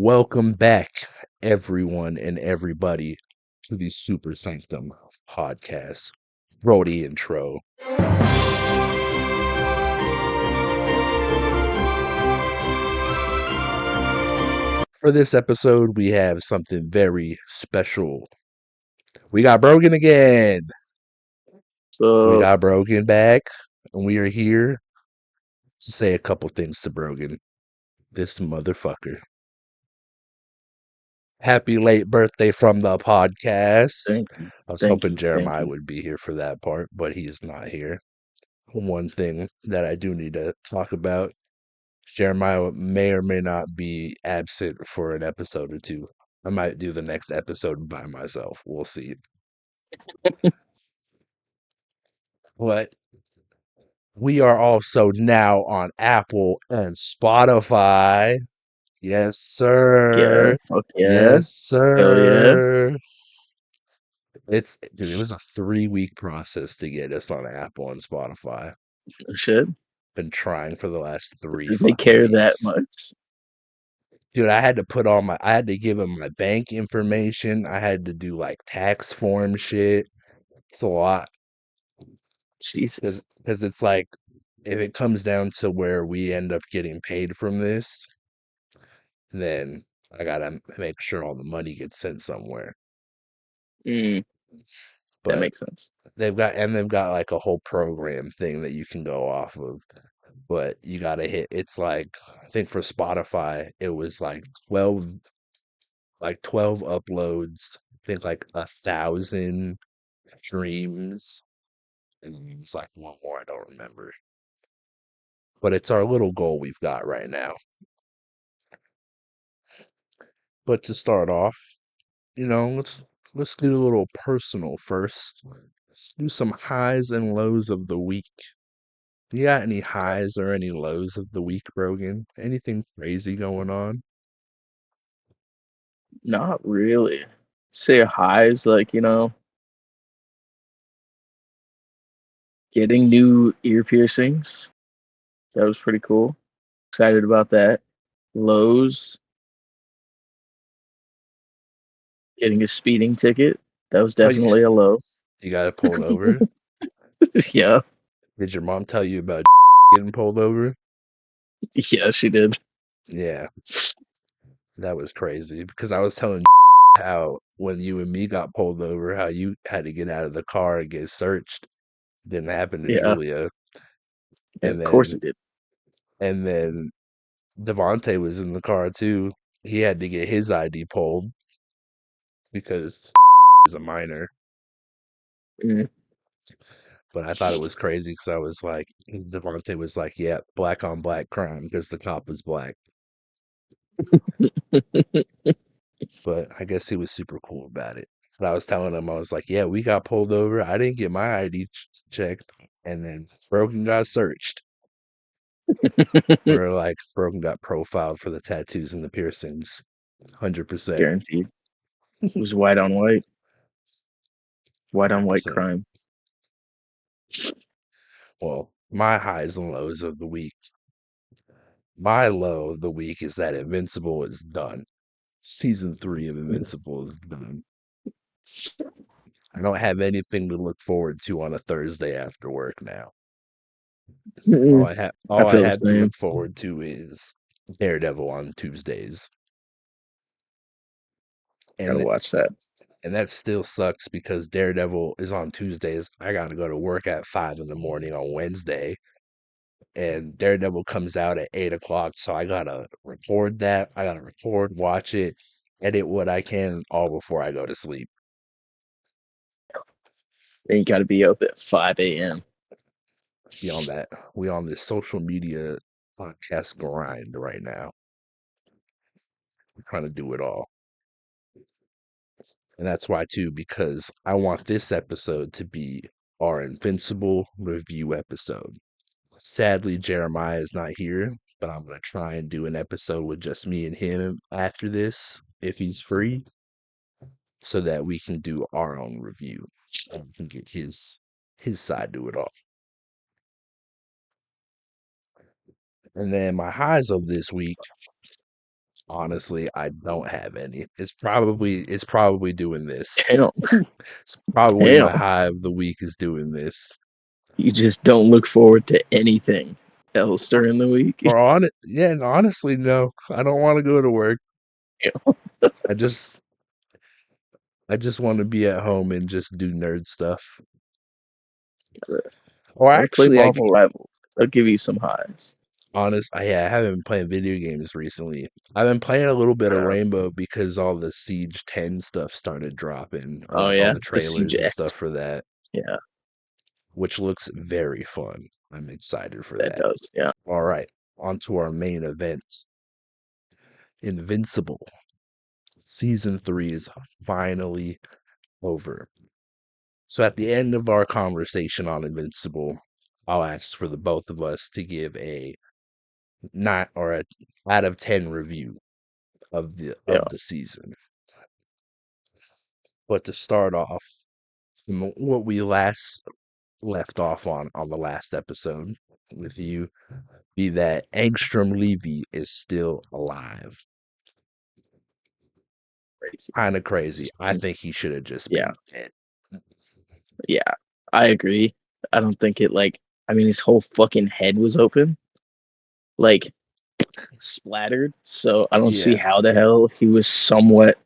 Welcome back, everyone and everybody, to the Super Sanctum podcast. Brody intro. For this episode, we have something very special. We got Brogen again. We So got Brogen back, and we are here to say a couple things to Brogen. This motherfucker. Happy late birthday from the podcast. thank you, I was thank hoping you, thank Jeremiah you. would be here for that part, but he's not here. One thing that I do need to talk about, Jeremiah may or may not be absent for an episode or two. I might do the next episode by myself. We'll see. But we are also now on Apple and Spotify. Yes, Yeah, sir. fuck yeah, Yes, hell yeah. sir. Dude, it was a 3-week process to get us on Apple and Spotify. Shit, Been trying for the last three did they fucking care that weeks. much? Dude, I had to give him my bank information. I had to do like tax form shit. It's a lot Jesus. because it's like if it comes down to where we end up getting paid from this, then I gotta make sure all the money gets sent somewhere. Mm, that But makes sense. they've got like a whole program thing that you can go off of. But you gotta hit it's like I think for Spotify it was like 12 uploads, I think like 1,000 streams, and it's like one more I don't remember. But it's our little goal we've got right now. But to start off, let's get a little personal first. Let's do some highs and lows of the week. You got any highs or any lows of the week, Brogan? Anything crazy going on? Not really. Say highs, like, getting new ear piercings. That was pretty cool. Excited about that. Lows, getting a speeding ticket. That was Oh, you, definitely a low. you got it pulled over? Yeah, Did your mom tell you about getting pulled over? yeah, she did. Yeah, that was crazy because I was telling how when you and me got pulled over, how you had to get out of the car and get searched. Didn't happen to Yeah, Julia. yeah, And of course then it did. and then Devontae was in the car too. He had to get his ID pulled because he's a minor. Mm. But I thought it was crazy because I was like, Devontae was like, yeah, black on black crime because the cop was black. But I guess he was super cool about it. But I was telling him, I was like, yeah, we got pulled over. I didn't get my ID checked. And then Broken got searched. Or like Broken got profiled for the tattoos and the piercings. 100%. Guaranteed. It was white on white. White on white 100%. crime. Well, my highs and lows of the week. My low of the week is that Invincible is done. Season 3 of Invincible is done. I don't have anything to look forward to on a Thursday after work now. I All I feel the have to same. look forward to is Daredevil on Tuesdays. Gotta And watch that. and that still sucks because Daredevil is on Tuesdays. I gotta go to work at 5 in the morning on Wednesday. And Daredevil comes out at 8 o'clock. So I gotta record that. I gotta record, watch it, edit what I can all before I go to sleep. Then you gotta be up at 5 a.m. Beyond that, we on this social media podcast grind right now. We're trying to do it all. And that's why too, because I want this episode to be our Invincible review episode. Sadly, Jeremiah is not here, but I'm gonna try and do an episode with just me and him after this, if he's free, so that we can do our own review and we can get his side to it all. And then my highs of this week, Honestly, I don't have any. It's probably doing this. Damn, It's probably damn. my high of the week is doing this. You just don't look forward to anything else Or, during the week. or on it, yeah. And honestly, no, I don't want to go to work. I just, I just want to be at home and just do nerd stuff. Or Gotta play actually, Marvel Rivals. They'll give you some highs. yeah, I haven't been playing video games recently. I've been playing a little bit of Uh, Rainbow because all the Siege 10 stuff started dropping, or oh like all yeah, the the Siege trailers and X. stuff for that, Yeah, which looks very fun. I'm excited for that that. does. Yeah, All right, on to our main event. Invincible. Season 3 is finally over. So at the end of our conversation on Invincible, I'll ask for the both of us to give a not or a out of 10 review yeah, of the season. But to start off, from what we last left off on the last episode with you, be that Angstrom Levy is still alive. crazy. Kind of crazy. Just I think he should have just yeah, been dead. yeah. I agree. I don't think it like. I mean, his whole fucking head was open, like splattered. So I don't see Yeah, how the hell he was somewhat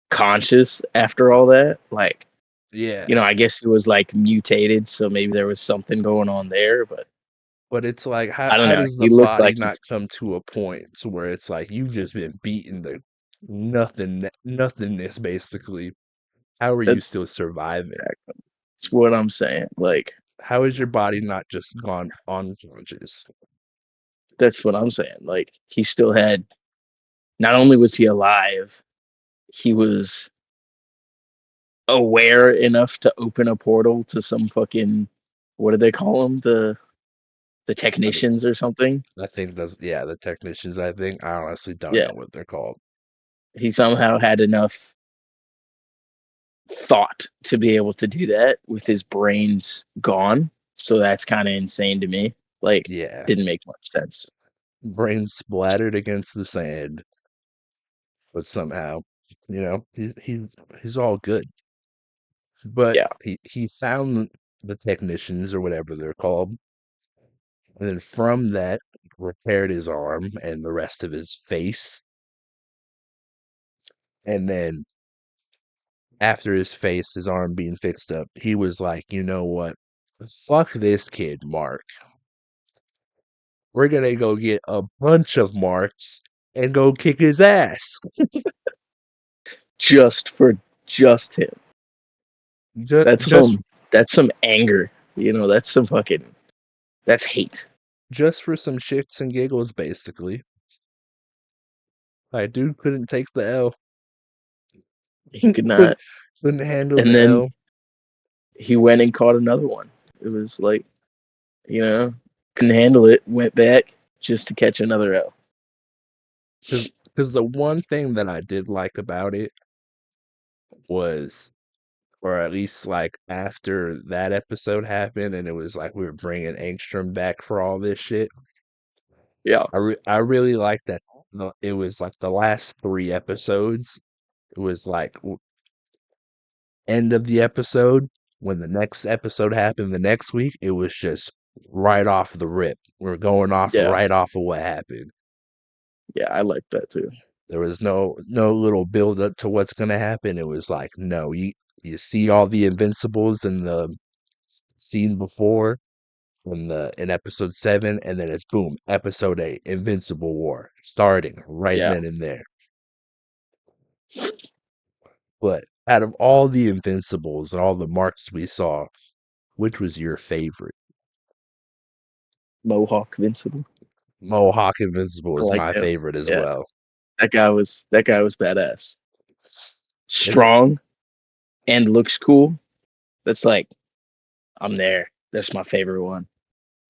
conscious after all that. Like, yeah. I guess it was like mutated, so maybe there was something going on there. But But it's like, I don't how know. does the He looked body like not come to a point to where it's like you've just been beaten to nothingness basically? How are you that's still surviving? that's what I'm saying. Like, How is your body not just gone unconscious? that's what I'm saying. Like, he still had. Not only was he alive, he was aware enough to open a portal to some fucking, what do they call them, the I, th- technicians or something. I think that's, yeah, the technicians. I think I honestly don't Yeah, know what they're called. he somehow had enough thought to be able to do that with his brains gone. So that's kind of insane to me. Like, Yeah, didn't make much sense. brain splattered against the sand, but somehow, he's all good. But Yeah, he found the technicians or whatever they're called, and then from that repaired his arm and the rest of his face. And then after his face, his arm being fixed up, he was like, you know what? Fuck this kid, Mark. We're gonna go get a bunch of Marks and go kick his ass. just for just him. Just That's just some that's some anger. That's some fucking that's hate. just for some shits and giggles, basically. Like dude couldn't take the L. He could couldn't not. couldn't handle And the then L. he went and caught another one. It was like, you know, couldn't handle it, went back just to catch another L. Because the one thing that I did like about it was, or at least like after that episode happened, and it was like we were bringing Angstrom back for all this shit. Yeah, I really like that. It was like the last 3 episodes. It was like end of the episode when the next episode happened the next week. It was just right off the rip. We're going off yeah, right off of what happened. yeah. I like that too. There was no little build up to what's gonna happen. It was like, no, you see all the Invincibles in the scene before in episode 7, and then it's boom, episode 8, Invincible War, starting right Yeah, then and there. But out of all the Invincibles and all the marks we saw, which was your favorite? Mohawk Invincible. Mohawk Invincible I is liked my him. favorite as Yeah, well. that guy was badass. It's Strong and looks cool. That's like I'm there. That's my favorite one.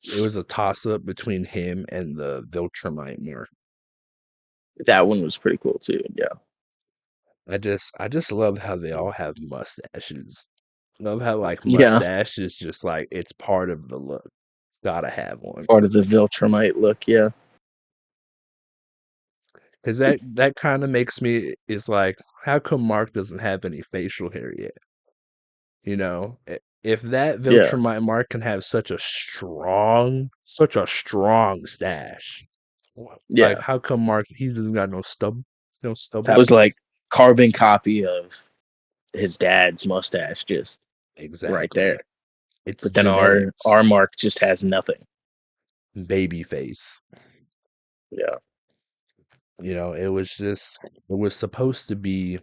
it was a toss up between him and the Viltrumite mark. That one was pretty cool too. Yeah, I just love how they all have mustaches. Love how like yeah. mustache is just like it's part of the look. Gotta have one. Part of the Viltrumite look. Yeah, Because that kind of makes me is like, how come Mark doesn't have any facial hair yet? You know, if that Yeah, Viltrumite Mark can have such a strong stash, like yeah. how come Mark he doesn't got no That stubble? was like carbon copy of his dad's mustache, just right Exactly, there. it's But then genetics, our Mark just has nothing. baby face. Yeah, You know, it was supposed to be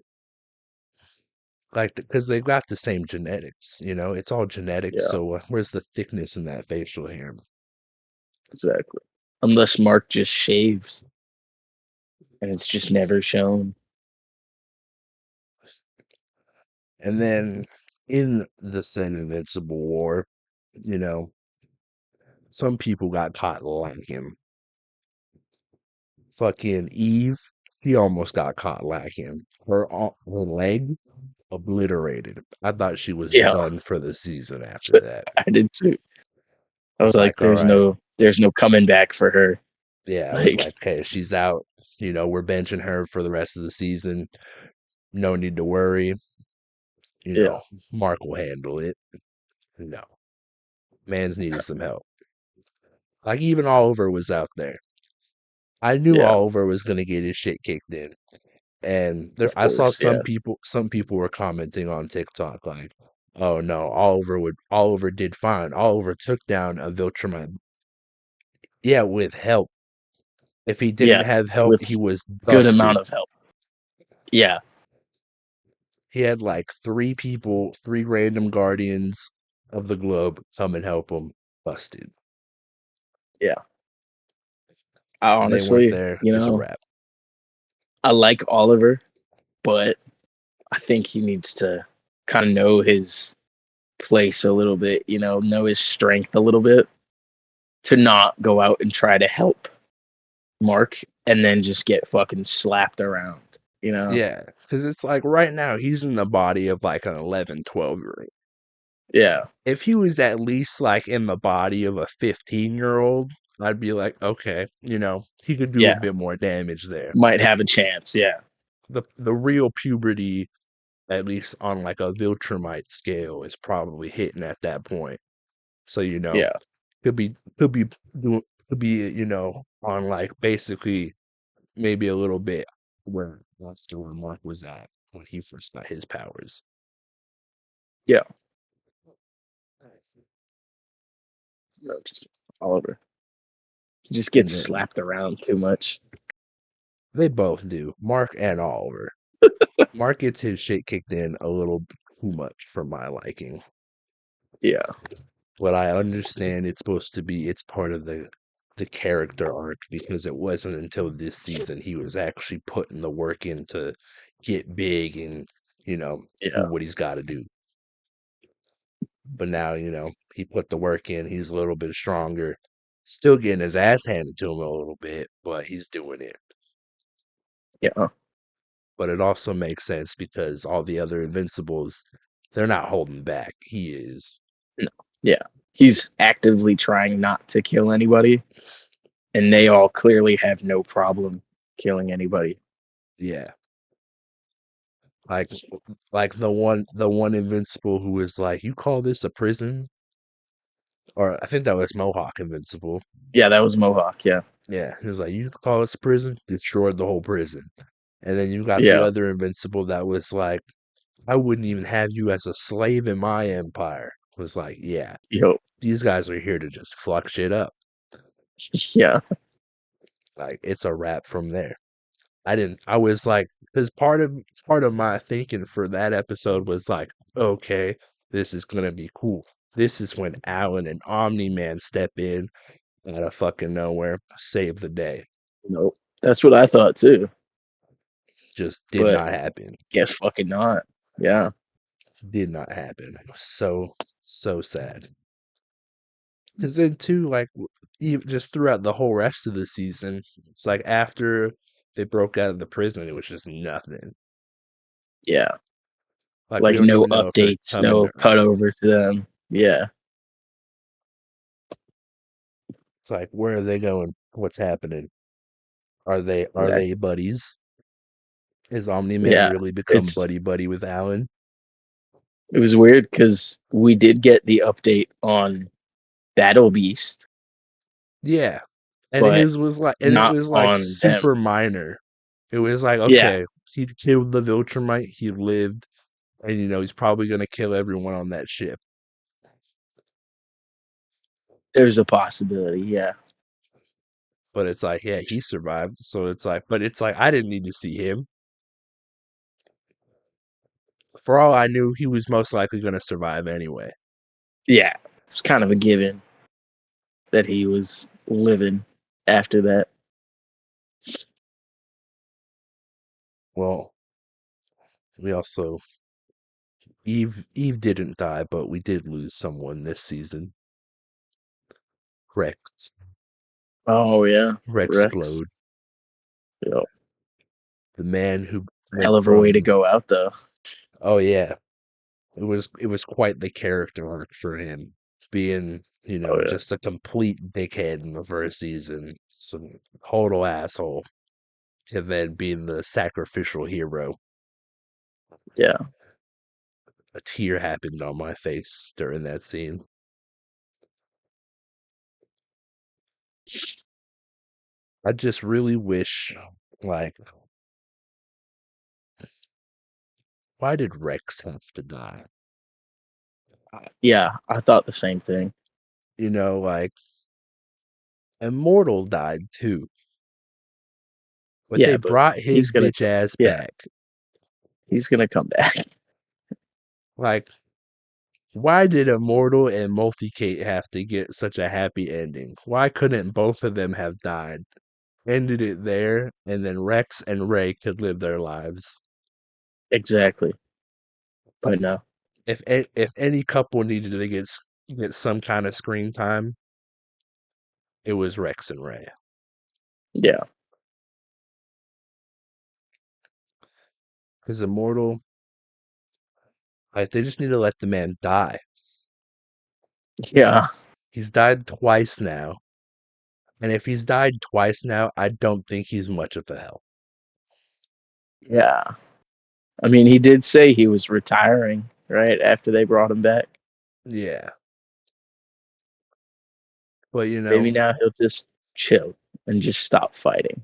like because they've got the same genetics. You know, it's all genetics. yeah, So where's the thickness in that facial hair? exactly. Unless Mark just shaves and it's just never shown. And then in the said Invincible War, you know, some people got caught lacking. Fucking Eve, she almost got caught lacking. Her leg obliterated. I thought she was Yeah, done for the season after that. I did too. I was It's like, like, all right, there's no coming back for her. yeah. I was Like, like, okay, she's out. You know, we're benching her for the rest of the season. No need to worry. You yeah, know, Mark will handle it. No, man's needed some help. Like even Oliver was out there. I knew yeah, Oliver was gonna get his shit kicked in. And there, of I saw course, yeah, some people were commenting on TikTok like, "Oh no, Oliver did fine. Oliver took down a Viltrumite. Yeah, with help. If he didn't yeah, have help, with he was good amount dusted. of help. Yeah, He had like three people, three random guardians of the globe come and help him. Busted. yeah. I And they weren't honestly, there. It's a wrap. I like Oliver, but I think he needs to kind of know his place a little bit, know his strength a little bit to not go out and try to help Mark and then just get fucking slapped around, you know? Yeah, because it's like right now he's in the body of like an 11, 12-year-old. Yeah, If he was at least like in the body of a 15-year-old, I'd be like, okay, you know, he could do a yeah. bit more damage there. Might have a chance. Yeah, The real puberty, at least on like a Viltrumite scale, is probably hitting at that point. So, you know, yeah, could be doing could be, you know, on like basically maybe a little bit where that's where Mark was at when he first got his powers. yeah. No, just Oliver. He just And gets then slapped around too much. they both do, Mark and Oliver. Mark gets his shit kicked in a little too much for my liking. Yeah, But I understand it's supposed to be it's part of the character arc because it wasn't until this season he was actually putting the work in to get big and, you know, do yeah, what he's got to do. But now, you know, he put the work in, he's a little bit stronger. Still getting his ass handed to him a little bit, but he's doing it. yeah. But it also makes sense because all the other Invincibles, they're not holding back. He is. No, yeah. He's actively trying not to kill anybody, and they all clearly have no problem killing anybody. Yeah. Like like the one Invincible who was like, "You call this a prison?" Or I think that was Mohawk Invincible. Yeah, that was Mohawk. Yeah, Yeah, he was like, "You call this a prison?" Destroyed the whole prison. And then you got the yeah. other Invincible that was like, "I wouldn't even have you as a slave in my empire." Was like, "Yeah, Yo, these guys are here to just fuck shit up." yeah, Like it's a wrap from there. I was like, because part of my thinking for that episode was like, okay, this is gonna be cool. This is when Alan and Omni Man step in out of fucking nowhere, save the day. nope. That's what I thought too. Just did But not happen. guess fucking not. Yeah, Did not happen. So so sad. Because then too, like even just throughout the whole rest of the season, it's like after they broke out of the prison, it was just nothing. yeah. Like we Like don't no even know if they're updates, coming no to cut Earth. over to them. Yeah, It's like, where are they going? What's happening? Are Okay. they buddies? Is Omni Man Yeah. really become It's buddy buddy with Alan? it was weird because we did get the update on Battle Beast, Yeah. And but it not was like on them. super minor. It was like, Yeah, okay, he killed the Viltrumite, he lived, and he's probably gonna kill everyone on that ship. there's a possibility. Yeah. But it's like, yeah, he survived. So it's like, but it's like I didn't need to see him. For all I knew, he was most likely gonna survive anyway. Yeah. It's kind of a given that he was living after that. Well, we also Eve didn't die, but we did lose someone this season. Rex. Oh yeah, Rex. Rexplode. You know, The man who went hell of a way to from, go out though. oh yeah, it was quite the character arc for him. Being, Oh yeah. just a complete dickhead in the first season. Some total asshole. And then being the sacrificial hero. Yeah. A tear happened on my face during that scene. I just really wish, like, why did Rex have to die? Yeah, I thought the same thing. Like, Immortal died too, but they Yeah, but brought his he's gonna bitch ass yeah, back. he's gonna come back. Like, why did Immortal and Multicate have to get such a happy ending? Why couldn't both of them have died? Ended it there, and then Rex and Ray could live their lives. Exactly. But no. If any couple needed to get some kind of screen time, it was Rex and Ray. Yeah. Because Immortal, like, they just need to let the man die. Yeah. He's died twice now, and if he's died twice now, I don't think he's much of a help. Yeah. I mean, he did say he was retiring, right, after they brought him back. Yeah, but Maybe now he'll just chill and just stop fighting.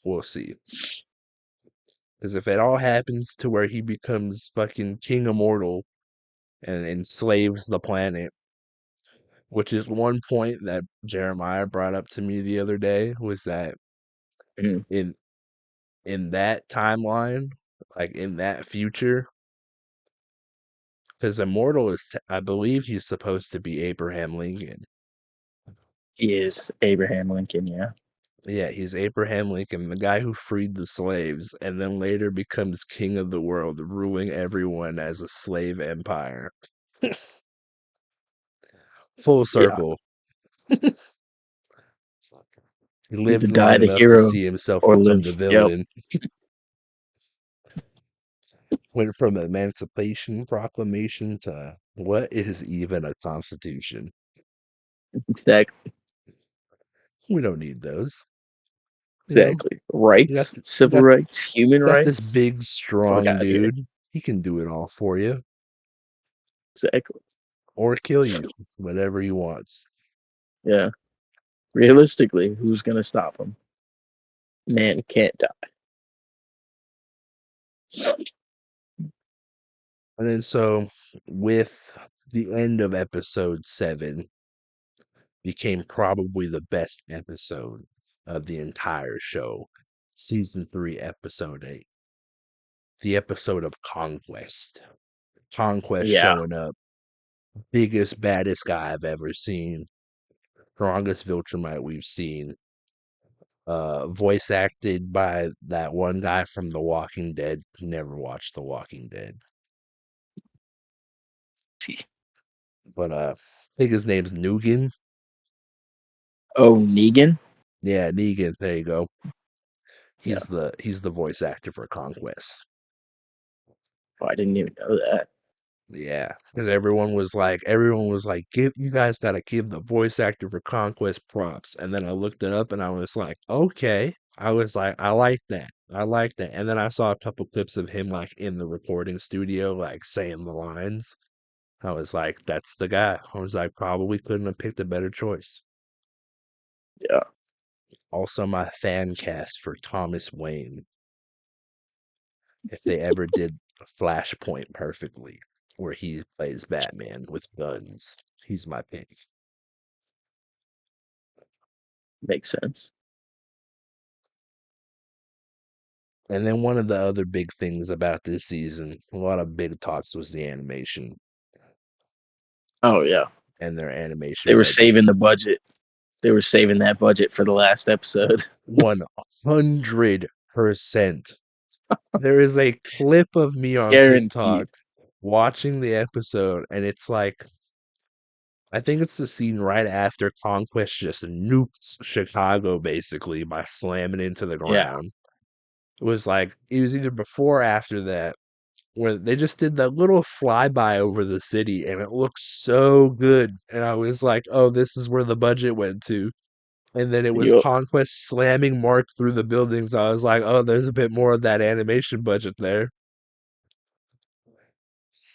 we'll see. Because if it all happens to where he becomes fucking King Immortal and enslaves the planet, which is one point that Jeremiah brought up to me the other day, was that Mhm. in that timeline, like in that future, because Immortal is, I believe he's supposed to be Abraham Lincoln. He is Abraham Lincoln, yeah. Yeah, he's Abraham Lincoln, the guy who freed the slaves and then later becomes king of the world, ruling everyone as a slave empire. Full Yeah. circle. He Either lived long die the enough to hero see himself or become live. the Yep. villain. Went from Emancipation Proclamation to what is even a constitution? Exactly. We don't need those. You know, Exactly. you got Rights, you civil got rights, human you got this rights. big, Fuck strong out of here. dude. He can do it all for you Exactly. or kill you, whatever he wants. Yeah. Realistically, who's gonna stop him? Man can't die. And then so with the end of episode 7 became probably the best episode of the entire show. Season 3, episode 8. The episode of Conquest. Conquest Yeah. showing up. Biggest, baddest guy I've ever seen. Strongest Viltrumite we've seen. Voice acted by that one guy from The Walking Dead. Never watched The Walking Dead. But I think his name's Nugan. Oh, Negan? Yeah, Negan, there you go. Yeah. He's the voice actor for Conquest. Oh, I didn't even know that. Yeah, because everyone was like, give you guys gotta give the voice actor for Conquest props. And then I looked it up and I was like, okay. I was like, I like that. I like that. And then I saw a couple clips of him like in the recording studio, like saying the lines. I was like, that's the guy. I was like, probably couldn't have picked a better choice. Yeah, Also, my fan cast for Thomas Wayne, if they ever did Flashpoint perfectly, where he plays Batman with guns, he's my pick. makes sense. And then one of the other big things about this season, a lot of big talks, was the animation Oh yeah, and their they animation were budget. saving the budget. They were saving that budget for the last episode. 100%. There is a clip of me on TikTok Guaranteed. watching the episode, and it's like, I think it's the scene right after Conquest just nukes Chicago basically by slamming into the Yeah, ground. It was like, it was either before or after that, where they just did that little flyby over the city and it looked so good. And I was like, oh, this is where the budget went to. And then it was yup, Conquest slamming Mark through the buildings. I was like, oh, there's a bit more of that animation budget there.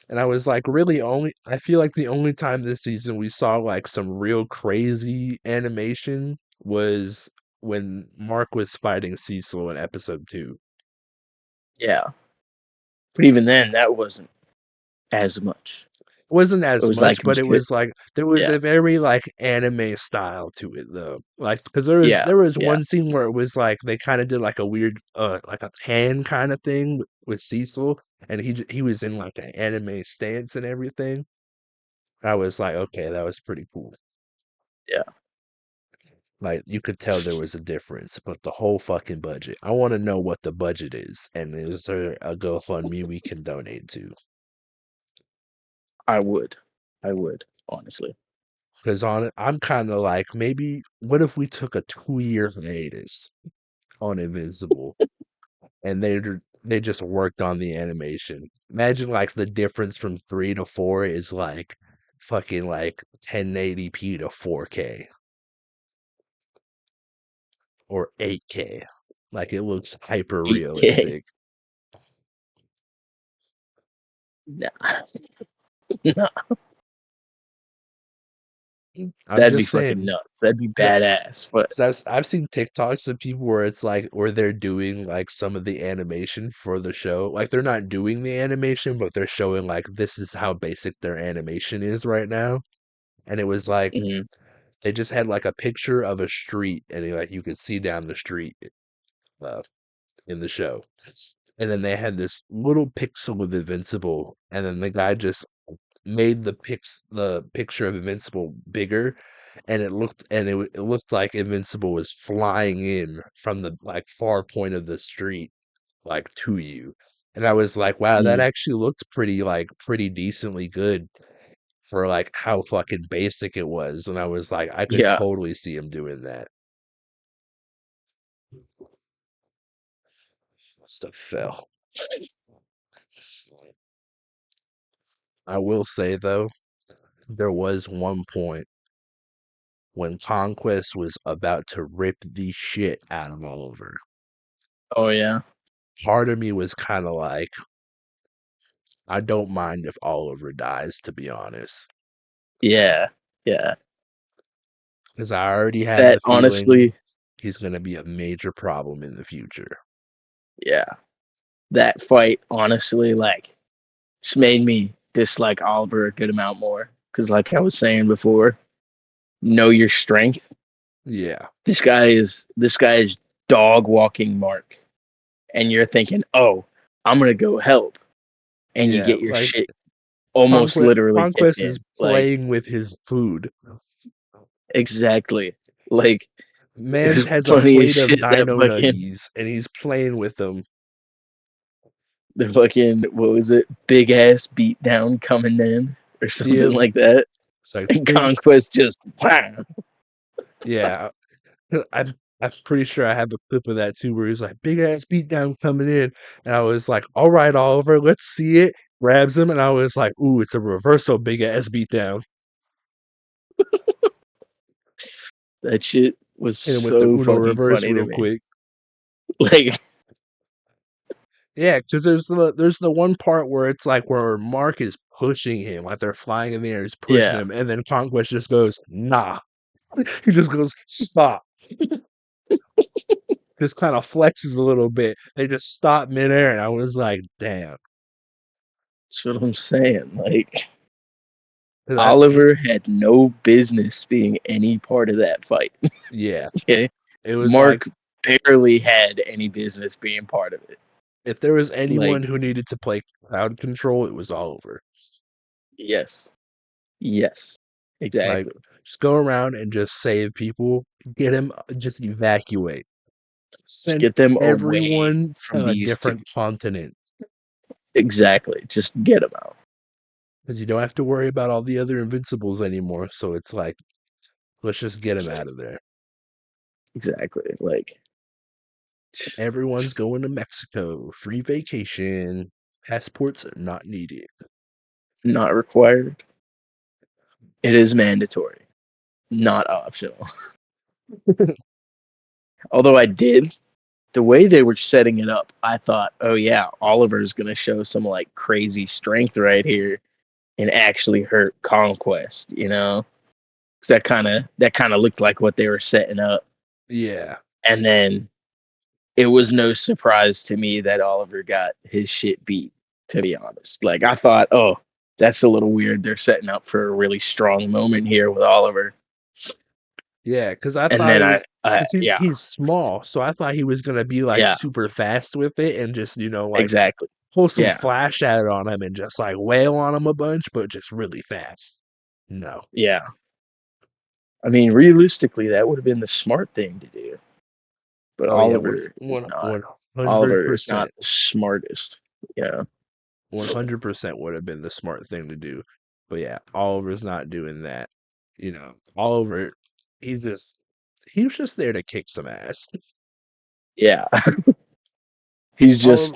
And I was like, really I feel like the only time this season we saw like some real crazy animation was when Mark was fighting Cecil in episode 2. yeah. But even then, that wasn't as much. It wasn't It as was much, like but it was like there was yeah, a very like anime style to it though. Like because yeah, there was yeah. one scene where it was like they kind of did like a weird like a pan kind of thing with Cecil, and he was in like an anime stance and everything. I was like, okay, that was pretty cool. Yeah, Like you could tell there was a difference, but the whole fucking budget. I want to know what the budget is, and is there a GoFundMe we can donate to? I would. I would, honestly. Because on it, I'm kind of like, maybe what if we took a 2 year hiatus on Invincible and they just worked on the animation? Imagine like the difference from 3 to 4 is like fucking like 1080p to 4K or 8K. Like it looks hyper 8K. realistic. Nah, nah, I'm that'd be just fucking saying. nuts. That'd be badass. But So I've seen TikToks of people where it's like, or they're doing like some of the animation for the show. Like they're not doing the animation, but they're showing like this is how basic their animation is right now. And it was like mhm, they just had like a picture of a street, and like you could see down the street uh, in the show. And then they had this little pixel of Invincible, and then the guy just made the picture of Invincible bigger, and it looked like Invincible was flying in from the like far point of the street like to you. And I was like, wow, that mhm. actually looked pretty decently good for like how fucking basic it was. And I was like, I could Yeah, totally see him doing that. Stuff fell. I will say though, there was one point when Conquest was about to rip the shit out of Oliver. oh yeah, Part of me was kind of like, I don't mind if Oliver dies, to be honest, yeah, yeah. because I already have That the feeling honestly, he's going to be a major problem in the future. yeah. That fight honestly, like, just made me dislike Oliver a good amount more. Because, like I was saying before, know your strength. Yeah, This guy is dog walking Mark, and you're thinking, oh, I'm gonna go help, and you yeah, get your like shit almost literally kicked Conquest is in. Like playing with his food. exactly. Like Mans there's has a plenty of plate of shit that dino fucking nuggies and he's playing with them. the fucking what was it? Big ass beat down coming in or something Yeah, like that. it's like And big. Conquest just wham. Yeah, I'm pretty sure I have a clip of that too, where he's like, big ass beatdown coming in. And I was like, all right, Oliver, let's see it. Grabs him, and I was like, ooh, it's a reversal big ass beatdown. That shit was Hit him with the so Uno fucking reverse funny to real me. quick. Like, Yeah, because there's the one part where it's like where Mark is pushing him, like they're flying in the air, he's pushing yeah, him, and then Conquest just goes, nah. He just goes, stop. Just kind of flexes a little bit. They just stop midair, and I was like, damn. that's what I'm saying. Like, 'Cause Oliver had no business being any part of that fight. yeah, Okay, it was like Mark barely had any business being part of it. if there was Like, anyone who needed to play crowd control, it was Oliver. yes, yes, Like, exactly. just go around and just save people, get him, just evacuate, Just send get them away everyone from to a these two. different continent. Exactly. Just get them out. Because you don't have to worry about all the other Invincibles anymore. So it's like, let's just get him out of there. Exactly. Like, Everyone's going to Mexico. Free vacation. Passports not needed. not required. It is mandatory, not optional. Although I did, the way they were setting it up, I thought, oh yeah, Oliver's gonna show some like crazy strength right here and actually hurt Conquest, you know? 'Cause that kind of looked like what they were setting up. Yeah. And then it was no surprise to me that Oliver got his shit beat, to be honest. Like, I thought, oh, that's a little weird. They're setting up for a really strong moment here with Oliver. Yeah. Because I And thought then it was. Because yeah, he's small, so I thought he was gonna be like yeah, super fast with it and just like exactly. pull some Yeah, flash out on him and just like wail on him a bunch, but just really fast. No. yeah. I mean, realistically, that would have been the smart thing to do. But Oh yeah, Oliver is not. one hundred Oliver is not percent. the smartest. Yeah, 100% would have been the smart thing to do. But yeah, Oliver's not doing that. Oliver, he's just he was just there to kick some ass. yeah. Oliver, He just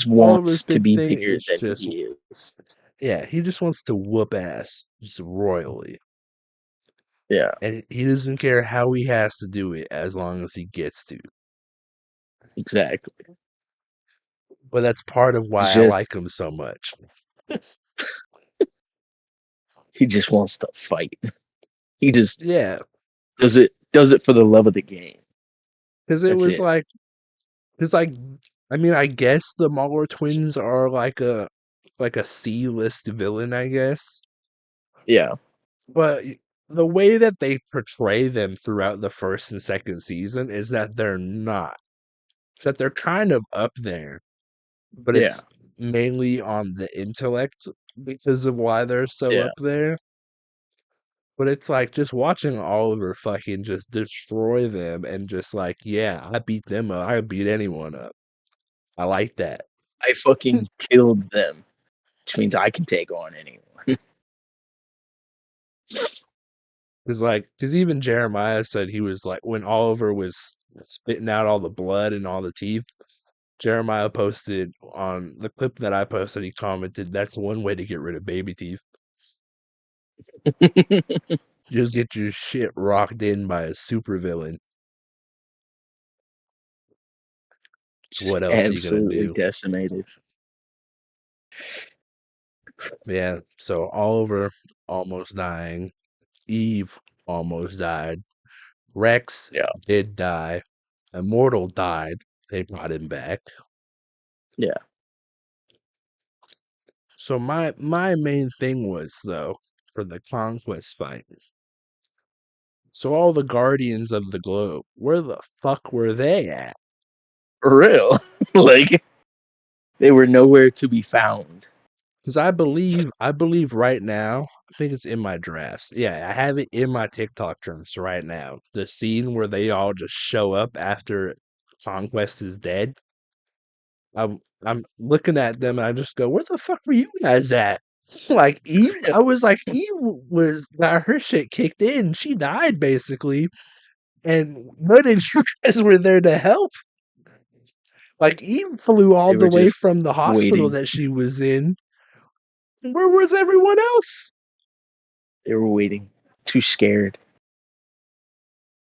Oliver's wants to big be thing bigger is than just he is. yeah, he just wants to whoop ass just royally. Yeah, And he doesn't care how he has to do it as long as he gets to. exactly. But that's part of It's why I just like him so much. he just wants to fight. He just Yeah, does it for the love of the game. because it That's was it. like Because I mean, I guess the Mauler twins are like a C-list villain, I guess. Yeah, But the way that they portray them throughout the first and second season is that they're not. That they're kind of up there, but yeah, it's mainly on the intellect because of why they're so yeah. up there. But it's like just watching Oliver fucking just destroy them and just like, yeah, I beat them up. I beat anyone up. I like that. I fucking killed them, which means I can take on anyone. Because even Jeremiah said he was like, when Oliver was spitting out all the blood and all the teeth, Jeremiah posted on the clip that I posted, he commented, that's one way to get rid of baby teeth. Just get your shit rocked in by a supervillain. Just What else are you gonna absolutely do? decimated. Yeah, so Oliver almost dying. Eve almost died. Rex Yeah, did die. Immortal died. They brought him back. yeah. So my main thing was though for the conquest fight. So all the guardians of the globe, where the fuck were they at? For real. Like, they were nowhere to be found. Because I believe right now, I think it's in my drafts. Yeah, I have it in my TikTok drafts right now. The scene where they all just show up after Conquest is dead. I'm looking at them and I just go, where the fuck were you guys at? Like Eve, I was like, Eve was got her shit kicked in. She died basically. And none of you guys were there to help. Like Eve flew all They the were way just from the hospital waiting. that she was in. Where was everyone else? They were waiting. Too scared.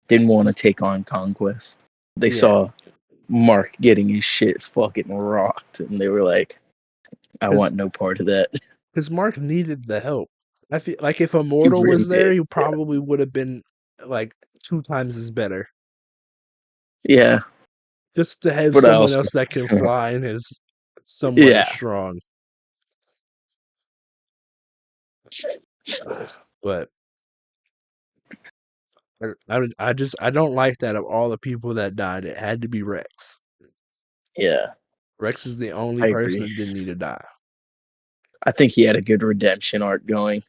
Didn't want to take on Conquest. They Yeah. saw Mark getting his shit fucking rocked, and they were like, "I because want no part of that." Mark needed the help. I feel like if He Immortal really was there, did. he Yeah, probably would have been like 2 times as better. yeah. Just to have But I someone also, else that can fly and is somewhat as yeah, strong. But I don't like that of all the people that died, it had to be Rex. yeah. Rex is the only I person agree. that didn't need to die. I think he had a good redemption arc going.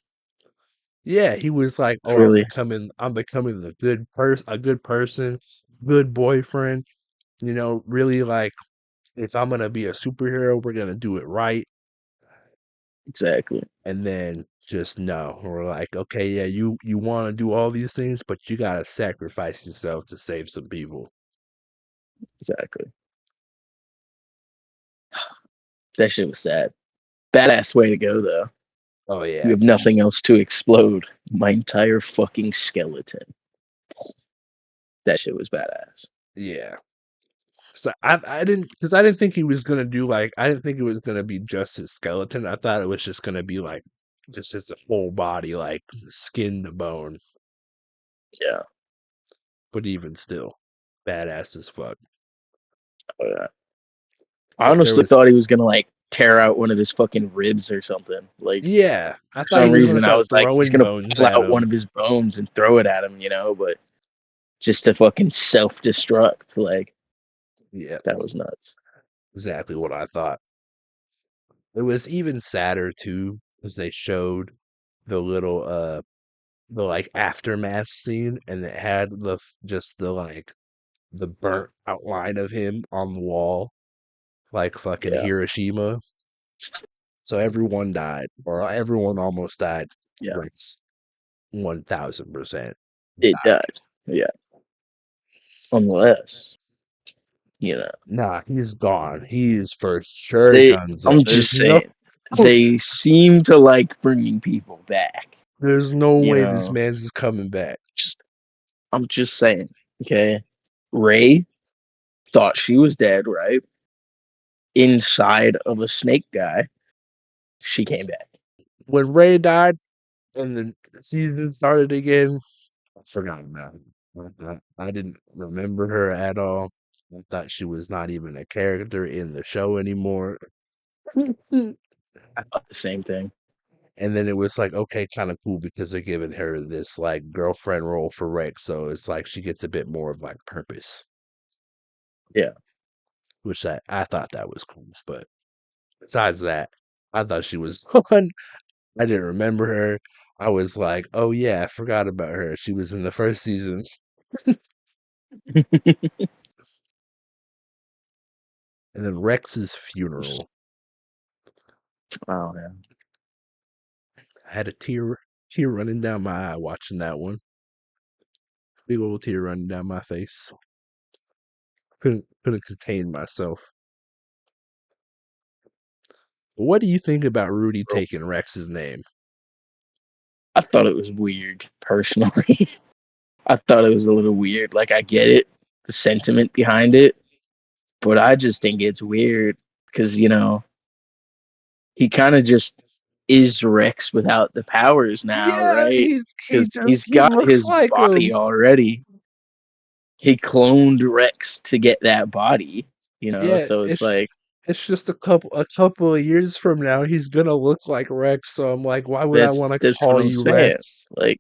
Yeah, he was like, "Oh, Really, I'm becoming a good person, good boyfriend." Really like if I'm gonna be a superhero, we're gonna do it right. exactly, And then just no, we're like, okay, yeah, you want to do all these things, but you gotta sacrifice yourself to save some people. exactly. That shit was sad. Badass way to go though. Oh You yeah, have nothing else to explode. My entire fucking skeleton. That shit was badass. yeah. So I didn't think he was gonna do like I didn't think it was gonna be just his skeleton. I thought it was just gonna be like just his whole body, like skin to bone. Yeah. But even still, badass as fuck. Uh, I But there honestly was thought he was gonna like tear out one of his fucking ribs or something. Like yeah, I for thought he some was gonna reason, I start was like, he's throwing gonna bones pull at out one him. of his bones and throw it at him, but just to fucking self destruct. Like Yeah, that was nuts. exactly what I thought. It was even sadder too, because they showed the little the like aftermath scene, and it had just the like the burnt outline of him on the wall, like fucking Yeah, Hiroshima. So everyone died, or everyone almost died. yeah, Rex 1000% it died. died. Yeah, unless you know Nah, he's gone. He's for sure they. Dunzo. I'm just saying they seem to like bringing people back. There's no You way this know, man's is coming back. just I'm just saying. Okay, Ray thought she was dead, right? Inside of a snake guy, she came back. When Ray died and the season started again, I forgot about it. I didn't remember her at all. I thought she was not even a character in the show anymore. And I thought the same thing. then it was like, okay, kind of cool because they're giving her this like girlfriend role for Rex, so it's like she gets a bit more of like purpose, Yeah. which I thought that was cool. But besides that, I thought she was fun. I didn't remember her. I was like, oh yeah, I forgot about her. She was in the first season. And then Rex's funeral. Oh man. I had a tear running down my eye watching that one. Big old tear running down my face. Couldn't contain myself. But what do you think about Rudy taking Rex's name? I thought it was weird, personally. I thought it was a little weird. Like I get it, the sentiment behind it, but I just think it's weird because he kind of just is Rex without the powers now, Yeah, right? Because he's he got looks his like body him. already. He cloned Rex to get that body, Yeah, so it's like, it's just a couple of years from now he's gonna look like Rex. So I'm like, why would I that's want to that's what call I'm you saying. Rex? Like,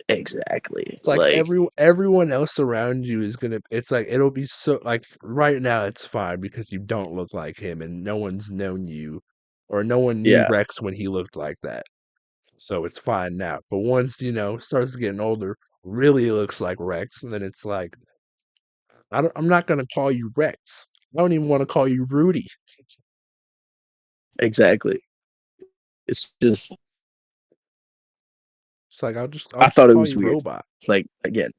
exactly. It's like Like, everyone else around you is gonna. It's like it'll be so like right now it's fine because you don't look like him and no one's known you, or no one knew yeah, Rex when he looked like that. So it's fine now. But once starts getting older, really looks like Rex, and then it's like I'm not gonna call you Rex. I don't even want to call you Rudy. exactly. It's just, It's like I'll I just thought it call was you weird. Robot. Like, again,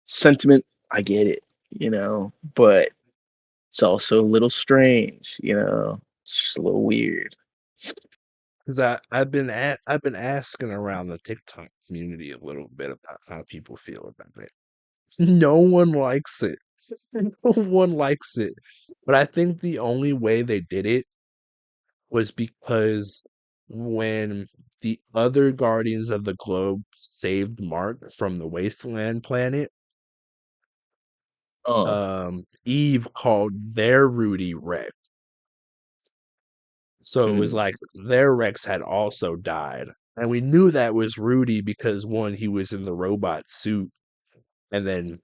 sentiment, I get it, but it's also a little strange, It's just a little weird. Because I've been asking around the TikTok community a little bit about how people feel about it. No one likes it. No one likes it. But I think the only way they did it was because when the other Guardians of the Globe saved Mark from the Wasteland planet, Oh, Eve called their Rudy Rex. So it was mm, like their Rex had also died. And we knew that was Rudy because one, he was in the robot suit and then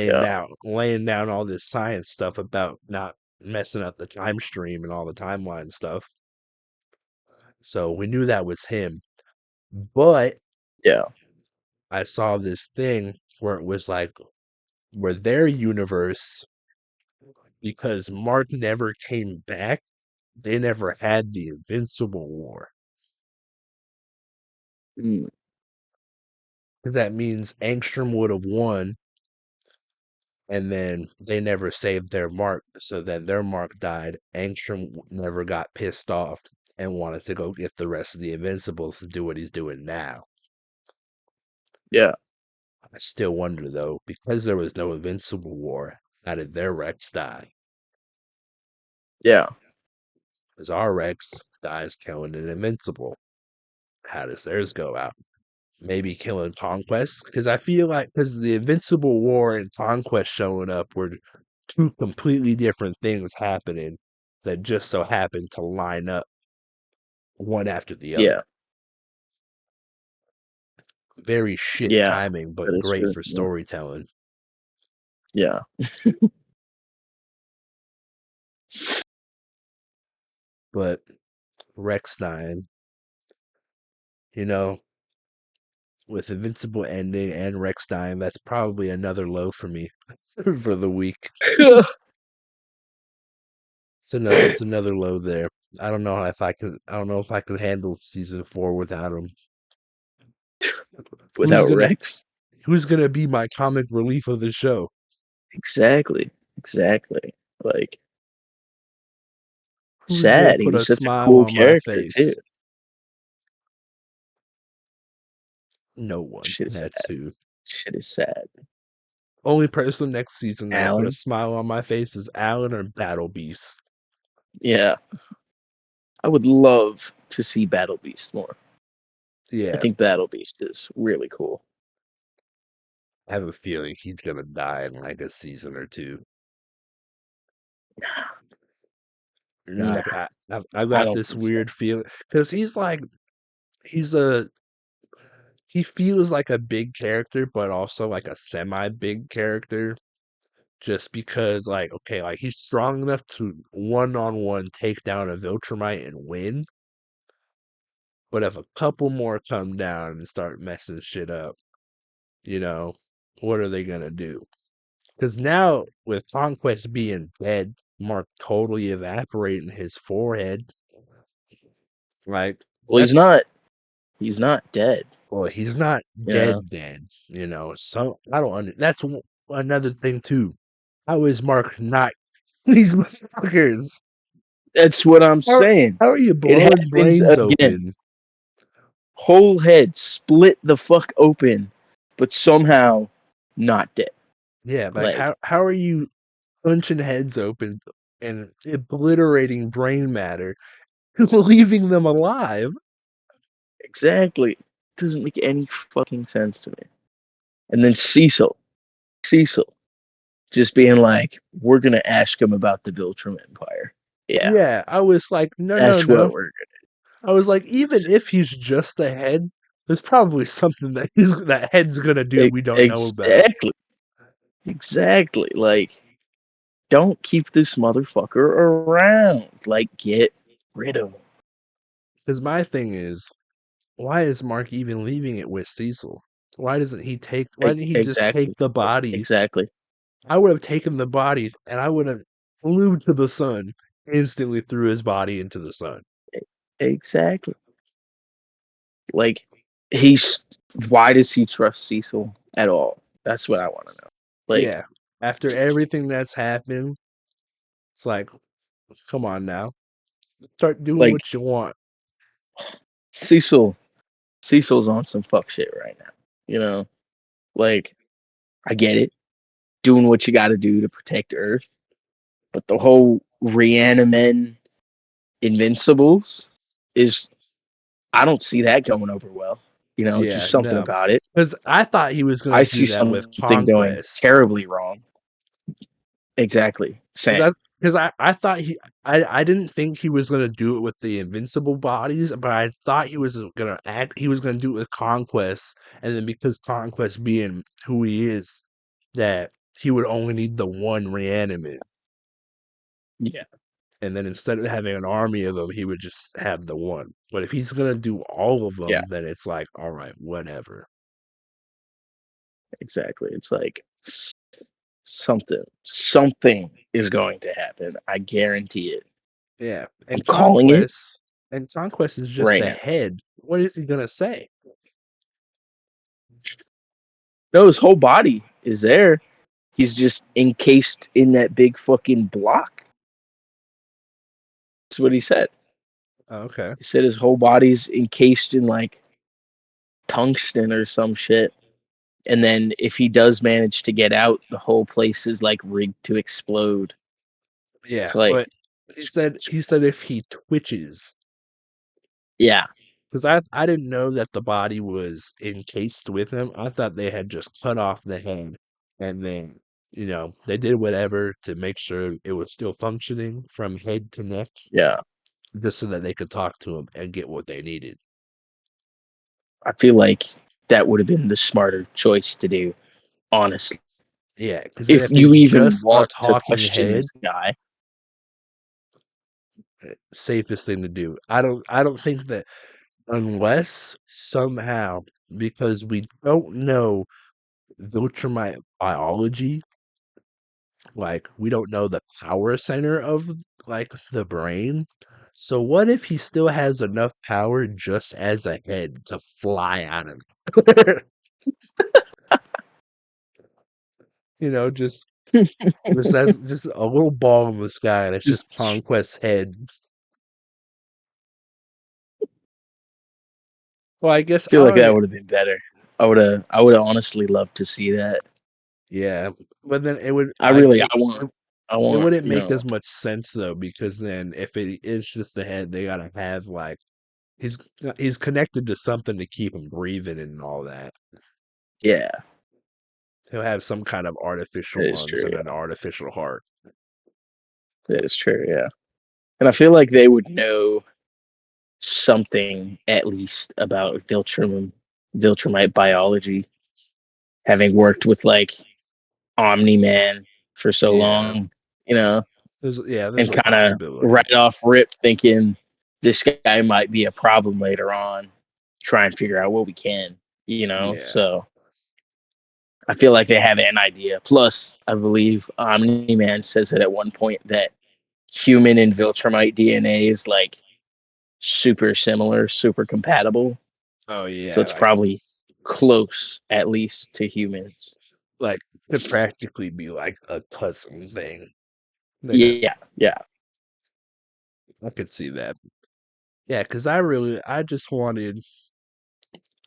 yeah, laying down all this science stuff about not messing up the time stream and all the timeline stuff. So we knew that was him. But yeah. I saw this thing where it was like where their universe, because Mark never came back, they never had the Invincible War. Mm, Because that means Angstrom would have won, and then they never saved their Mark. So then their Mark died. Angstrom never got pissed off and wanted to go get the rest of the Invincibles to do what he's doing now. yeah, I still wonder though, because there was no Invincible War, how did their Rex die? yeah. Because our Rex dies killing an Invincible. How does theirs go out? Maybe killing Conquest? Because I feel like because the Invincible War and Conquest showing up were two completely different things happening that just so happened to line up one after the Yeah, other. Very shit yeah. timing, That but is great true. for Yeah, storytelling. yeah, But Rex 9, you know, with Invincible ending and Rex dying, that's probably another low for me for the week. It's another low there. I don't know if I can handle season 4 without him. Who's without gonna Rex. who's gonna be my comic relief of the show? Exactly, exactly. Like, Who's gonna sad. He put was a such a smile cool on my character too. face? No one. Shit is That's sad. who. Shit is sad. Only person next season that'll put a Alan. smile on my face is Alan or Battle Beast. Yeah, I would love to see Battle Beast more. I Yeah, think Battle Beast is really cool. I have a feeling he's gonna die in like a season or two. No, Nah, I've I got don't this think so. weird feeling because he's like he's a he feels like a big character, but also like a semi big character. Just because, like, okay, like he's strong enough to one-on-one take down a Viltrumite and win, but if a couple more come down and start messing shit up, you know, what are they gonna do? Because now with Conquest being dead, Mark totally evaporating his forehead, like Well, he's that's not. He's not dead. well, he's not You know. dead, you know. So I don't under that's another thing too. How is Mark not these motherfuckers? That's what I'm How saying. how are you It blowing happens brains again. open? Whole head split the fuck open, but somehow not dead. Yeah, like Like, how are you punching heads open and obliterating brain matter, leaving them alive? exactly. Doesn't make any fucking sense to me. And then Cecil, just being like, we're gonna ask him about the Viltrum Empire. Yeah, Yeah, I was like, no, no, that's what no. we're I was like, even if he's just a head, there's probably something that head's gonna do gonna. we don't know about. Exactly, exactly. Like, don't keep this motherfucker around. Like, get rid of him. Because my thing is, why is Mark even leaving it with Cecil? Why didn't he just take Exactly, the body? exactly, I would have taken the body and I would have flew to the sun, instantly threw his body into the sun. exactly. Like, he's why does he trust Cecil at all? That's what I want to know. Like, Yeah. After everything that's happened, it's like, come on now. Start doing like what you want. Cecil, Cecil's on some fuck shit right now. You know, like I get it. doing what you got to do to protect Earth. But the whole reanimen Invincibles is, I don't see that going over well. Yeah, Just something no, about it. because I thought he was gonna I do see that with something going Conquest. terribly wrong. Exactly. Because Same. I thought I didn't think he was gonna do it with the invincible bodies, but I thought he was gonna do it with Conquest, and then because Conquest being who he is, that he would only need the one reanimate, Yeah. and then instead of having an army of them, he would just have the one. But if he's gonna do all of Yeah. them, then it's like, all right, whatever. Exactly. It's like something is going to happen. I guarantee it. Yeah, I'm calling it And Conquest is just right a now. head. What is he gonna say? No, his whole body is there. He's just encased in that big fucking block. That's what he said. Okay. He said his whole body's encased in like tungsten or some shit. And then if he does manage to get out, the whole place is like rigged to explode. Yeah, It's like, but he said if he twitches, yeah, because I didn't know that the body was encased with him. I thought they had just cut off the head, and then they did whatever to make sure it was still functioning from head to neck, yeah. just so that they could talk to him and get what they needed. I feel like that would have been the smarter choice to do, honestly. Yeah, because then If if you it's even just a want to talking question head, this guy, safest thing to do. I don't think that unless somehow because we don't know Viltrumite biology. Like, we don't know the power center of, like, the brain. So what if he still has enough power just as a head to fly out of it? Just as just a little ball in the sky, and it's just just Conquest's head. Well, I guess feel like that would have been better. I would have honestly loved to see that. yeah, but then I really I it want, wouldn't make as much sense though, because then if it is just the head, they gotta have like he's he's connected to something to keep him breathing and all that. yeah, He'll have some kind of artificial that is lungs true. and an Yeah. artificial heart. That is true, yeah. And I feel like they would know something at least about Viltrumite biology, having worked with like Omni Man for so Yeah. long, you know, There's and a kind of possibility. right off rip thinking this guy might be a problem later on. Try and figure out what we can, Yeah. So I feel like they have an idea. Plus, I believe Omni Man says it at one point that human and Viltrumite DNA is like super similar, super compatible. Oh So yeah, it's probably close, at least, to humans. like could practically be like a cousin thing. They could, Yeah, yeah. I could see that. Yeah, because I just wanted.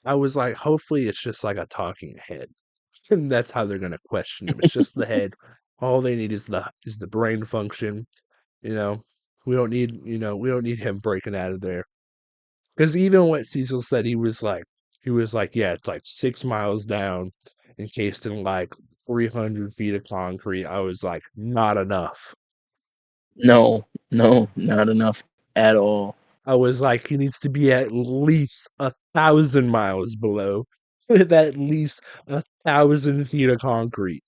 I was like, hopefully it's just like a talking head, and that's how they're gonna question him. It's just the head. All they need is the brain function. You know, we don't need him breaking out of there. Because even what Cecil said, he was like, yeah, it's like 6 miles down, encased in like 300 feet of concrete. I was like, not enough. No, no, not enough at all. I was like, he needs to be at least 1,000 miles below, with at least 1,000 feet of concrete.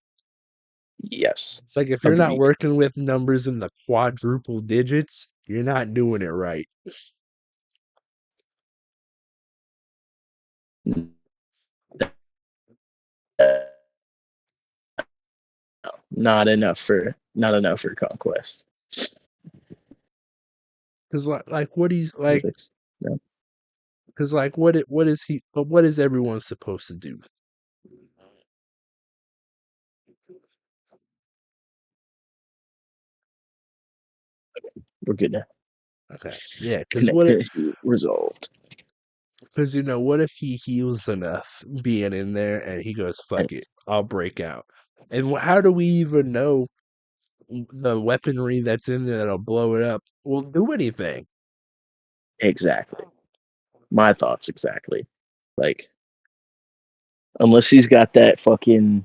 Yes. It's like if you're not Agreed. working with numbers in the quadruple digits, you're not doing it right. Not enough for conquest. Because like what he's like, Specifics. No, because like what is everyone supposed to do? we're good now. Okay. Yeah, Connectivity resolved. because what if he heals enough being in there and he goes, And "Fuck it, I'll break out." And how do we even know the weaponry that's in there that'll blow it up will do anything? Exactly. My thoughts exactly. Like, unless he's got that fucking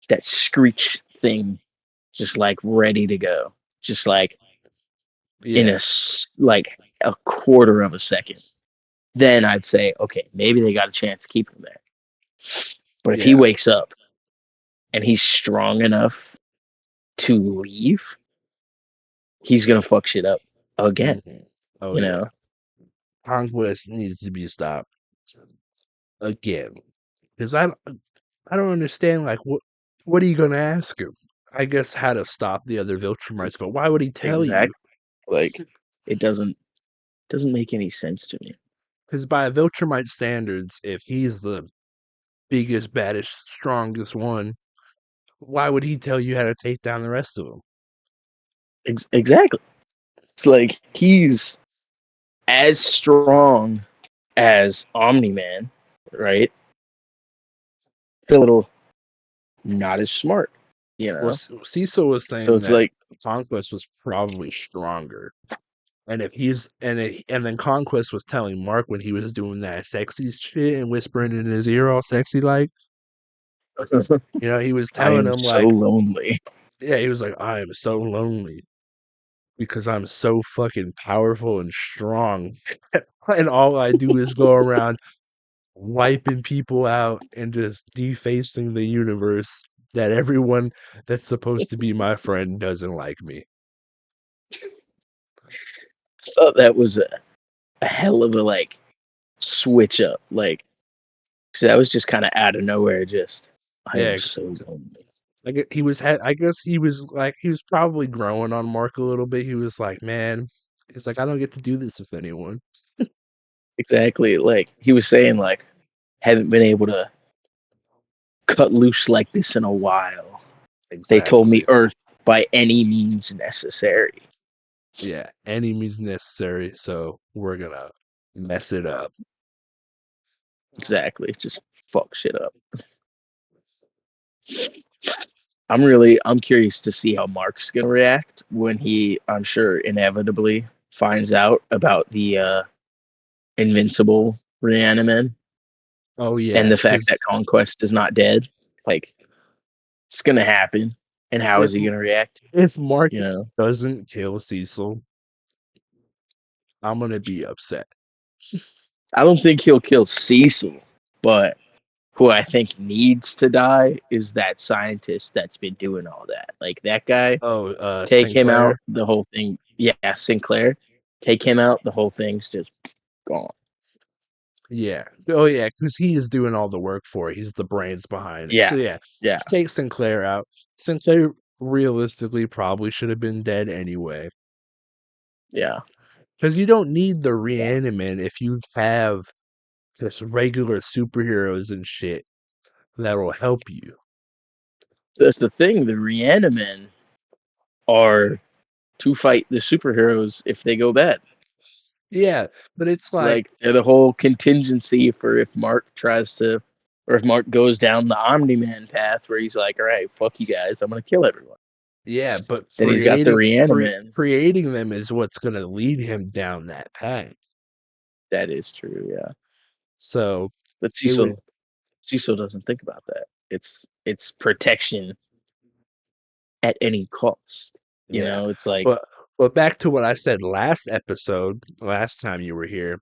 that screech thing just like ready to go, just like in Yeah. like a quarter of a second, then I'd say okay, maybe they got a chance to keep him there. But if he Yeah. wakes up and he's strong enough to leave, he's gonna fuck shit up again. Hmm. Oh You yeah. know, Conquest needs to be stopped again. Because I don't understand like what are you gonna ask him? I guess how to stop the other Viltrumites, but why would he tell you? exactly. Like it doesn't make any sense to me. Because by Viltrumite standards, if he's the biggest, baddest, strongest one, why would he tell you how to take down the rest of them? Exactly. It's like he's as strong as Omni Man, right? A little not as smart, you Well, know. Cecil was So saying it's that like Conquest was probably stronger, and if he's and then Conquest was telling Mark when he was doing that sexy shit and whispering in his ear all sexy like, he was I telling am him so like, lonely. yeah, he was like, I am so lonely because I'm so fucking powerful and strong, and all I do is go around wiping people out and just defacing the universe that everyone that's supposed to be my friend doesn't like me. I thought that was a hell of a like switch up, like 'cause that was just kind of out of nowhere. Just I Yeah, am so lonely. like he was. I guess he was like he was probably growing on Mark a little bit. He was like, man, it's like I don't get to do this with anyone. Exactly. Like he was saying, like haven't been able to cut loose like this in a while. They told me Exactly. Earth by any means necessary. Yeah, any means necessary. So we're gonna mess it up. Exactly. Just fuck shit up. I'm curious to see how Mark's gonna react when he, I'm sure, inevitably finds out about the Invincible reaniman Oh and yeah, the fact that because Conquest is not dead. Like it's gonna happen. And how is if he gonna react? if Mark You know, doesn't kill Cecil, I'm gonna be upset. I don't think he'll kill Cecil, but who I think needs to die is that scientist that's been doing all that. Like that guy, Oh, take him Sinclair. out, the whole thing. Yeah, Sinclair, take him out, the whole thing's just gone. Yeah. Oh, yeah, because he is doing all the work for it. He's the brains behind it. So, Yeah, yeah, yeah, take Sinclair out. Sinclair realistically probably should have been dead anyway. yeah. Because you don't need the reanimate if you have just regular superheroes and shit that will help you. That's the thing. The Reanimen are to fight the superheroes if they go bad. Yeah, but it's like, Like they're the whole contingency for if Mark tries to, or if Mark goes down the Omni Man path where he's like, "All right, fuck you guys, I'm gonna kill everyone." yeah, but Then he's got the Reanimen. creating them is what's going to lead him down that path. That is true, yeah. So, But it would, Cecil doesn't think about that. It's protection at any cost. You yeah. know, it's like, But back to what I said last episode, last time you were here,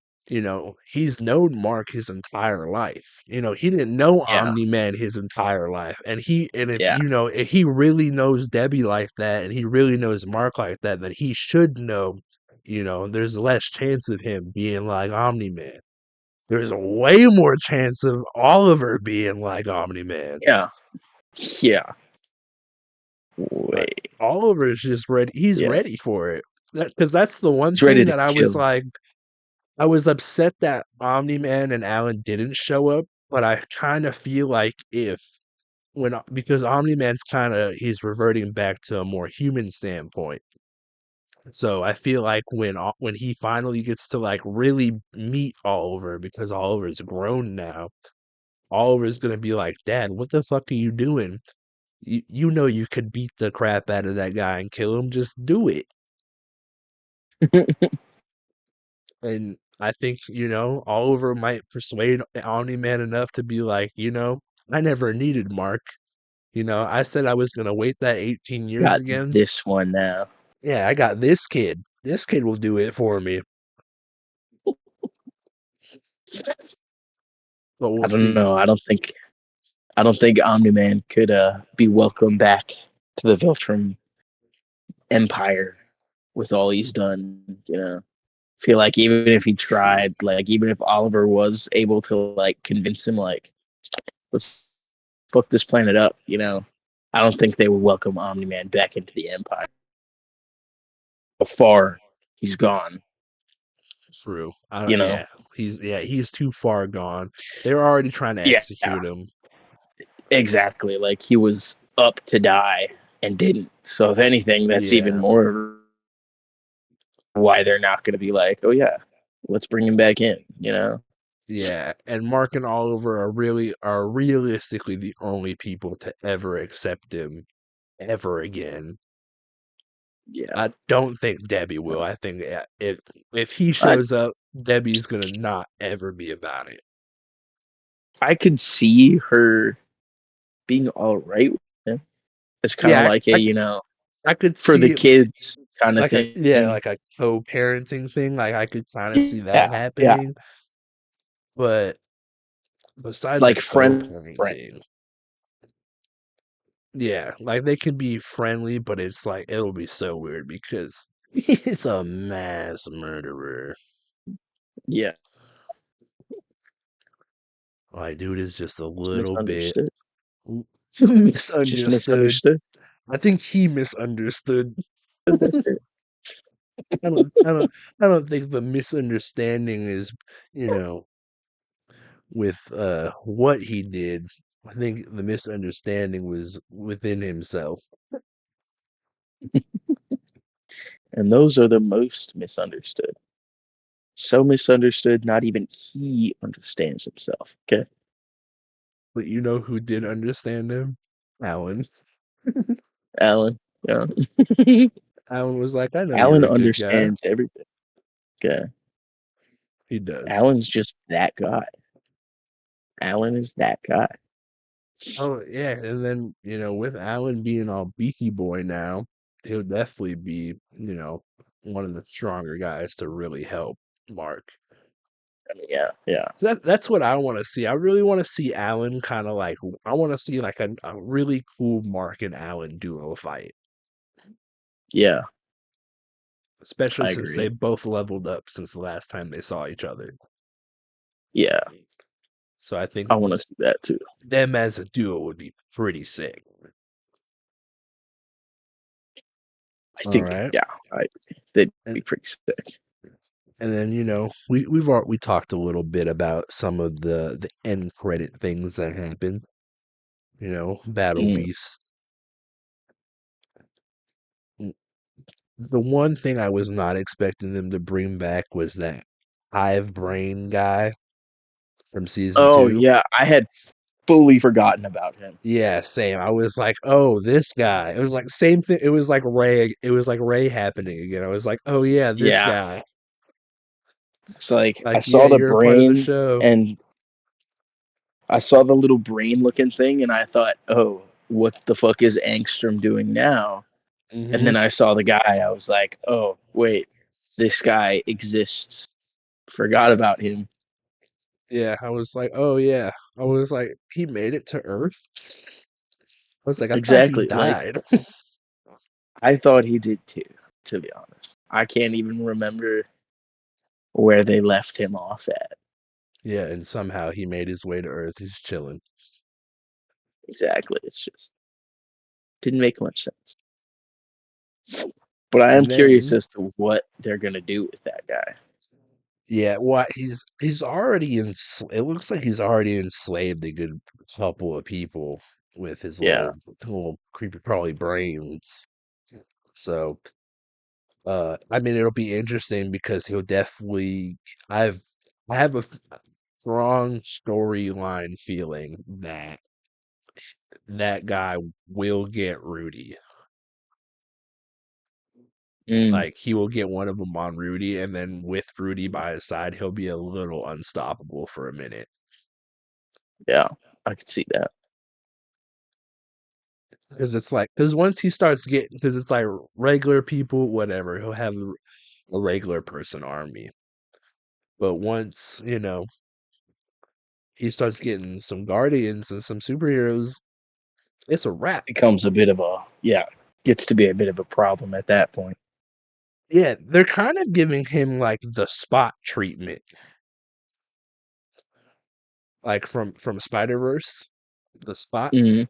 he's known Mark his entire life. He didn't know yeah, Omni Man his entire life. And if yeah, if he really knows Debbie like that and he really knows Mark like that, then he should know, there's less chance of him being like Omni Man. There's a way more chance of Oliver being like Omni Man. yeah, yeah. Like Wait, Oliver is just ready. He's yeah. ready for it. Because that's the one He's ready thing to that I was kill. like, I was upset that Omni Man and Alan didn't show up, but I kind of feel like if because Omni Man's he's reverting back to a more human standpoint. So I feel like when he finally gets to like really meet Oliver, because Oliver's grown now, Oliver's gonna be like, Dad, what the fuck are you doing? You know you could beat the crap out of that guy and kill him. Just do it. And I think, Oliver might persuade Omni Man enough to be like, I never needed Mark. I said I was gonna wait that 18 years Got again. this one now. Yeah, I got this kid. This kid will do it for me. But I we'll don't see. know. I don't think Omni Man could be welcomed back to the Viltrum Empire with all he's done. Feel like even if he True. tried, like even if Oliver was able to like convince him, like let's fuck this planet up, I don't think they would welcome Omni Man back into the Empire. How far he's gone, True. I don't, you know? yeah. He's too far gone. They're already trying to Yeah, execute him. exactly. Like he was up to die and didn't. So if anything, that's even Yeah. more why they're not going to be like, oh yeah, let's bring him back in. Yeah. And Mark and Oliver are realistically the only people to ever accept him ever again. Yeah. I don't think Debbie will. I think if he I shows up, Debbie's gonna not ever be about it. I could see her being all right with him. It's kind of Yeah, like I could for the see it kids kind of like thing. a co-parenting thing. Like I could kind of see that Yeah, yeah, happening. But besides a like friend. co-parenting, yeah, like they can be friendly, but it's like it'll be so weird because he's a mass murderer. Yeah, Like, dude is just a it's little bit misunderstood. Just misunderstood. misunderstood. I think he misunderstood. That's it. I don't, I don't, I don't think the misunderstanding is, you know, with what he did. I think the misunderstanding was within himself. And those are the most misunderstood. So misunderstood, not even he understands himself. Okay, But you know who did understand him? Alan. Alan. Yeah, Alan was like, I know you're Alan a good guy. understands everything. Okay, He does. Alan's just that guy. Alan is that guy. Oh yeah, and then with Alan being all beefy boy now, he'll definitely be one of the stronger guys to really help Mark. I mean, yeah, yeah, So that's what I want to see. I really want to see Alan kind of like I want to see like a really cool Mark and Alan duo fight, yeah. especially I since they agree. both leveled up since the last time they saw each other. Yeah, So I think I want to see that too. them as a duo would be pretty sick. I All think, right, yeah, they'd and be pretty sick. and then we talked a little bit about some of the end credit things that happened. Battle Mm. Beast. The one thing I was not expecting them to bring back was that hive brain guy from season Oh two. yeah, I had fully forgotten about him. Yeah, same. I was like, oh, this guy. It was like same thing. It was like Ray. It was like Ray happening again. I was like, oh yeah, this Yeah, guy. it's like I Like, yeah, saw the you're a part of the brain show. and I saw the little brain looking thing, and I thought, oh, what the fuck is Angstrom doing now? And Hmm. then I saw the guy. I was like, oh, wait, this guy exists. Forgot about him. Yeah, I was like, oh yeah. I was like, he made it to Earth. I was like, I thought he Exactly. Like, died. I thought he did too, to be honest. I can't even remember where they left him off at. Yeah, and somehow he made his way to Earth. He's chilling. Exactly. It's just didn't make much sense. But I am And curious then as to what they're going to do with that guy. yeah, what he's already it looks like he's already enslaved a good couple of people with his Yeah. little creepy crawly brains. So, I mean, it'll be interesting because he'll definitely. I've I have a strong storyline feeling that that guy will get Rudy. Mm, Like he will get one of them on Rudy, and then with Rudy by his side, he'll be a little unstoppable for a minute. yeah, I could see that. Because it's like, because once he starts getting, because it's like regular people, whatever, he'll have a regular person army. But once, he starts getting some guardians and some superheroes, it's a wrap. Becomes a bit of a yeah, gets to be a bit of a problem at that point. Yeah, they're kind of giving him like the Spot treatment, like from Spider-Verse, the Spot. Mm,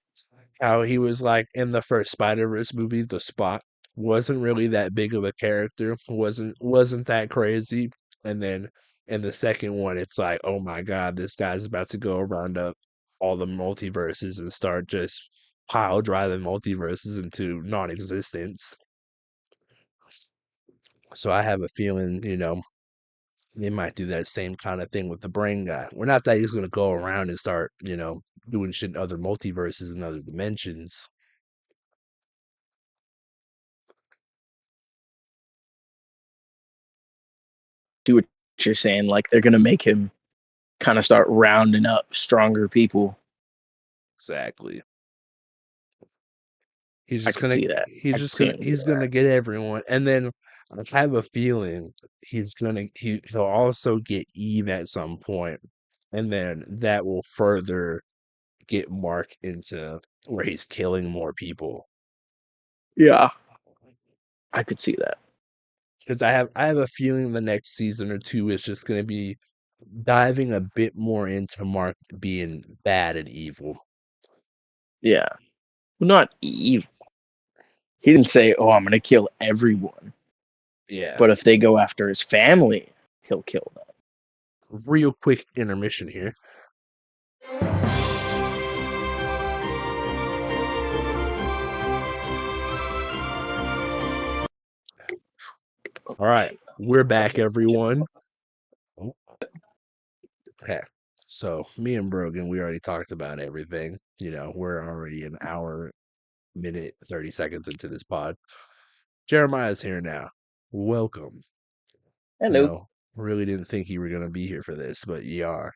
How he was like in the first Spider-Verse movie, the Spot wasn't really that big of a character, wasn't that crazy. And then in the second one, it's like, oh my God, this guy's about to go around up all the multiverses and start just pile driving multiverses into non-existence. So I have a feeling, they might do that same kind of thing with the brain guy. We're not that he's gonna go around and start, doing shit in other multiverses and other dimensions. see what you're saying. Like they're gonna make him kind of start rounding up stronger people. Exactly. He's I just could gonna see that. he's I could just see gonna him doing he's gonna that. get everyone. And then I have a feeling he'll also get Eve at some point, and then that will further get Mark into where he's killing more people. Yeah, I could see that. Because I have a feeling the next season or two is just gonna be diving a bit more into Mark being bad and evil. Yeah, well, not Eve. He didn't say, "Oh, I'm gonna kill everyone," Yeah. but if they go after his family, he'll kill them. Real quick intermission here. Oh All right, shit! we're back, everyone. Oh, okay. So me and Brogan, we already talked about everything. We're already an hour, minute, 30 seconds into this pod. Jeremiah's here now. Welcome. You Hello. know, really didn't think you were gonna be here for this, but you are.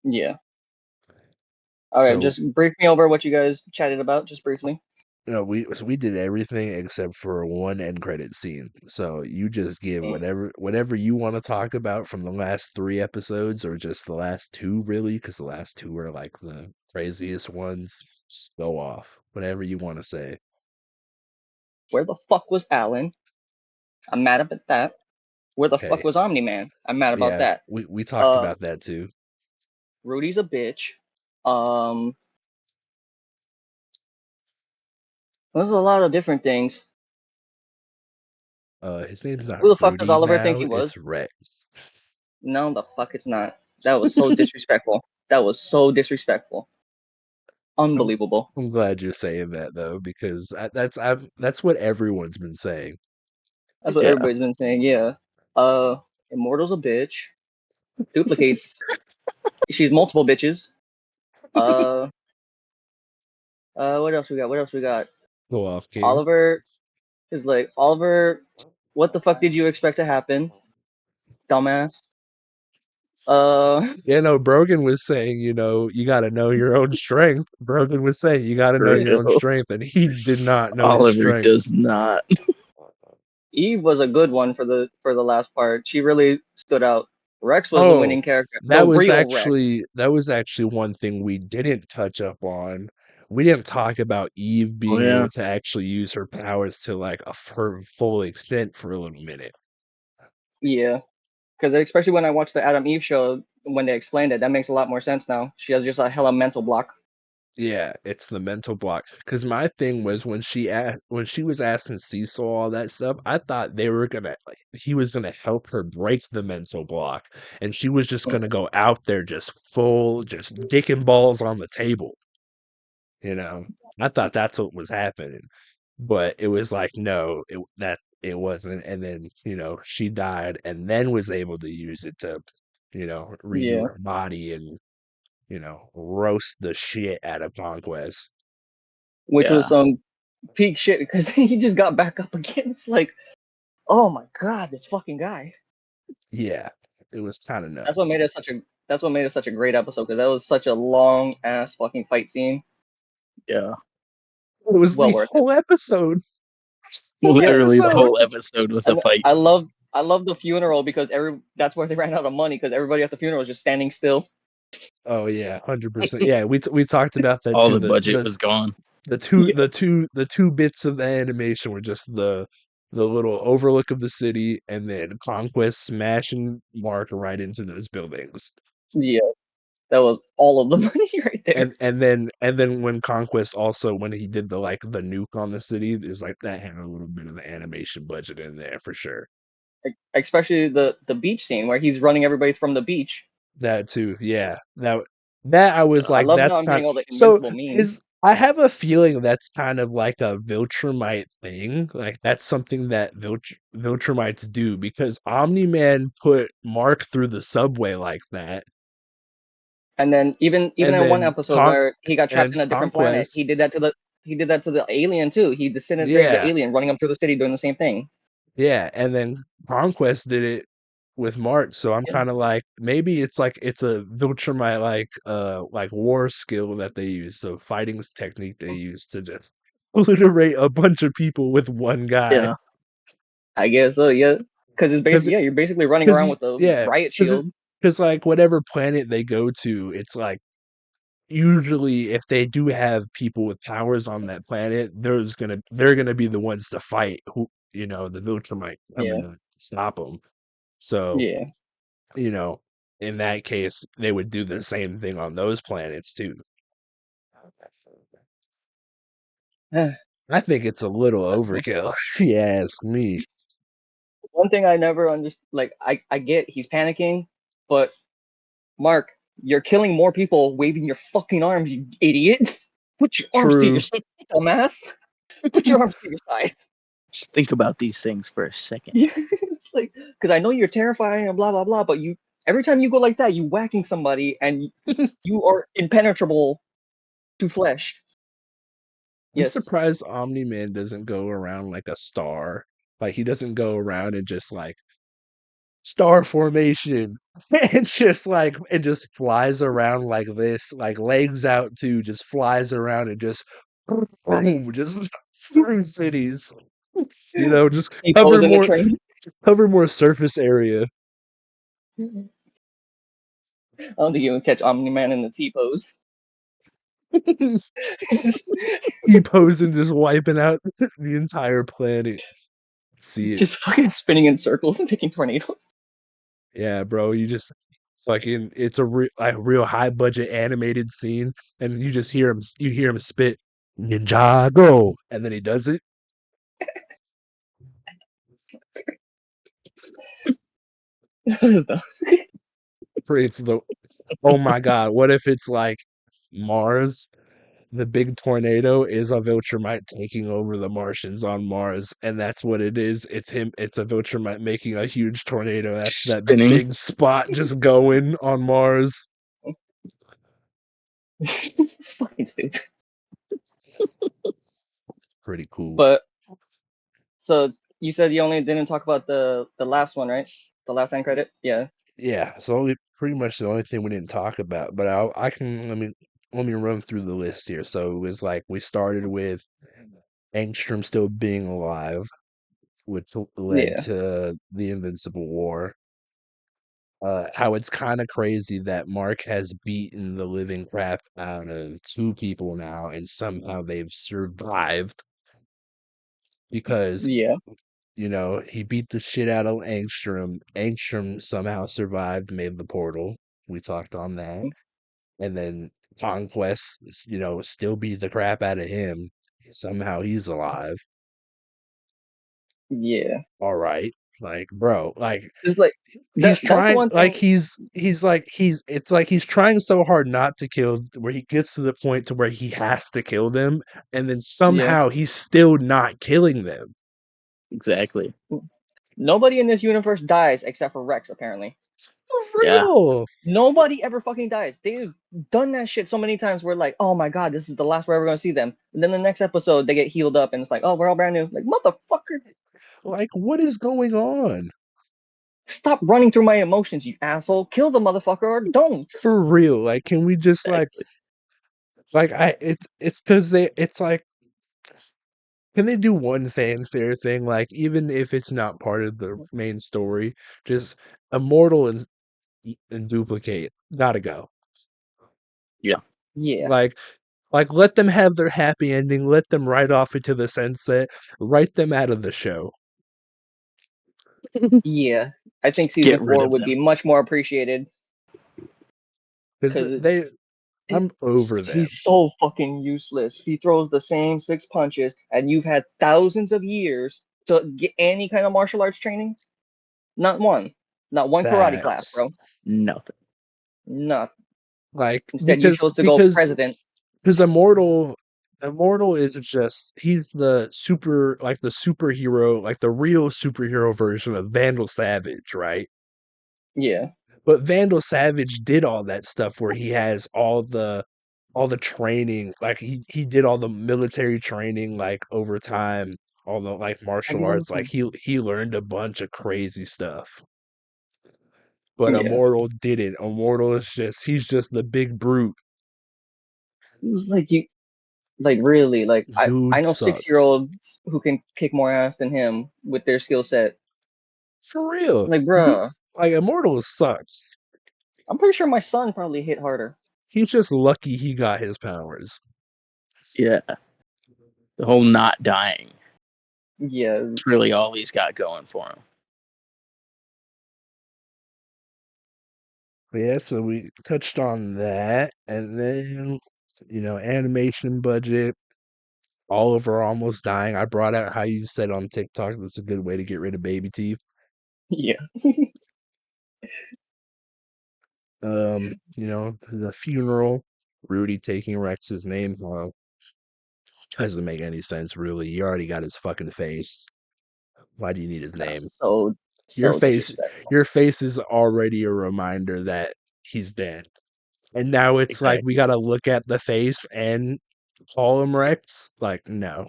Yeah. All right. So, Just brief me over what you guys chatted about, just briefly. we did everything except for one end credit scene. So you just give Mm. whatever you want to talk about from the last three episodes, or just the last two, really, because the last two are like the craziest ones. Just go off. Whatever you want to say. Where the fuck was Alan? I'm mad about that. Where the fuck Okay. was Omni Man? I'm mad about Yeah, that. we talked Uh, about that too. Rudy's a bitch. Um, there's a lot of different things. His name's not Who the fuck does Rudy Oliver think now, he was? it's Rex. No, the fuck it's not. That was so disrespectful. That was so disrespectful. I'm Unbelievable. I'm glad you're saying that though, because that's what everyone's been saying. That's what Yeah. everybody's been saying. Yeah. Uh, Immortal's a bitch. Duplicates. She's multiple bitches. Uh, what else we got? What else we got? Go off, King. Oliver is like Oliver. What the fuck did you expect to happen, dumbass? Uh, Yeah, no, Brogan was saying, you got to know your own strength. Brogan was saying, you got to know your own Bro. strength, and he did not know his Oliver strength. does not. Eve was a good one for the last part. She really stood out. Rex was the Oh, winning character, the that was real Rex. actually that was actually one thing we didn't touch up on. We didn't talk about Eve Oh being yeah, able to actually use her powers to like her full extent for a little minute. yeah. Because especially when I watched the Adam Eve show, when they explained it, that makes a lot more sense now. She has just a hella mental block. Yeah, it's the mental block. Because my thing was when she was asking Cecil all that stuff, I thought they were gonna like he was gonna help her break the mental block, and she was just gonna go out there just full, just dick and balls on the table. You know, I thought that's what was happening, but it was like no, it wasn't. And then she died, and then was able to use it to redo Yeah, her body and roast the shit out of Conquest. which was Yeah. some peak shit because he just got back up again. It's like, oh my god, this fucking guy. Yeah, it was kind of That's what nuts. made it such a that's what made it such a great episode because that was such a long ass fucking fight scene. Yeah. It was Well the worth it. whole episode. Whole Yeah, Literally, the episode. whole episode was a and fight. I love the funeral because that's where they ran out of money because everybody at the funeral was just standing still. Oh yeah, 100%. Yeah, we talked about that All too. the The budget the was gone. the two Yeah, the two the two bits of the animation were just the little overlook of the city and then Conquest smashing Mark right into those buildings. yeah, that was all of the money right there. And then when Conquest also when he did the nuke on the city, it was like that had a little bit of the animation budget in there for sure. Especially the beach scene where he's running everybody from the beach. That too, yeah. That I was I like, love how that's I'm kind getting of all the so invincible memes. is I have a feeling that's kind of like a Viltrumite thing. Like that's something that Viltrumites do because Omni Man put Mark through the subway like that, And then even and in one then episode where he got trapped and in a different planet, Conquest, he did that to the alien too. He disintegrated the yeah, alien, running him through the city doing the same thing. yeah, and then Conquest did it with Mark. So I'm Yeah, kind of like maybe it's a Viltrumite like war skill that they use, so fighting technique they use to just obliterate a bunch of people with one guy. Yeah. I guess so. Yeah, because it's Because basically you're basically running because around with a yeah, riot because shield. because like whatever planet they go to, it's like usually if they do have people with powers on that planet, they're gonna be the ones to fight who the Viltrumite coming Yeah, to stop them. So yeah. you know, in that case, they would do the same thing on those planets too. I think it's a little overkill, if you ask me. One thing I never understood, like I get he's panicking, but Mark, you're killing more people waving your fucking arms, you idiot. Put your arms to your True. side, dumbass. Put your arms to your side. Just think about these things for a second. Yeah, like because I know you're terrifying and blah blah blah, but you every time you go like that, you whacking somebody and you are impenetrable to flesh. I'm Yes. surprised Omni Man doesn't go around like a star. Like he doesn't go around and just like star formation and just flies around like this, like legs out too, just flies around and just boom, just through cities. Just He pose in the train. cover more surface area. I don't think you can catch Omni Man in the T pose. He posing just wiping out the entire planet. See it. Just fucking spinning in circles and making tornadoes. Yeah, bro. You just fucking it's a real high budget animated scene and you hear him spit Ninjago and then he does it. Creates the oh my god, what if it's like Mars? The big tornado is a Viltrumite taking over the Martians on Mars, and that's what it is. It's a Viltrumite making a huge tornado. That's that Spinning. big spot just going on Mars. Fucking stupid. Pretty cool. But so you said you only didn't talk about the last one, right? The last end credit. Yeah. Yeah, so only pretty much the only thing we didn't talk about, but I can let me run through the list here. So it was like we started with Angstrom still being alive, which led Yeah. to the Invincible War. How it's kind of crazy that Mark has beaten the living crap out of two people now, and somehow they've survived because Yeah. he beat the shit out of Angstrom. Angstrom somehow survived, made the portal. We talked on that. And then Conquest, still beat the crap out of him. Somehow he's alive. Yeah. All right. Like, bro, like It's like he's that's the trying one like thing. he's like it's like he's trying so hard not to kill where he gets to the point to where he has to kill them and then Yeah. somehow he's still not killing them. Exactly. Nobody in this universe dies except for Rex, apparently. For Yeah. real. Nobody ever fucking dies. They've done that shit so many times. We're like, oh my god, this is the last we're ever gonna see them. And then the next episode, they get healed up, and it's like, oh, we're all brand new. Like, motherfucker, Like, what is going on? stop running through my emotions, you asshole. Kill the motherfucker or don't. For real. Like, can we just Exactly. it's because it's like, can they do one fanfare thing? Like, even if it's not part of the main story, just immortal and duplicate. Gotta go. Yeah. Yeah, Like, let them have their happy ending. Let them ride off into the sunset. Write them out of the show. yeah. I think season Get rid 4 of would them. be much more appreciated Because because I'm over them. he's so fucking useless. He throws the same 6 punches, and you've had thousands of years to get any kind of martial arts training. Not one. Not one karate class, Facts. bro. Nothing. Not. Like, Instead, you chose to go president. because immortal is just, he's the super, like the superhero, like the real superhero version of Vandal Savage, right? Yeah. But Vandal Savage did all that stuff where he has all the training, like he did all the military training, like over time, all the like I martial love arts, like him. he learned a bunch of crazy stuff. But Yeah. Immortal didn't. Immortal is just, he's just the big brute. Like you, like really, like I Dude know sucks. 6-year-olds who can kick more ass than him with their skill set. For real. Like, Dude, bruh, like Immortal sucks. I'm pretty sure my son probably hit harder. He's just lucky he got his powers. Yeah. The whole not dying. Yeah, It's really all he's got going for him. Yeah, so we touched on that, and then animation budget. Oliver almost dying. I brought out how you said on TikTok that's a good way to get rid of baby teeth. yeah, The funeral, Rudy taking Rex's name. Doesn't make any sense really. You already got his fucking face. Why do you need his that's name? so Your so face, disrespectful. your face is already a reminder that he's dead. And now it's like we Exactly. gotta look at the face and call him Rex. Like, no.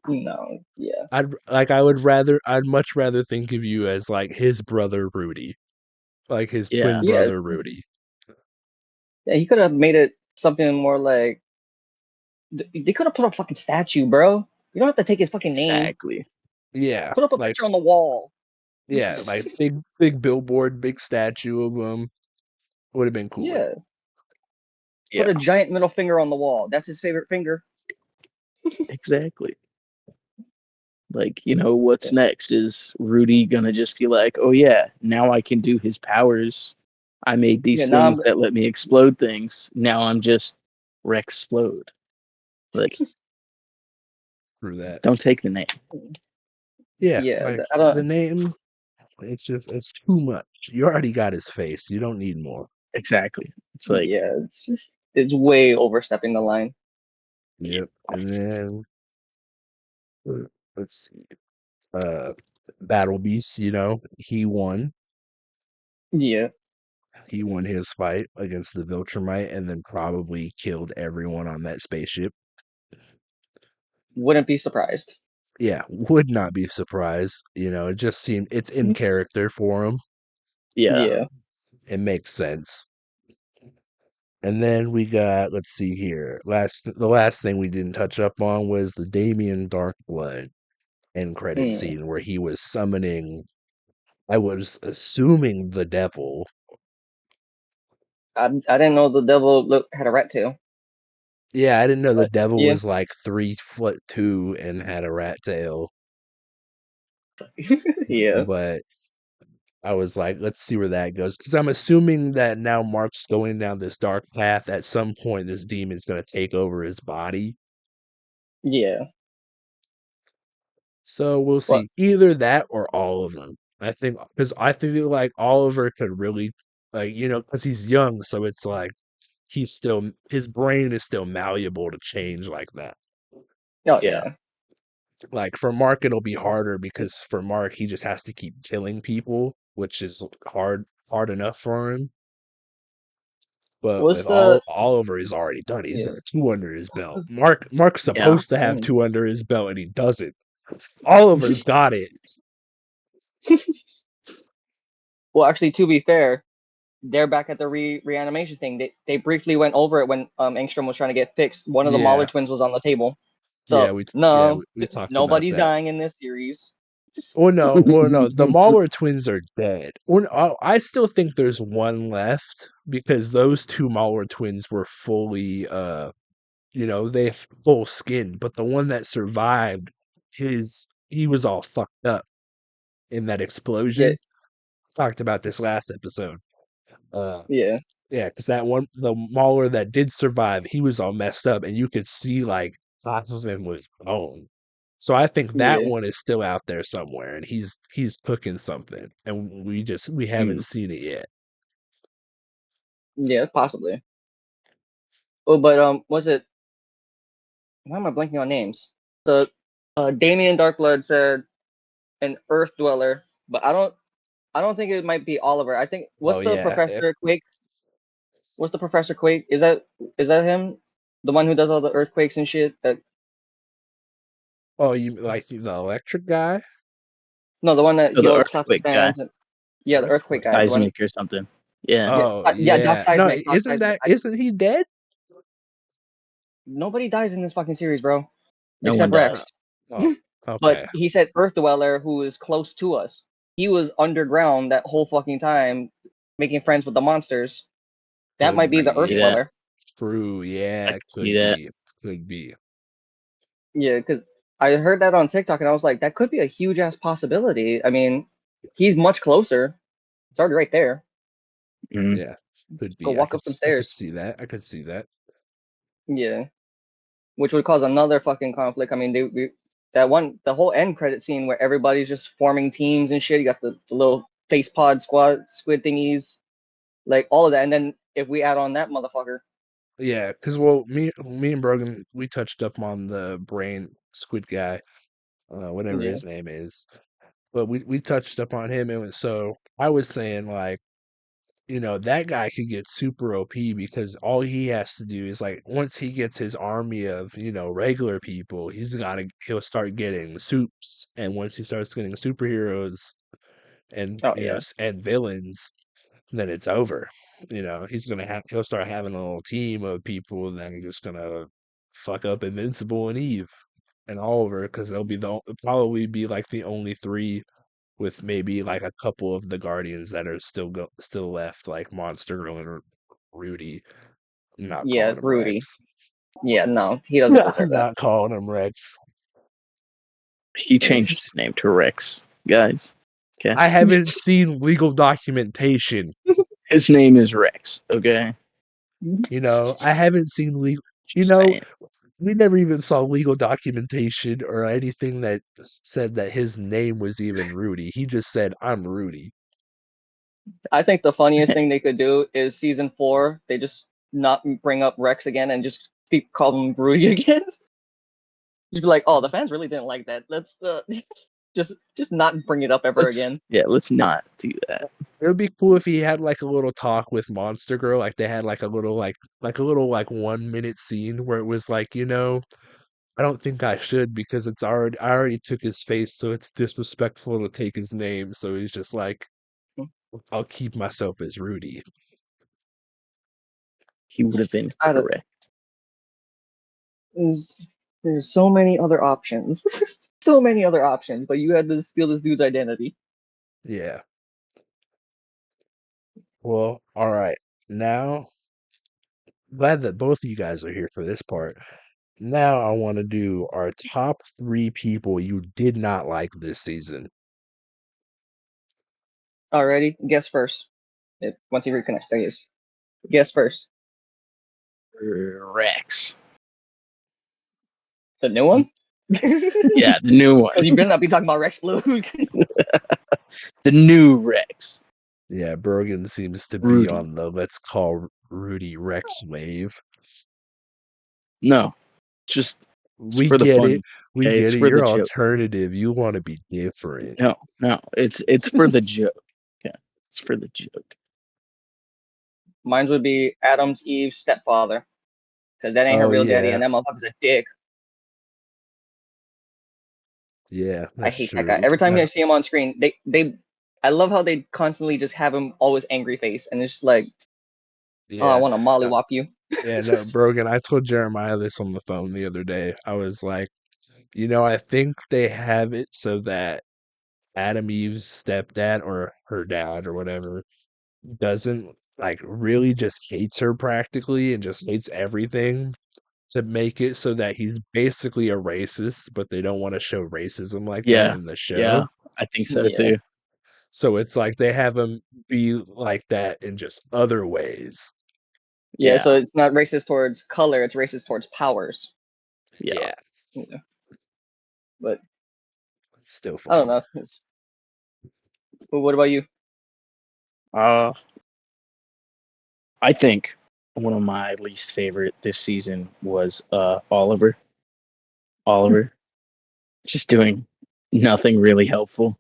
No, yeah, I'd much rather think of you as like his brother Rudy. Like his twin Yeah. yeah, brother Rudy. yeah. He could have made it something more like they could have put a fucking statue, bro. You don't have to take his fucking name. Exactly. Yeah, Put up a like picture on the wall. yeah, like big billboard, big statue of him would have been cooler. Yeah, put Yeah. a giant middle finger on the wall. That's his favorite finger. Exactly. Like, what's next? Is Rudy gonna just be like, oh yeah, now I can do his powers. I made Yeah, these now things that let me explode things. Now I'm just Rexplode. Like, Through that. don't take the name. Yeah, yeah, like I the don't. name, it's too much. You already got his face. You don't need more. Exactly. It's like, Yeah, it's way overstepping the line. Yep. And then let's see. Uh Battle Beast, he won. Yeah, He won his fight against the Viltrumite and then probably killed everyone on that spaceship. wouldn't be surprised. Yeah, would not be surprised. It just seemed it's in character for him. yeah. Yeah. It makes sense. And then we got, let's see here. The last thing we didn't touch up on was the Damien Darkblood end credit Mm. scene where he was summoning, I was assuming the devil. I didn't know the devil had a rat tail. Yeah, I didn't know the But devil yeah, was like 3'2" and had a rat tail. yeah, But I was like, let's see where that goes. Because I'm assuming that now Mark's going down this dark path. At some point, this demon's going to take over his body. yeah. So we'll But see. Either that or all of them. I think, because I feel like Oliver could really, like, because he's young. So it's like his brain is still malleable to change like that. oh Yeah. yeah, Like for Mark, it'll be harder because for Mark, he just has to keep killing people, which is hard enough for him. But What's with the Oliver, he's already done it. He's yeah? got two under his belt. Mark's Yeah. supposed to have Mm. two under his belt, and he doesn't. Oliver's got it. Well, actually, to be fair, they're back at the reanimation thing. They briefly went over it when Engstrom was trying to get fixed. One of the Mahler Yeah, twins was on the table. yeah, So no, we talked about nobody's that. dying in this series. Well, no, the Mahler twins are dead. I still think there's one left because those two Mahler twins were fully, they have full skin. But the one that survived, he was all fucked up in that Yeah, explosion. Talked about this last episode. Uh, yeah, yeah, because the Mauler that did survive, he was all messed up, and you could see like lots of him was bone. So I think that yeah, one is still out there somewhere, and he's cooking something, and we haven't Mm. seen it yet. yeah, possibly. Oh, but was it? Why am I blanking on names? The Damien Darkblood said an Earth Dweller, but I don't think it might be Oliver. I think Oh what's the yeah. Professor Quake? What's the Professor Quake? Is that him? The one who does all the earthquakes and shit? That Oh, you like the electric guy? no, the one that So the heals Classic earthquake guy, Sands and yeah, the earthquake Earthquake. guy. The one seismic or something. Yeah. yeah, Oh yeah, Doc yeah. No, Seismic, Doc Seismic. isn't he dead? Nobody dies in this fucking series, bro, No one except does. Uh, Rex. oh, But okay. he said Earth Dweller, who is close to us. He was underground that whole fucking time, making friends with the monsters. That might Could be the Earth See be. that? Dweller. True. I Yeah, can see could that. be. Could be. Yeah, because I heard that on TikTok and I was like, that could be a huge ass possibility. I mean, he's much closer. It's already right there. Mm. Yeah, could Go be. walk up some I could stairs. see that. I could see that. Yeah, which would cause another fucking conflict. I mean, the whole end credit scene where everybody's just forming teams and shit. You got the little face pod squid thingies, like all of that. And then if we add on that motherfucker, Yeah, because me and Brogan, we touched up on the brain squid guy, whatever yeah, his name is. But we touched up on him, and so I was saying like, that guy could get super OP because all he has to do is like once he gets his army of, regular people, he'll start getting soups. And once he starts getting superheroes and oh yeah, and villains, then it's over. He'll start having a little team of people that are just gonna fuck up Invincible and Eve and Oliver because they'll probably be like the only three with maybe like a couple of the Guardians that are still left, like Monster Girl and Rudy. I'm not yeah, calling him Rudy. Rex. Yeah, no, he doesn't deserve I'm that. not calling him Rex. He changed his name to Rex, guys. Okay. I haven't seen legal documentation. His name is Rex. Okay. I haven't seen legal. You Just know, saying. we never even saw legal documentation or anything that said that his name was even Rudy. He just said, "I'm Rudy." I think the funniest thing they could do is season 4. They just not bring up Rex again and just keep calling him Rudy again. Just be like, oh, the fans really didn't like that. Let's just not bring it up ever again. Let's not do that. It would be cool if he had like a little talk with Monster Girl, like they had like a little 1 minute scene where it was like, I don't think I should because I already took his face, so it's disrespectful to take his name. So he's just like, I'll keep myself as Rudy. He would have been I don't, correct. there's so many other options. So many other options, but you had to steal this dude's identity. Yeah. Well, all right. Now, glad that both of you guys are here for this part. Now I want to do our top three people you did not like this season. Alrighty, guess first. Once you reconnect, there he is. Guess first. Rex. The new one? Yeah, the new one. Because you better not be talking about Rex Blue. The new Rex. Yeah, Brogen seems to be Rudy. on the let's call Rudy Rex wave. No, just It's We for the get it. fun. We Okay, it's get it. for the You're joke. alternative. You want to be different. No, it's for the joke. Yeah, it's for the joke. Mine would be Adam's Eve's stepfather, because that ain't her Oh real daddy, yeah. and that motherfucker's a dick. Yeah, I that's hate that guy. true. Every time I see him on screen, I love how they constantly just have him always angry face, and it's just like, oh, I Yeah. want to mollywop you. Yeah, no, Brogan, I told Jeremiah this on the phone the other day. I was like, I think they have it so that Adam Eve's stepdad or her dad or whatever doesn't like really just hates her practically and just hates everything to make it so that he's basically a racist, but they don't want to show racism like that Yeah, in the yeah, show. I think so Yeah, too. So it's like they have him be like that in just other ways. yeah. Yeah, So it's not racist towards color; it's racist towards powers. yeah. Yeah, Yeah. But still I don't funny. know. But what about you? Uh, I think one of my least favorite this season was Oliver. Oliver just doing nothing really helpful.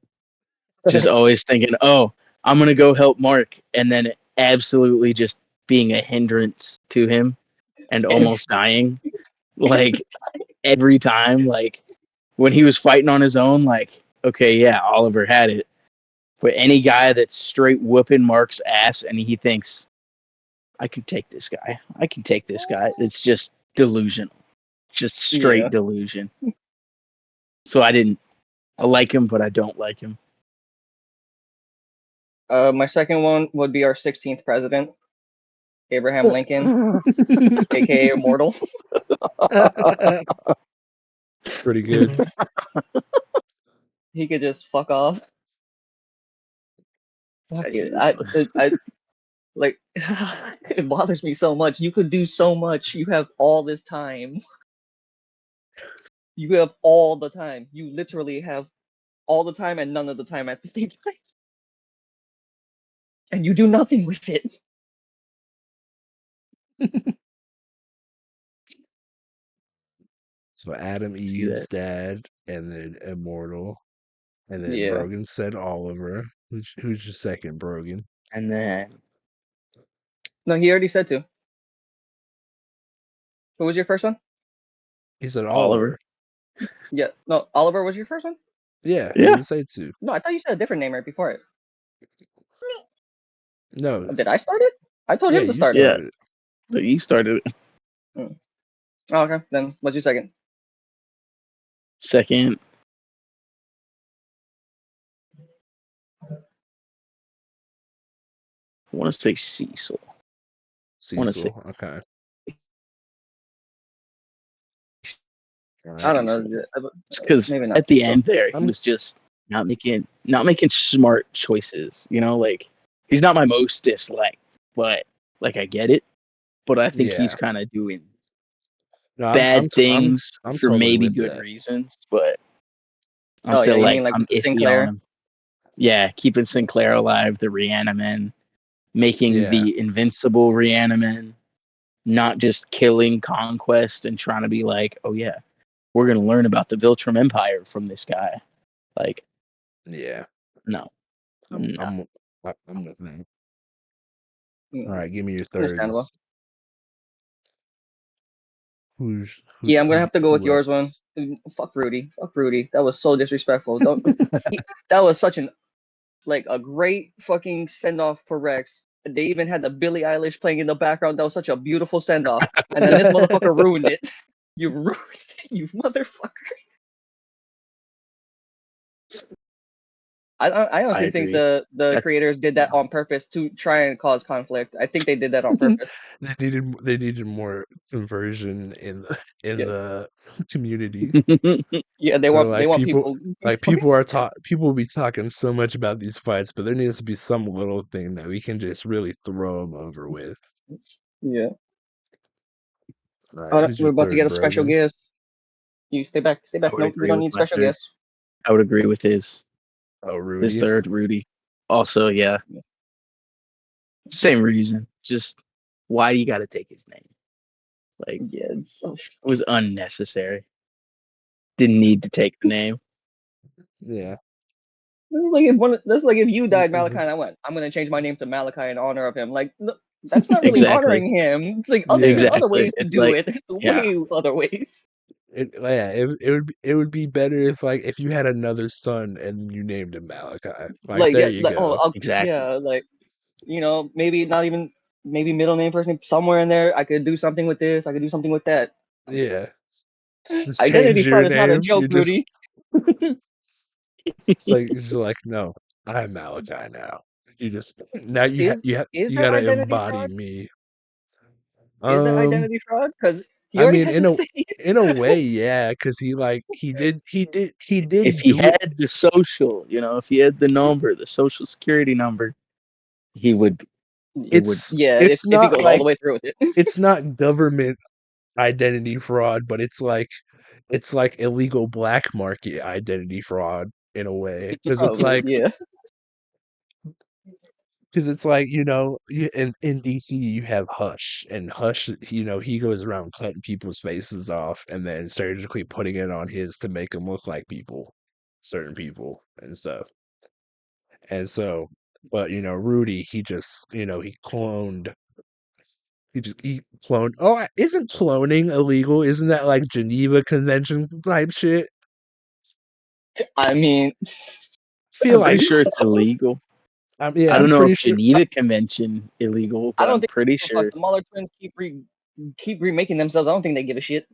Just always thinking, "Oh, I'm gonna go help Mark," and then absolutely just being a hindrance to him and Every, almost dying. Like every every time, like when he was fighting on his own, like okay, yeah, Oliver had it. But any guy that's straight whooping Mark's ass and he thinks, I can take this guy. I can take this guy. It's just delusional. Just straight yeah. delusion. So I like him, but I don't like him. My second one would be our 16th president, Abraham Lincoln, aka Immortal. It's pretty good. He could just fuck off. Fuck That's it. I like. It bothers me so much. You could do so much. You have all this time. You have all the time. You literally have all the time and none of the time at the same time, and you do nothing with it. So Adam see Eve's that. dad, and then Immortal, and then Yeah. Brogan said Oliver. Who's your second, Brogan? And then No, he already said to. What was your first one? He said Oliver. Oliver. Yeah. No, Oliver was your first one. Yeah, he Yeah. didn't say two. No, I thought you said a different name right before it. No, Did I start it? I told yeah, him to you start it. Yeah. started it. But you started it. Mm. Oh, okay. Then what's your second? Second. I want to say Cecil. I want to say Cecil. Okay. All I right. don't know. Cecil. Because Maybe not at the Cecil. end there, he I'm was just not making smart choices. Like he's not my most disliked, but like I get it. But I think he's yeah. kind of doing No, I'm bad I'm t- I'm things I'm for totally maybe with good that. reasons. But I'm Oh yeah, still you like mean like I'm with the iffy on Sinclair? him. Yeah, keeping Sinclair alive, the Reaniman, making Yeah. the Invincible Reaniman, not just killing Conquest and trying to be like, oh yeah, we're gonna learn about the Viltrum Empire from this guy. Like, Yeah. no, I'm no. I'm I'm with that. All Mm, right, give me your understandable. thirds. Who's who Yeah, I'm gonna who have to go with who yours one. else? Fuck Rudy. Fuck Rudy. That was so disrespectful. Don't. That was such an like a great fucking send off for Rex. They even had the Billie Eilish playing in the background. That was such a beautiful send off. And then this motherfucker ruined it. You ruined it, you motherfucker. I I honestly think agree. the That's creators did that on purpose to try and cause conflict. I think they did that on purpose. They needed more conversion in Yeah, the community. yeah. They They're want they want people. people are people will be talking so much about these fights, but there needs to be some little thing that we can just really throw them over with. Yeah. All right, Oh, who's we're your about to third, get a special Brogan? guest. You stay back. Stay I back. would No, we agree don't with need my special third. guests. I would agree with Oh, his Rudy. third, Rudy. Also, yeah, same reason. Just why do you got to take his name? Like, Yeah. It's so it was unnecessary. Didn't need to take the name. Yeah. This is like if you died It Malachi was, and I went, I'm gonna change my name to Malachi in honor of him. Like that's not really Exactly. honoring him. It's like there's yeah. other Exactly. ways to It's do like, it. There's yeah, way other ways. It would be better if like if you had another son and you named him Malachi. Like Like there yeah, you like go. exactly. yeah, like maybe not even maybe middle name first name somewhere in there. I could do something with this. I could do something with that. Yeah. Just change Identity your fraud is not a name. joke, You just Rudy. it's like you're just like, no, I'm Malachi now. You just now Is you that gotta identity embody fraud? me. Is that Um, identity fraud? Because he I already mean, has his face. in a way, yeah, because he If did he do it. had the social, if he had the number, the social security number, he would. It would. Yeah, It's if he not goes all like the way through with it. it's not government identity fraud, but it's like illegal black market identity fraud in a way Probably, yeah. because it's like in DC you have Hush, and Hush, he goes around cutting people's faces off and then surgically putting it on his to make them look like certain people and stuff. And so, but Rudy, he just he cloned. Oh, isn't cloning illegal? Isn't that like Geneva Convention type shit? I mean, I Feel Pretty like believe sure so. it's illegal. yeah, I I'm don't know pretty if sure. Geneva Convention illegal, I but don't I'm think pretty fuck sure. the Muller twins keep remaking themselves. I don't think they give a shit.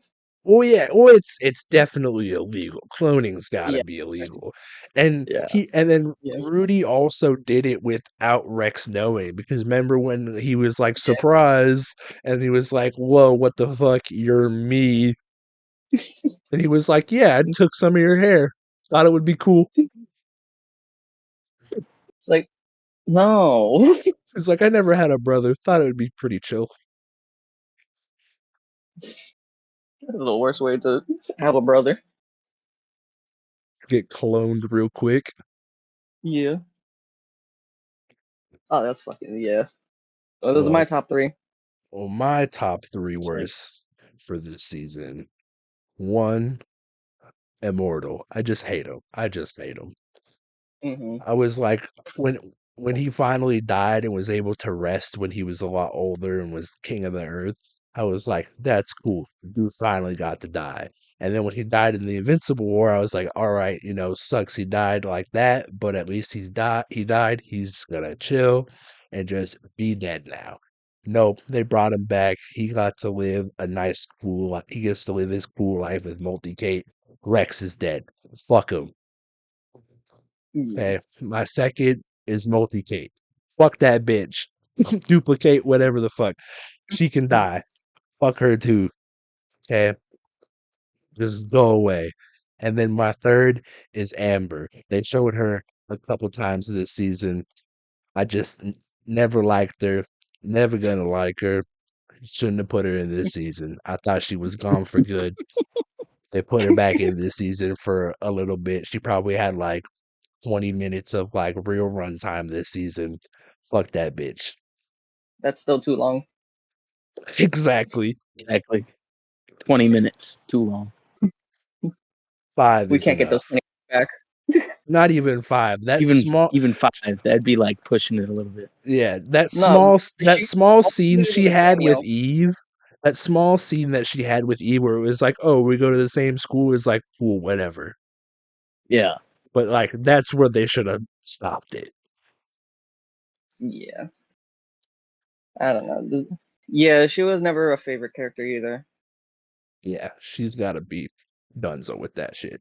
Oh yeah, well it's definitely illegal. Cloning's got to Yeah, be illegal, and Yeah. then yeah, Rudy also did it without Rex knowing, because remember when he was like yeah. surprise, and he was like, "Whoa, what the fuck? You're me," and he was like, "Yeah, I took some of your hair. Thought it would be cool." It's like no. He's like, "I never had a brother. Thought it would be pretty chill." That's the worst way to have a brother. Get cloned real quick. Yeah. Oh, that's fucking yeah. So those are my Well, top three. my top three Same. worst for this season. One, Immortal. I just hate him. I just hate him. Hmm. I was like, when he finally died and was able to rest when he was a lot older and was king of the earth, I was like, that's cool. Dude finally got to die. And then when he died in the Invincible War, I was like, all right, sucks he died like that, but at least he died. He's gonna chill and just be dead now. Nope, they brought him back. He got to live a nice, cool life. He gets to live his cool life with Multicate. Rex is dead. Fuck him. Yeah. Okay, my second is Multicate. Fuck that bitch. Duplicate, whatever the fuck. She can die. Fuck her too. Okay, just go away. And then my third is Amber. They showed her a couple times this season. I just never liked her. Never gonna like her. Shouldn't have put her in this season. I thought she was gone for good. They put her back in this season for a little bit. She probably had like 20 minutes of like real runtime this season. Fuck that bitch. That's still too long. Exactly. Exactly. 20 minutes. Too long. Five We is can't get those enough. 20 back. Not even five. Even 5, that'd be like pushing it a little bit. No, that small all she scene needed was she a had with cameo. Eve. That small scene that she had with Eve where it was like, oh, we go to the same school is like, cool, whatever. Yeah. But like that's where they should have stopped it. Yeah, I don't know. Yeah, she was never a favorite character either. Yeah, she's gotta be donezo with that shit.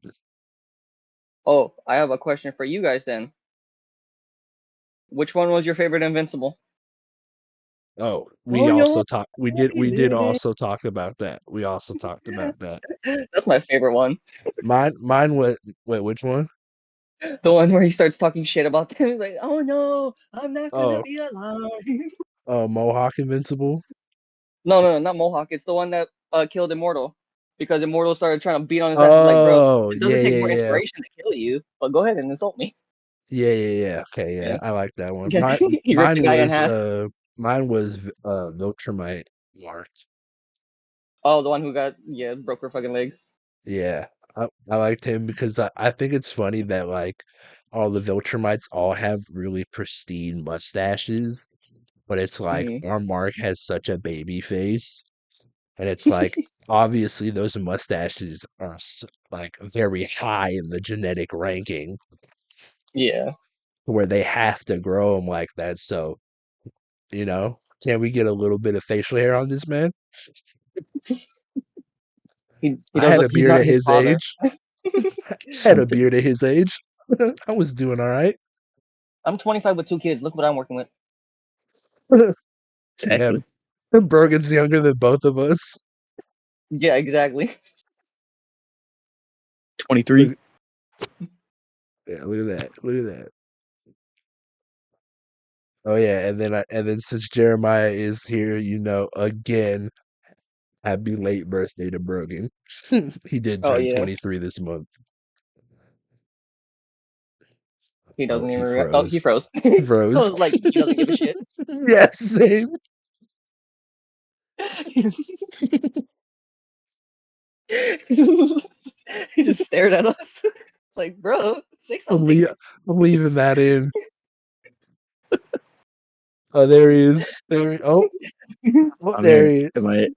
Oh, I have a question for you guys then. Which one was your favorite Invincible? Oh, Oh, yo, we did also talk about that. We also talked about that. that's my favorite one. Mine was wait, which one? The one where he starts talking shit about them. Like, oh no, I'm not gonna Oh, be alive. oh, Mohawk Invincible. No, not Mohawk. It's the one that killed Immortal because Immortal started trying to beat on his ass. He's like, bro, Oh, it doesn't take more yeah. inspiration to kill you, but go ahead and insult me. Yeah. Okay, yeah. Yeah, I like that one. he ripped the guy in half. Mine was Viltrumite Mart. Oh, the one who got broke her fucking leg. Yeah. I liked him because I think it's funny that like all the Viltrumites all have really pristine mustaches, but it's like Mhm. our Mark has such a baby face, and it's like obviously those mustaches are like very high in the genetic ranking Yeah. where they have to grow them like that. So can we get a little bit of facial hair on this man? He I does had look. a He's beard not at his his father. age. I had a Something. beard at his age. I was doing all right. I'm 25 with 2 kids. Look what I'm working with. Yeah, Exactly. Brogen's younger than both of us. Yeah, exactly. 23. Look, yeah, look at that. Look at that. Oh yeah, and then since Jeremiah is here, again, happy late birthday to Brogan. He did Oh turn yeah. 23 this month. He Oh, doesn't he even. Oh, he froze. froze. I Froze. was like, he doesn't give a shit. Yeah, same. He just stared at us. Like, bro, say I'm, something. le- I'm leaving that in. Oh, there he is. Oh, I'm there here. he Am is.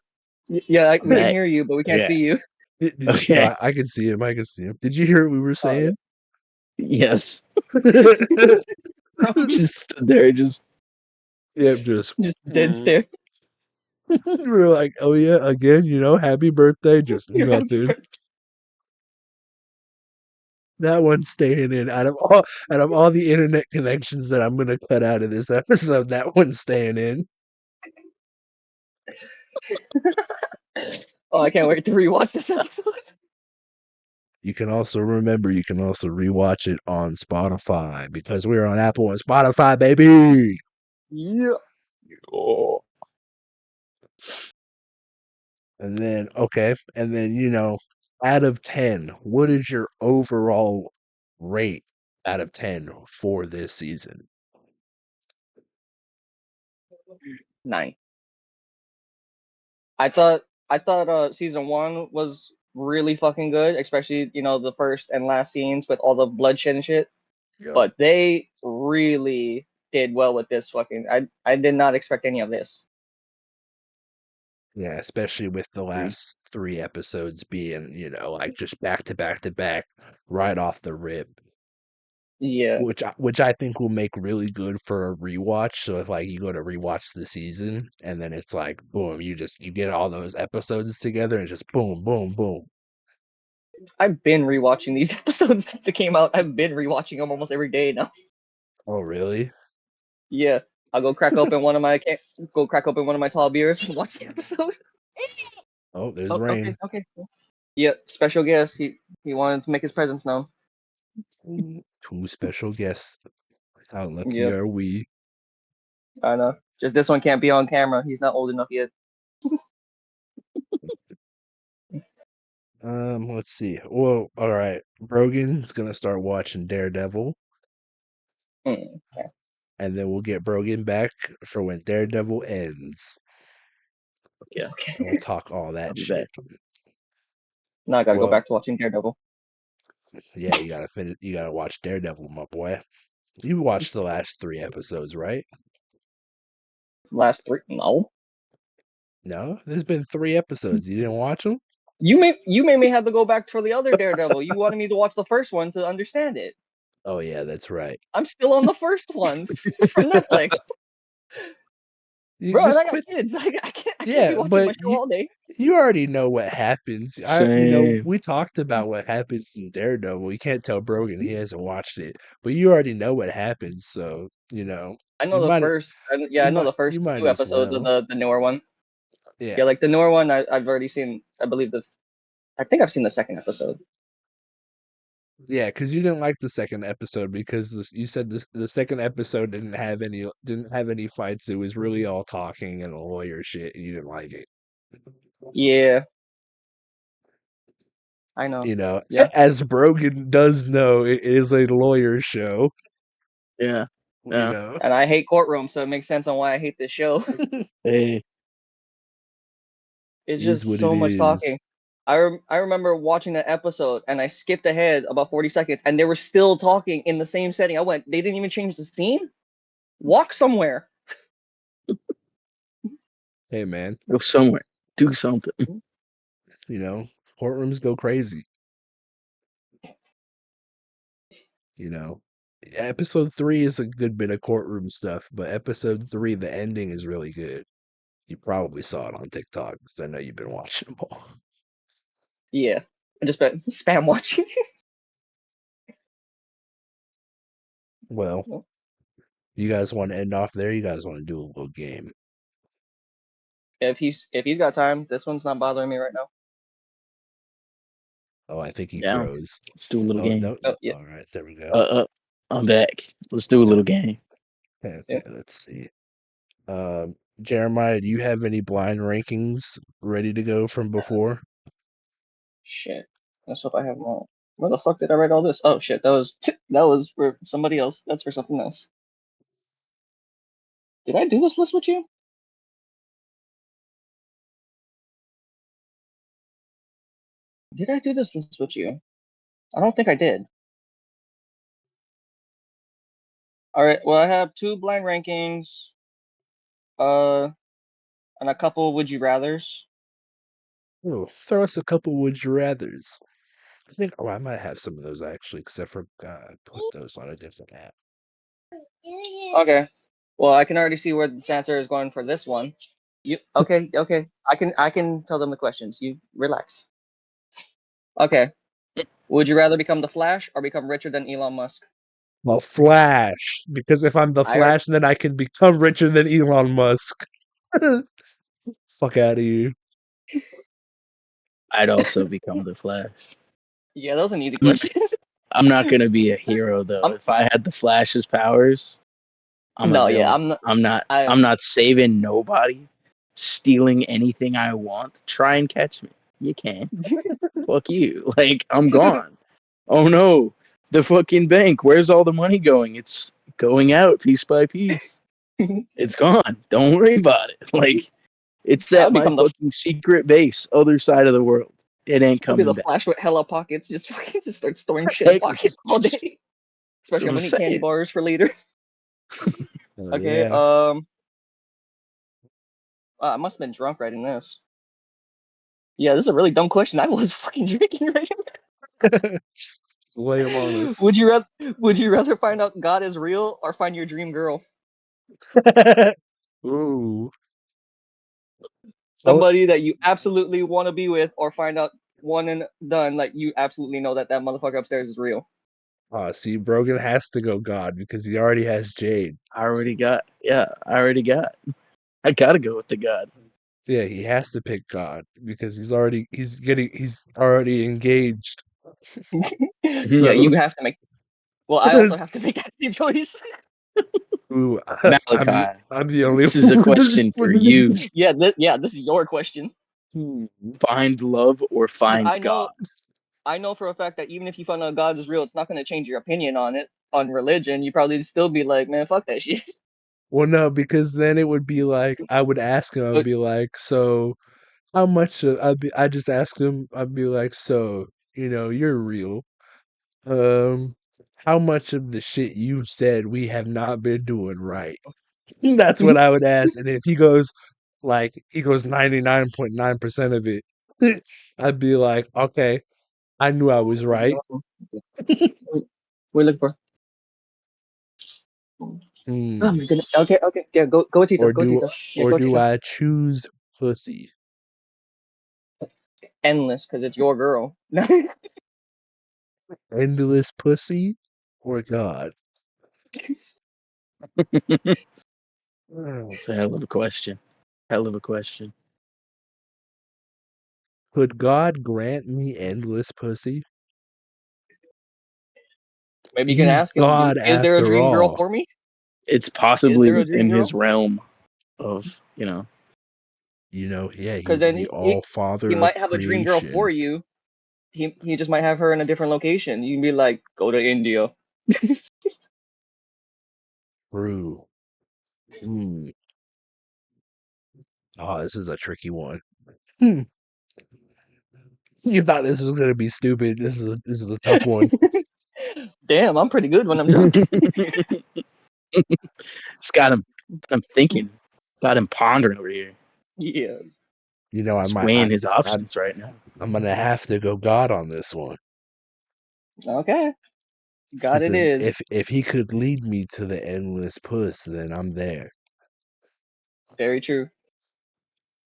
I? Yeah, I'm we can back. hear you, but we can't Okay. see you. No, Okay. I can see him. I can see him. Did you hear what we were Oh yeah. saying? Yes. Just stood there, just. Yep, just Just dead Mm. stare. we're like, oh yeah, again, happy birthday. Just You're happy nothing. birthday. That one's staying in. Out of all the internet connections that I'm gonna cut out of this episode, that one's staying in. Oh, I can't wait to rewatch this episode. You can also rewatch it on Spotify because we're on Apple and Spotify, baby. Yeah. Oh. And then out of 10, what is your overall rate out of 10 for this season? 9. I thought season 1 was really fucking good, especially the first and last scenes with all the bloodshed and shit. Yep. But they really did well with this fucking. I did not expect any of this. Yeah, especially with the Agreed. last 3 episodes being, like just back to back to back, right off the rip, Yeah, which I think will make really good for a rewatch. So if like you go to rewatch the season and then it's like boom, you get all those episodes together and just boom, boom, boom. I've been rewatching these episodes since it came out. I've been rewatching them almost every day now. Oh, really? Yeah, I'll go crack open one of my tall beers and watch the episode. Oh, there's Oh, okay, rain. okay. Yeah, special guest. He wanted to make his presence known. Two special guests. How lucky Yep, are we? I know. Just this one can't be on camera. He's not old enough yet. Let's see. Well, all right. Brogan's gonna start watching Daredevil, Okay, and then we'll get Brogan back for when Daredevil ends, Yeah. and we'll talk all I'll that be back. shit. now I gotta go Well, back to watching Daredevil. yeah, you gotta finish. You gotta watch Daredevil, my boy. You watched the last 3 episodes, right? Last 3? No. No, there's been 3 episodes. You didn't watch them? You made me have to go back for the other Daredevil. You wanted me to watch the first one to understand it. Oh yeah, that's right. I'm still on the first one from Netflix, You bro. And just I got quit. kids. I can't be Yeah, watching my but show all day. you already know what happens. Same. We talked about what happens in Daredevil. You can't tell Brogan he hasn't watched it, but you already know what happens. So I you know the might, first. Yeah, I know the you first might two as episodes of well. the newer one. Yeah, Yeah, like the newer one, I've already seen. I believe I think I've seen the second episode. yeah, because you didn't like the second episode because you said the second episode didn't have any fights. It was really all talking and lawyer shit, and you didn't like it. Yeah, I know. Yeah, As Brogan does know, it is a lawyer show. Yeah. You Yeah. know, and I hate courtrooms, so it makes sense on why I hate this show. Hey. It's is just what it so much is. talking. I remember watching that episode and I skipped ahead about 40 seconds and they were still talking in the same setting. I went, they didn't even change the scene? Walk somewhere. Hey, man, Go somewhere. Do something. you know, courtrooms go crazy. You know, episode 3 is a good bit of courtroom stuff, but episode 3, the ending is really good. You probably saw it on TikTok because I know you've been watching them all. Yeah. I just been spam watching. Well, you guys want to end off there? You guys want to do a little game? If he's got time, this one's not bothering me right now. Oh, I think he Down. froze. Let's do a little Oh, game. no. Oh yeah, All right, there we go. I'm back. Let's do a Yeah. little game. Okay, yeah. okay, let's see. Jeremiah, do you have any blind rankings ready to go from before? Shit. Let's hope I have them all. Where the fuck did I write all this? Oh shit, that was that was for somebody else. That's for something else. Did I do this list with you? Did I do this list with you? I don't think I did. All right. Well, I have 2 blind rankings, uh, and a couple would you rather's. Oh, throw us a couple would you rathers. I think, oh, I might have some of those actually, because I forgot I put those on a different app. Okay. Well, I can already see where the answer is going for this one. You okay? Okay. I can tell them the questions. You relax. Okay. Would you rather become the Flash or become richer than Elon Musk? Well, Flash, because if I'm the I already, Flash, then I can become richer than Elon Musk. Fuck out of here. I'd also become the Flash. yeah, that was an easy I'm, question. I'm not gonna be a hero though. I'm If I had the Flash's powers, I'm a no, yeah, villain. I'm not. I'm not. I I'm not saving nobody. Stealing anything I want. Try and catch me. You can't. Fuck you. Like I'm gone. Oh no, the fucking bank. Where's all the money going? It's going out piece by piece. It's gone. Don't worry about it. Like it's I at would my become the fucking secret base, other side of the world. It ain't I'd be coming the back. Flash with hella pockets. Just fucking just start storing shit in Exactly. pockets all day. That's Especially what I'm I'm gonna need candy saying. bars for later. Oh, Okay. yeah. I must have been drunk writing this. Yeah, this is a really dumb question. I was fucking drinking right Just lay them on now. us. Would you rather find out God is real or find your dream girl? Ooh. Oh, Somebody that you absolutely want to be with, or find out one and done, like you absolutely know that that motherfucker upstairs is real. see, Brogan has to go God because he already has Jade. I already got. Yeah, I already got. I gotta go with the god. Yeah, he has to pick God because he's already engaged. Yeah, So, you have to make. Well, I also have to make that same choice. ooh, Malachi, I'm the only this is a question for you. one. Yeah, this is your question. Hmm. Find love or Because find God? I know for a fact that even if you find out God is real, it's not going to change your opinion on it, on religion. You probably still be like, man, fuck that shit. Well, no, because then it would be like I would ask him. I'd But be like, "So, how much?" I just asked him. I'd be like, "So, you're real. Um, how much of the shit you said we have not been doing right?" That's what I would ask. And if he goes 99.9% of it, I'd be like, "Okay, I knew I was right." we're looking for. Oh Hmm. my goodness. Okay, okay. Yeah, go Tito. Or Go do Tito. Yeah, or go do Tito. I choose pussy? Endless, because it's your girl. Endless pussy or God? It's a hell of a question. Hell of a question. Could God grant me endless pussy? Maybe you can He's ask him, God is there a after dream girl all. for me? It's Is possibly there a dream within girl? his realm of, Yeah, Because he's then the he, all he father of might have a dream girl for creation. you. He just might have her in a different location. You can be like, go to India. True. Hmm. Oh, this is a tricky one. Hmm. You thought this was gonna be stupid. This is a tough one. Damn, I'm pretty good when I'm drunk. It's got him thinking, got him pondering over here. Yeah. You know, He's weighing his options right now. I'm gonna have to go God on this one. Okay. God Because it is. if he could lead me to the endless puss, then I'm there. Very true.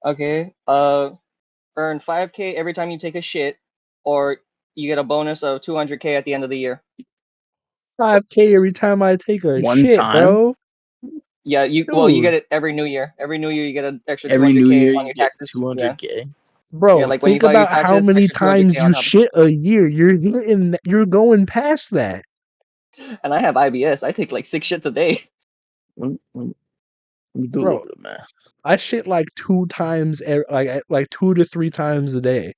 Okay. Earn 5K every time you take a shit, or you get a bonus of 200K at the end of the year. 5K every time I take a One shit, time, bro. Yeah, you Dude, get it every new year. Every new year you get an extra every new 200K year on you your get taxes. Yeah. 200K. Yeah, bro, like when you think file your about how taxes, many extra 200K times on you top of shit a year. You're going past that, it. And I have IBS. I take like 6 shits a day. Let me do a little bro. bit of math. I shit like 2 times, like 2 to 3 times a day.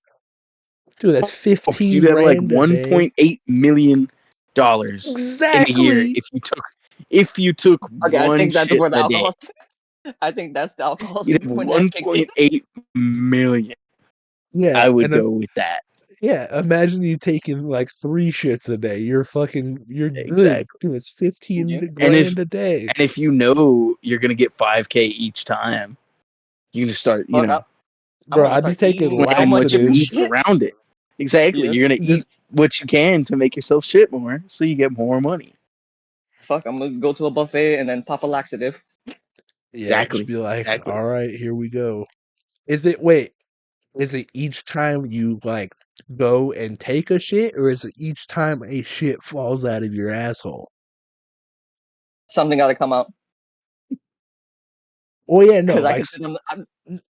Dude, that's Oh, you 15 got like grand a day. $1.8 million in a year Exactly. if you took Okay, I one think that's shit where the a day. alcohol. I think that's the alcohol You'd have when that kicked in. 1.8 million. Yeah, I would and go with that. yeah, imagine you taking like 3 shits a day. You're good. Exactly. Dude, it's 15 Yeah. And if grand a day. and if you know you're gonna get 5K each time, you can just start, Fuck, I'm Bro, gonna I'd be start taking eating so planning much what you eat laxatives. shit. around it. Exactly. Yeah. You're gonna eat Just what you can to make yourself shit more, so you get more money. Fuck, I'm gonna go to a buffet and then pop a laxative. yeah, just Exactly. be like, Exactly. all right, here we go. Is it wait, is it each time you like go and take a shit, or is it each time a shit falls out of your asshole? Something gotta come out. Oh yeah, no, Because I like consider them.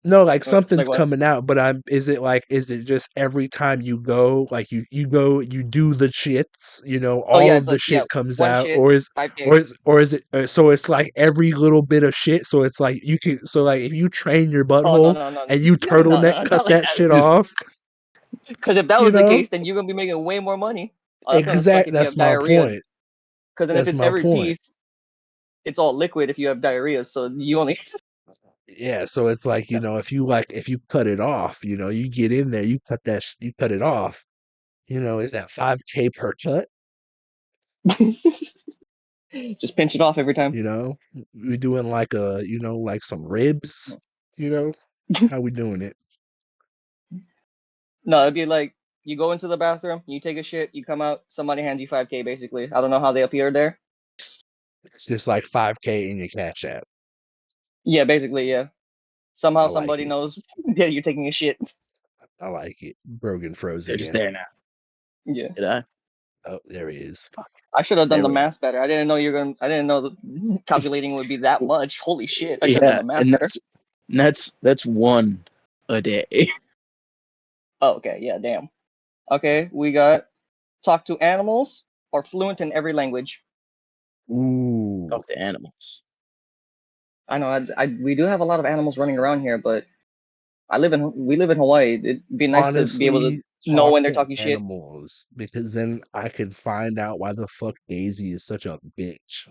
no, like Like something's what? coming out, but is it just every time you go, like you go, you do the shits, Oh all yeah, of it's the like yeah, shit comes one out, shit, 5K. or is it so it's like every little bit of shit, so it's like you can so like if you train your Oh no butthole no no and you no turtleneck no cut not like that that. shit Just off, Because if that you was the know? case, then you're gonna be making way more money. Oh, that's gonna suck Exact if you that's have my diarrhea. point. Because then if That's it's my every point. piece, it's all liquid if you have diarrhea. So you only. Yeah, so it's like, if you cut it off, you get in there, you cut you cut it off. Is that 5K per cut? Just pinch it off every time. You know, we doing like like some ribs. You know, how we doing it? No, it'd be like you go into the bathroom, you take a shit, you come out, somebody hands you 5K basically. I don't know how they appear there. It's just like 5K in your cash app. Yeah, basically, yeah. Somehow I like somebody it. knows that you're taking a shit. I like it. Brogan froze they're just again. there now. Yeah. Did I? Oh, there he is. Fuck. I should have done There the we go. math better. I didn't know you're gonna. I didn't know the calculating would be that much. Holy shit! I should have done Yeah, the math and better. that's one a day. Oh, okay. Yeah. Damn. Okay. We got talk to animals or fluent in every language. Ooh, Talk to animals. I know. We do have a lot of animals running around here, but we live in Hawaii. It'd be nice to be able to honestly, know talk when they're to talking shit. animals because then I could find out why the fuck Daisy is such a bitch.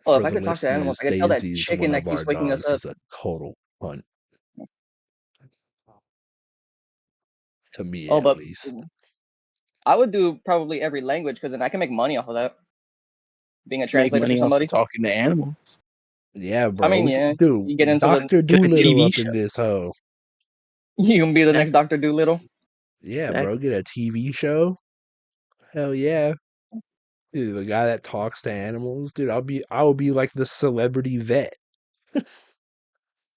Oh, if For I the could talk to animals, listeners, I could tell that Daisy is chicken one that of keeps our waking us dogs up. who's a total cunt, to me Oh, at but least. I would do probably every language because then I can make money off of that. Being a Make translator for money off of somebody. talking to animals. Yeah, I bro. mean, We could yeah, do you get into the Doctor Get a Doolittle TV up show. in this hoe. you can be the Yeah, next Doctor Doolittle. Yeah, bro. exactly. Get a TV show. Hell yeah. Dude, the guy that talks to animals, dude, I will be like the celebrity vet.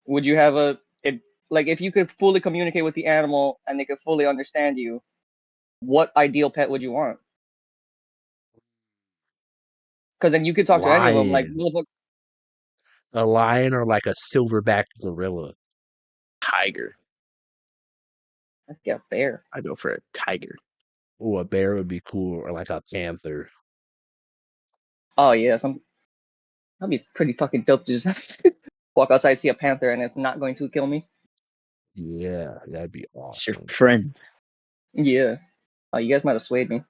Would you have like if you could fully communicate with the animal and they could fully understand you, what ideal pet would you want? Because then you could talk to any of them. Like, Lion. motherfucker, A lion or like a silverback gorilla. Tiger. let's get a bear. I go for a tiger. Ooh, a bear would be cool, or like a panther. Oh yeah, that'd be pretty fucking dope to just walk outside, see a panther, and it's not going to kill me. Yeah, that'd be It's your awesome. friend. Yeah. Oh, you guys might have swayed me.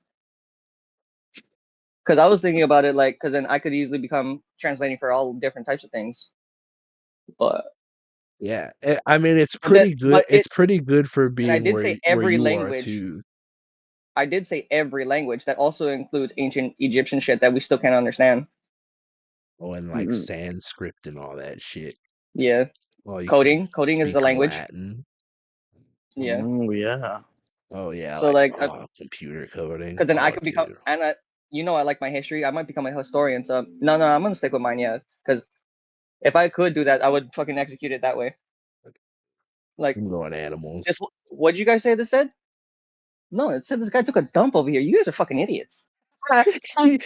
Because I was thinking about it, like, because then I could easily become translating for all different types of things. But Yeah, I mean, it's But then, pretty good. It's pretty good for and I being did say where every you are language. too. I did say every language. That also includes ancient Egyptian shit that we still can't understand. Oh, and like Mm, Sanskrit and all that shit. Yeah, Oh, you can coding is a speak language. Latin. Yeah. oh yeah. Oh yeah, So like like, computer coding. because then I Oh, could become, dude, and I like my history. I might become a historian. So no, I'm gonna stick with mine. Yeah, because if I could do that, I would fucking execute it that way. Like I'm going this. animals. What'd you guys say? This said? No, it said this guy took a dump over here. You guys are fucking idiots.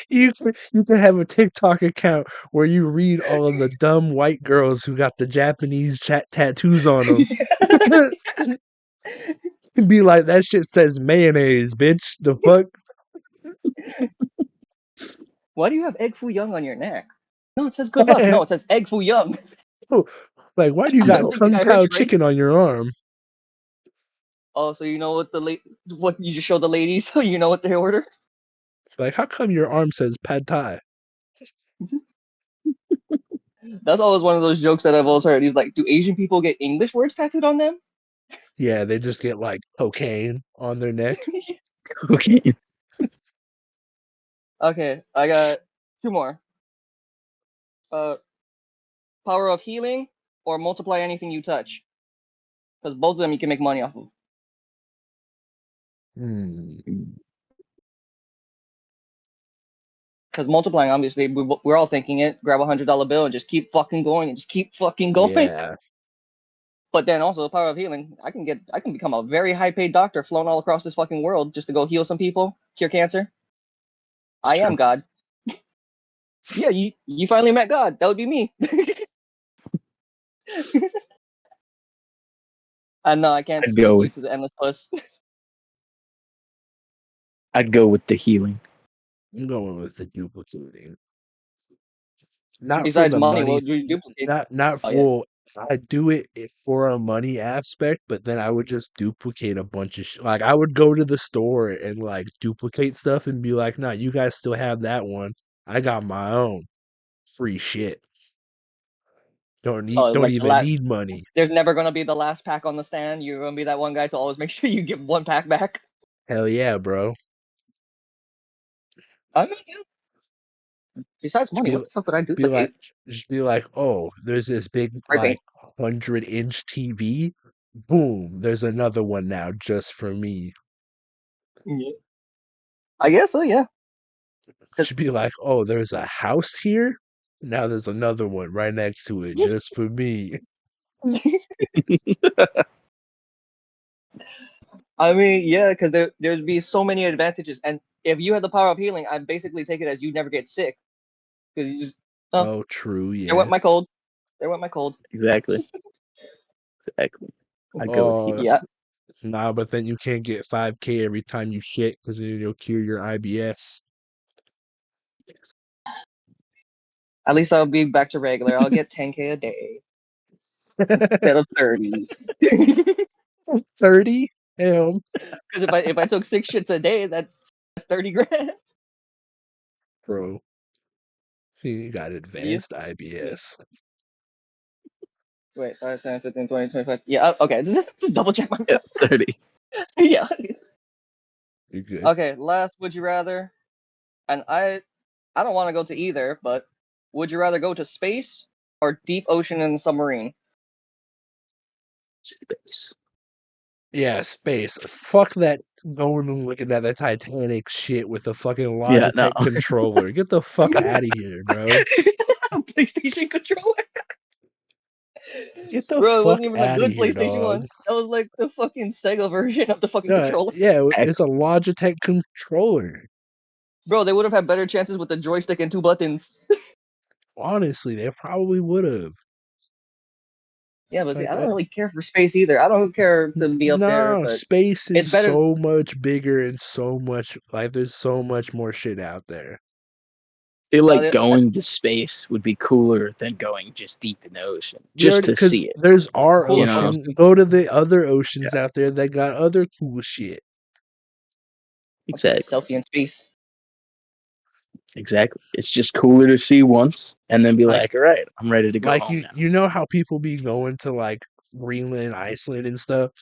You can have a TikTok account where you read all of the dumb white girls who got the Japanese tattoos on them. And be like, that shit says mayonnaise, bitch. The fuck? Why do you have egg foo young on your neck? No, it says good luck. No, it says egg foo young. Like, why do you I got don't think tongue I heard cow you right. chicken on your arm? Oh, so you know what what you just showed the ladies? So you know what they ordered? Like, how come your arm says pad thai? That's always one of those jokes that I've always heard. He's like, do Asian people get English words tattooed on them? Yeah, they just get like cocaine on their neck. Okay. Okay, I got two more. Uh, power of healing or multiply anything you touch. Because both of them you can make money off of. Hmm. Because multiplying, obviously, we're all thinking it. Grab $100 bill and just keep fucking going and just keep fucking going. Yeah. But then also the power of healing, I can become a very high paid doctor flown all across this fucking world just to go heal some people, cure cancer. It's I true. am God. Yeah, you finally met God. That would be me. And no, I can't I'd go speak with to the endless puss. I'd go with the healing. I'm going with the duplicating. Not for Besides the money, what money, would you duplicate? not Oh yeah. for. I do it for a money aspect, but then I would just duplicate a bunch of like I would go to the store and like duplicate stuff and be like, "Nah, you guys still have that one. I got my own free shit. Oh, Don't like the even last. need money. There's never gonna be the last pack on the stand. You're gonna be that one guy to always make sure you give one pack back. Hell yeah, bro. I mean, yeah. Besides Just money, what the fuck would I be like duplicate? just be like, "Oh, there's this big Spray paint. like 100-inch TV. Boom, there's another one now just for me." Yeah. I guess so. Yeah. Cause Should be like, "Oh, there's a house here. Now there's another one right next to it just for me." I mean, yeah, because there'd be so many advantages, and if you had the power of healing, I'd basically take it as you never get sick because you just oh, Oh, true, there went yeah. my cold. There went my cold. Exactly. Exactly. I'd go with Oh, healing. Yeah. nah, but then you can't get 5K every time you shit because then you'll cure your IBS. At least I'll be back to regular. I'll get 10K a day instead of 30. Because 30? Damn, if I took 6 shits a day, that's 30 grand. bro. You got Yeah. advanced Yeah. IBS. Wait, 5, 10, 15, 20, 25. Yeah. Okay. Just double check my Yeah, math. 30. Yeah. You're good. Okay. Last, would you rather? And I don't want to go to either, but would you rather go to space or deep ocean in a submarine? Space. Yeah, space. Fuck that going and looking at the Titanic shit with a fucking Yeah, no. Logitech controller. Get the fuck out of here, bro. PlayStation controller. Get the Bro, it fuck wasn't even the out of good here, PlayStation dog. one. That was like the fucking Sega version of the fucking No, controller. yeah, Heck, it's a Logitech controller. Bro, they would have had better chances with the joystick and two buttons. Honestly, they probably would have. Yeah, but see, Like, I don't really care for space either. I don't care to be up there, no, but space it's is better. so much bigger and so much like there's so much more shit out there. I feel No, like going to space would be cooler than going just deep in the ocean, We just already to because see it. there's our cool You of course. know? ocean. Go to the other Yeah, oceans out there that got other cool shit. I'll take a exactly. selfie in space. Exactly. It's just cooler to see once and then be Like, all right, I'm ready to go like home now. you know how people be going to like Greenland, Iceland, and stuff,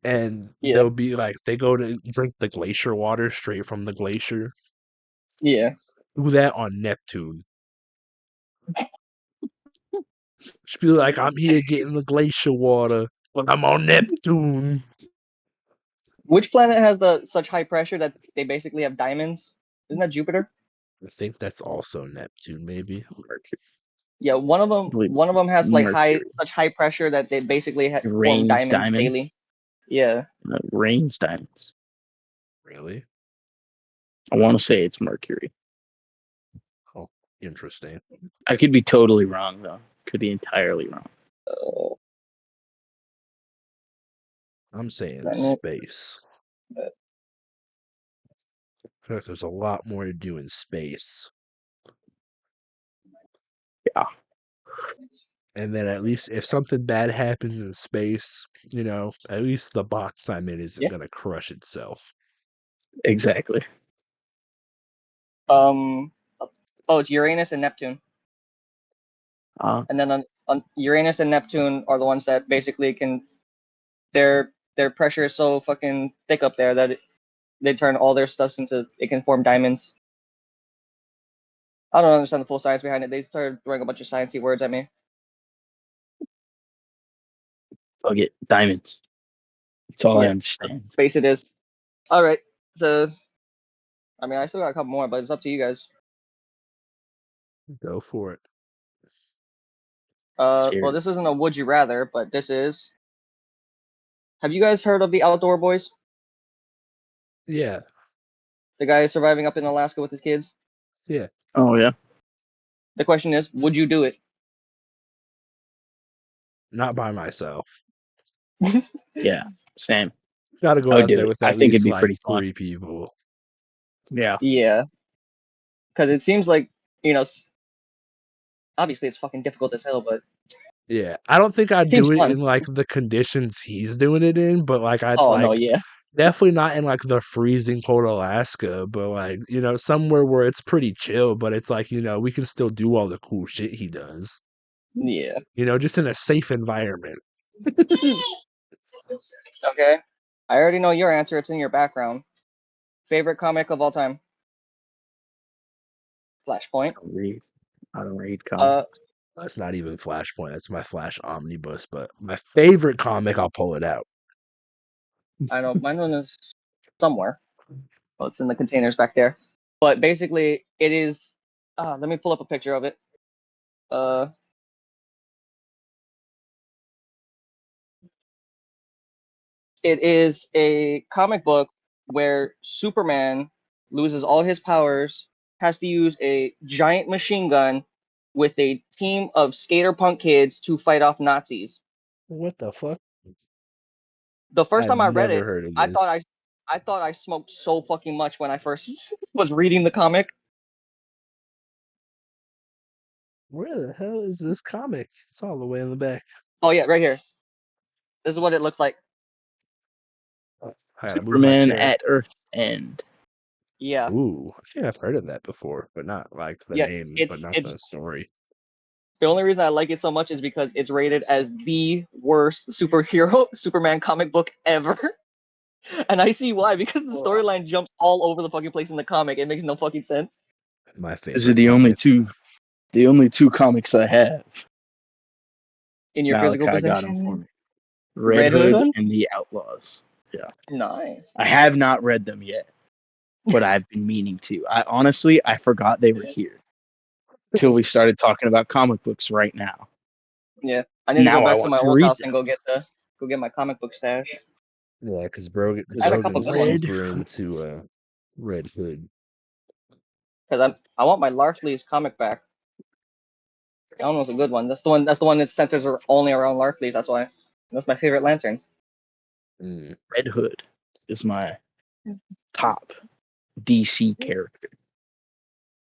and Yeah. they'll be like they go to drink the glacier water straight from the glacier. Yeah. Do that on Neptune. Just be like, I'm here getting the glacier water, but I'm on Neptune. Which planet has the such high pressure that they basically have diamonds? Isn't that Jupiter? I think that's also Neptune, maybe. Mercury. Yeah, one of I them. believe One of them has like Mercury. such high pressure that they basically It form rains diamonds diamonds. daily. Yeah. It rains diamonds. Really? I want to say it's Mercury. Oh, interesting. I could be totally wrong though. Could be entirely wrong. I'm saying Planet. space. I feel like there's a lot more to do in space. Yeah. And then at least if something bad happens in space, at least the box I'm in isn't Yeah. gonna crush itself. Exactly. Oh, it's Uranus and Neptune. And then on Uranus and Neptune are the ones that basically can their pressure is so fucking thick up there that they turn all their stuffs into it can form diamonds. I don't understand the full science behind it. They started throwing a bunch of sciencey words at me. I'll get diamonds. That's all I Yeah, understand. space it is. All right. I mean, I still got a couple more, but it's up to you guys. Go for it. Well, this isn't a would you rather, but this is. Have you guys heard of the Outdoor Boys? Yeah, The guy surviving up in Alaska with his kids. yeah. Oh yeah. The question is, would you do it? Not by myself. Yeah. Same. Gotta go I would out do there it. with I at think it'd least be like pretty fun. 3 people. Yeah. Yeah, because it seems like you know, obviously it's fucking difficult as hell, but Yeah. I don't think I'd it seems do it fun. in like the conditions he's doing it in, but like I'd Oh no, like yeah, definitely not in like the freezing cold Alaska, but like, somewhere where it's pretty chill, but it's like, we can still do all the cool shit he does. yeah. Just in a safe environment. Okay, I already know your answer. It's in your background. Favorite comic of all time? Flashpoint. I don't read Uh, comics. That's not even Flashpoint. That's my Flash Omnibus, but my favorite comic, I'll pull it out. I know mine one is somewhere. Well, it's in the containers back there. But basically, it is. Let me pull up a picture of it. Uh, it is a comic book where Superman loses all his powers, has to use a giant machine gun with a team of skater punk kids to fight off Nazis. What the fuck? The first I've time I read never it, heard of I thought this. I thought I smoked so fucking much when I first was reading the comic. Where the hell is this comic? It's all the way in the back. Oh yeah, right here. This is what it looks like. Oh, I gotta move my Superman chair. at Earth's End. Yeah, Ooh, I think I've heard of that before, but not like the yeah. name, but It's not it's the story. the only reason I like it so much is because it's rated as the worst superhero Superman comic book ever. And I see why, because the storyline jumps all over the fucking place in the comic. It makes no fucking sense. My These are favorite comic. the only two comics I have. In your physical Malachi got them for possession. me. Red Red Hood Hood one? and the Outlaws. Yeah. Nice. I have not read them yet, but I've been meaning to. I forgot they were here till we started talking about comic books right now. Yeah. I need to go Now I back to want my to old read house them. and go get my comic book stash. Yeah, because I had a couple Brogan's good ones. Red super Hood. into Red Hood. Because I want my Larfleeze comic back. That one was a good one. That's the one that centers only around Larfleeze, that's why. That's my favorite lantern. Mm. Red Hood is my top DC character.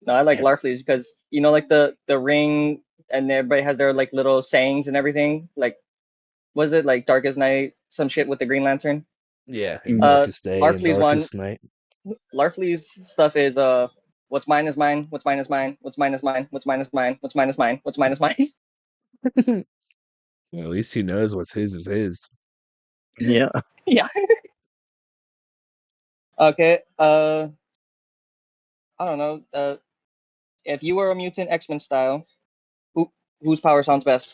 No, I like Ever. Larfleeze because like the ring and everybody has their like little sayings and everything. Like was it like Darkest Night, some shit with the Green Lantern? Yeah, and Mhm. Uh Darkest Day and Larfleeze one Darkest Night. Larfleeze stuff is What's mine is mine. What's mine is mine. What's mine is mine. What's mine is mine. What's mine is mine. What's mine is mine. Well, at least he knows what's his is his. Yeah. Yeah. Okay. I don't know. If you were a mutant X-Men style, who whose power sounds best?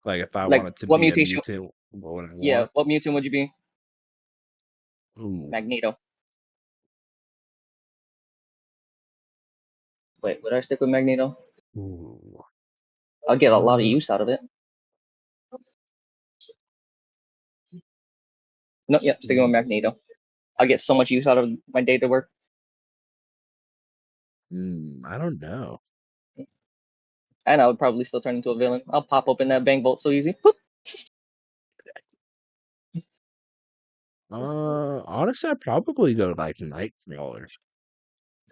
Like if I Like wanted to what be a mutation? mutant, what would I Yeah, want? what mutant would you be? Ooh. Magneto. Wait, would I stick with Magneto? Ooh. I'll get a lot of Uh, use out of it. No, yeah, sticking with Magneto. I'll get so much use out of my day to work. I don't know. And I would probably still turn into a villain. I'll pop open that bang bolt so easy. Boop. Honestly, I'd probably go like Nightcrawler.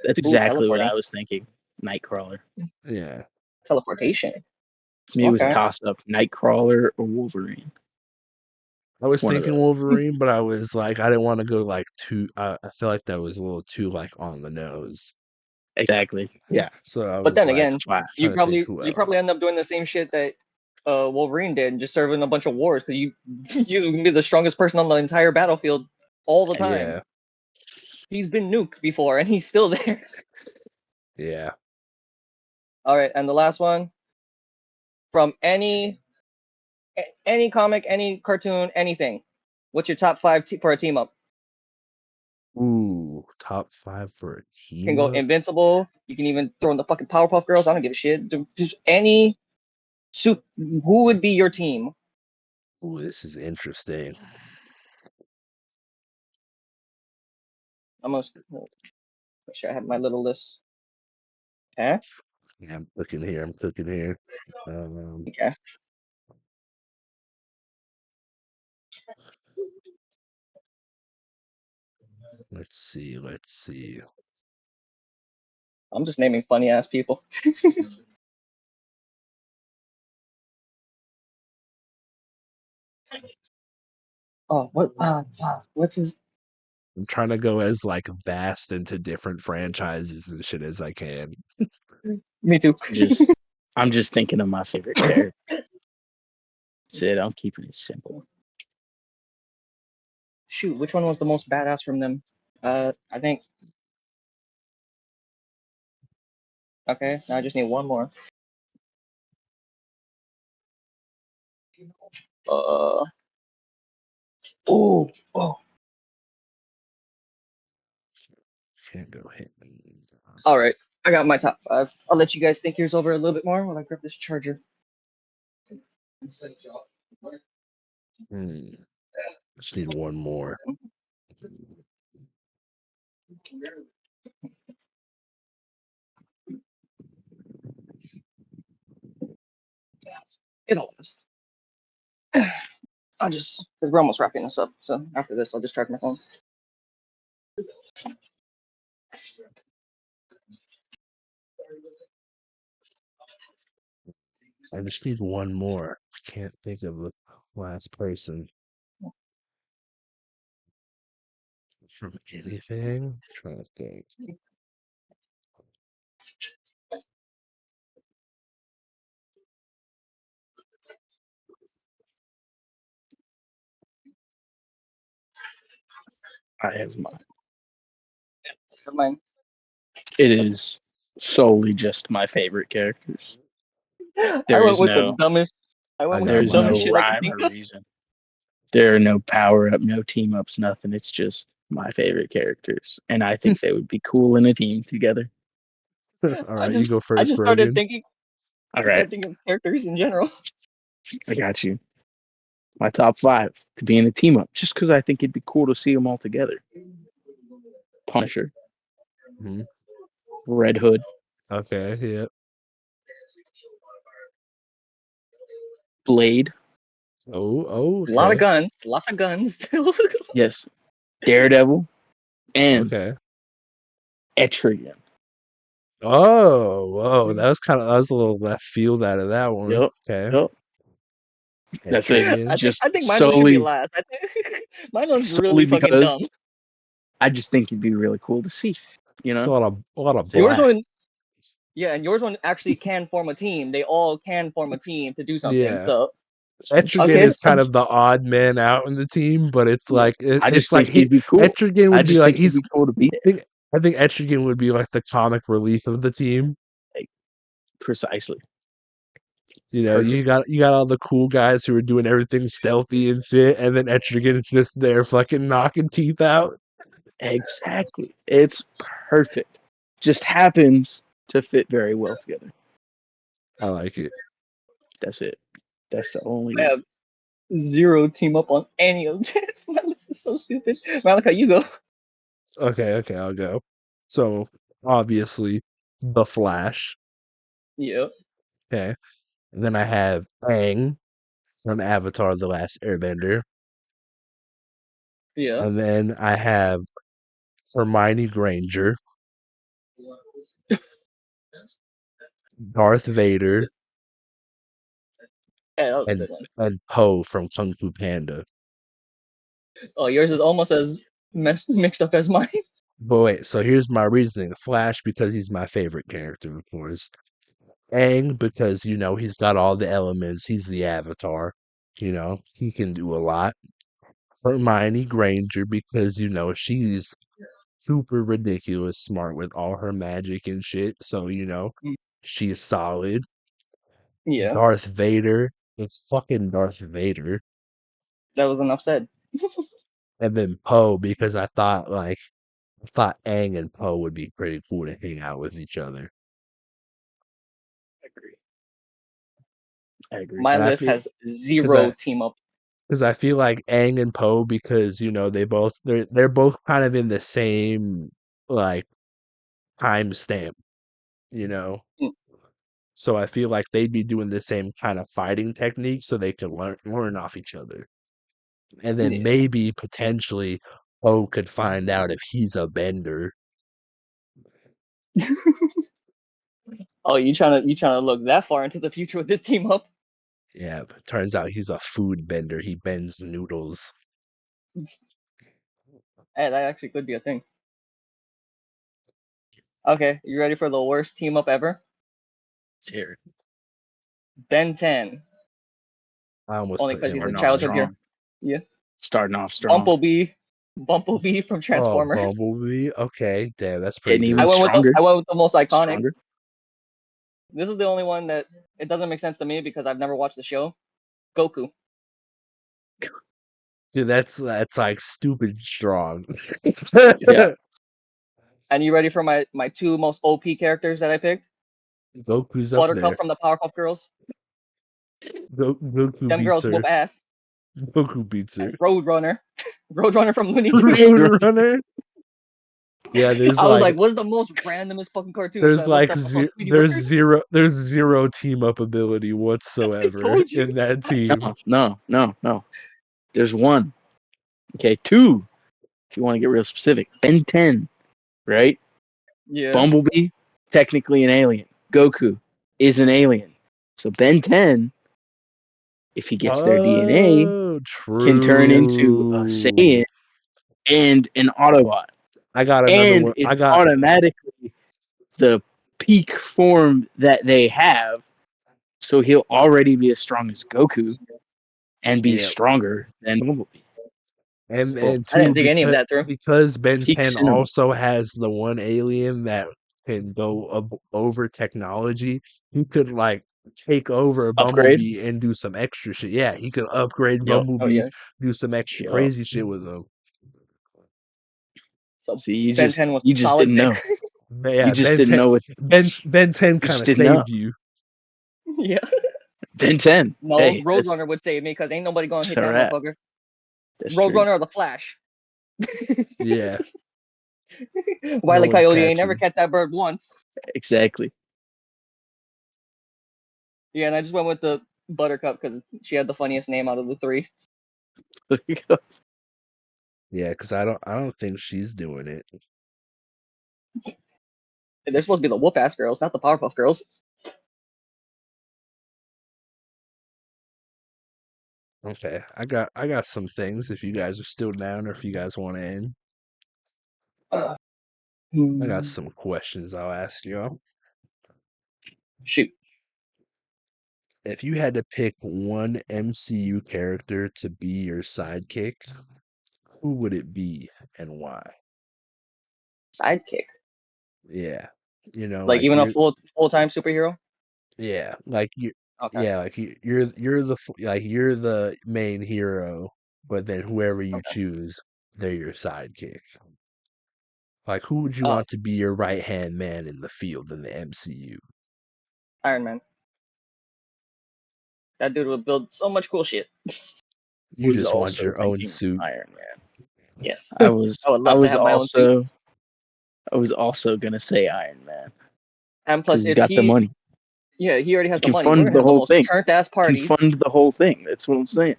That's Ooh, exactly what teleporting. I was thinking. Nightcrawler. Yeah. Teleportation. To me, it was a Okay. toss up: Nightcrawler or Wolverine. I was One of thinking those. Wolverine, but I was like, I didn't want to go like too. I feel like that was a little too like on the nose. Exactly. Yeah. So I But was then like again, Wow. you trying to think probably who you probably else. end up doing the same shit that Wolverine did, and just serving a bunch of wars because you can be the strongest person on the entire battlefield all the time. Yeah, He's been nuked before, and he's still there. yeah. All right, and the last one from any comic, any cartoon, anything. What's your top five for a team up? Ooh, top 5 for a Can team go up. Invincible. You can even throw in the fucking Powerpuff Girls. I don't give a shit. Just any soup. Who would be your team? Ooh, this is interesting. I'm gonna make sure I have my little list. Okay. Yeah, I'm cooking here. I'm cooking here. Um, Okay. let's see. Let's see. I'm just naming funny ass people. Oh, what? What's his? I'm trying to go as like vast into different franchises and shit as I can. Me too. Just I'm just thinking of my favorite character. That's it. I'm keeping it simple. Shoot, which one was the most badass from them? I think. Okay, now I just need one more. Uh. Oh. Oh. Can't go hit. All right. I got my top five. I'll let you guys think yours over a little bit more while I grab this charger. Hmm. Just need one more. It'll last. I'll just, because we're almost wrapping this up. So after this, I'll just charge my phone. I just need one more. I can't think of the last person from anything. Trying to think. I have mine. Never mind. It is solely just my favorite characters. I There went is with the no dumbest. I went I with the got there's dumbest mine. no shit I could rhyme think or of. reason. There are no power up, no team ups, nothing. It's just my favorite characters. And I think they would be cool in a team together. All I right, you just, go I first, just started Brogan. thinking. I All just right, started thinking of characters in general. I got you. My top five to be in a team up, just because I think it'd be cool to see them all together. Punisher, Hmm. Red Hood, Okay, yeah. Blade, Oh, A lot of okay. guns. Lots of guns. yes, Daredevil, and Okay. Etrigan. Oh, whoa. That was a little left field out of that one. Yep, Okay. yep. That's it. Etrigan. Just I think mine one should be solely, last. I think mine one's really solely fucking because dumb. I just think it'd be really cool to see. You It's know, a lot of see Yours black. one, yeah, and yours one actually can form a team. They all can form a team to do something. Yeah. So Etrigan okay, is kind of the odd man out in the team, but it's yeah, like I it's just like think he'd be cool. Etrigan I would be just like think he'd be cool to be there. I think Etrigan would be like the comic relief of the team. Like, precisely. You know, Perfect. you got all the cool guys who are doing everything stealthy and shit, and then Etrigan's just there fucking knocking teeth out. Exactly. It's perfect. Just happens to fit very well together. I like it. That's it. That's the only I have reason. zero team up on any of this. My list is so stupid. Malika, you go. Okay, I'll go. So obviously, the Flash. Yeah, Okay, and then I have Aang from Avatar: The Last Airbender, yeah. and then I have Hermione Granger, Darth Vader, Hey, that was a good one. and Poe from Kung Fu Panda. Oh, yours is almost as mixed up as mine. But wait, so here's my reasoning. Flash because he's my favorite character, of course. Aang because he's got all the elements. He's the Avatar. He can do a lot. Hermione Granger because she's super ridiculous smart with all her magic and shit. So she's solid. Yeah, Darth Vader. It's fucking Darth Vader. that was enough said. And then Poe because I thought Aang and Poe would be pretty cool to hang out with each other. I agree. I agree. My And I list feel has because zero I team up. because I feel like Aang and Poe because they're both kind of in the same like time stamp, you know. Mm, So I feel like they'd be doing the same kind of fighting techniques so they could learn off each other. And then yeah. maybe potentially Poe could find out if he's a bender. Oh, you trying to look that far into the future with this team up? Yeah, but turns out he's a food bender. He bends noodles. Hey, that actually could be a thing. Okay, you ready for the worst team up ever? It's here. Ben 10. I almost Only put because him he's a on Starting off childhood mine. hero. strong. Yeah. Starting off strong. Bumblebee from Oh, Transformers. Bumblebee. Okay, damn, that's pretty Getting even I good. went with the stronger. I went with the most iconic. Stronger. This is the only one that it doesn't make sense to me because I've never watched the show. Goku. Dude, that's like stupid strong. Yeah. And you ready for my two most OP characters that I picked? Goku's up Buttercup there. from the Powerpuff Girls. Goku Them beats girls her. whoop ass. Goku beats her. And Roadrunner. Roadrunner from Looney Tunes. Roadrunner. Yeah, I was like, what's the most randomest fucking cartoon? So I looked up. I saw Tweety Bird. there's zero team up ability I whatsoever told you. in that team. No. There's one. Okay, two. If you want to get real specific, Ben 10, right? Yeah. Bumblebee, technically an alien. Goku is an alien. So Ben 10, if he gets their DNA, Oh, can turn into a true. Saiyan and an Autobot. I got another And one. it's automatically the peak form that they have. So he'll already be as strong as Goku and be Yeah, stronger than Bumblebee. Boom. and I didn't two think any of that through. because Ben Peak 10 cinema. also has the one alien that can go over technology. He could like take over Upgrade. Bumblebee and do some extra shit. Yeah, he could upgrade Yep. Oh Bumblebee, yeah. do some extra Yep. crazy shit with him. So See, Ben 10 was you a just solid didn't pick. know. But You yeah, just didn't know what Ben 10 you kind just of didn't know. saved you. Yeah. Ben 10. No, Hey, that's Roadrunner would save me because ain't nobody gonna hit all that right. motherfucker. That's true. Roadrunner or the Flash. Yeah, no Wile E. one's Coyote ain't never catching. catch that bird once. Exactly. Yeah, and I just went with the Buttercup because she had the funniest name out of the three. Yeah, because I don't think she's doing it. And they're supposed to be the whoop ass girls, not the Powerpuff Girls. Okay, I got some things if you guys are still down or if you guys want to end. I got some questions I'll ask y'all. Shoot. If you had to pick one MCU character to be your sidekick, who would it be and why? Sidekick. Yeah. Like Like even a you're full-time superhero? yeah, like you Okay. yeah, like you're you're the main hero, but then whoever you Okay. choose, they're your sidekick. Like who would you Oh, want to be your right-hand man in the field in the MCU? Iron Man. That dude would build so much cool shit. You Was just want also your own thinking suit. Iron Man. Yes. I was I would I love to was have my own suit. also I was also gonna say Iron Man And because plus, he's if got the he, money. yeah, he already He has the can money. We're fund gonna the have the whole most thing. turnt ass Can parties. fund the whole thing. That's what I'm saying.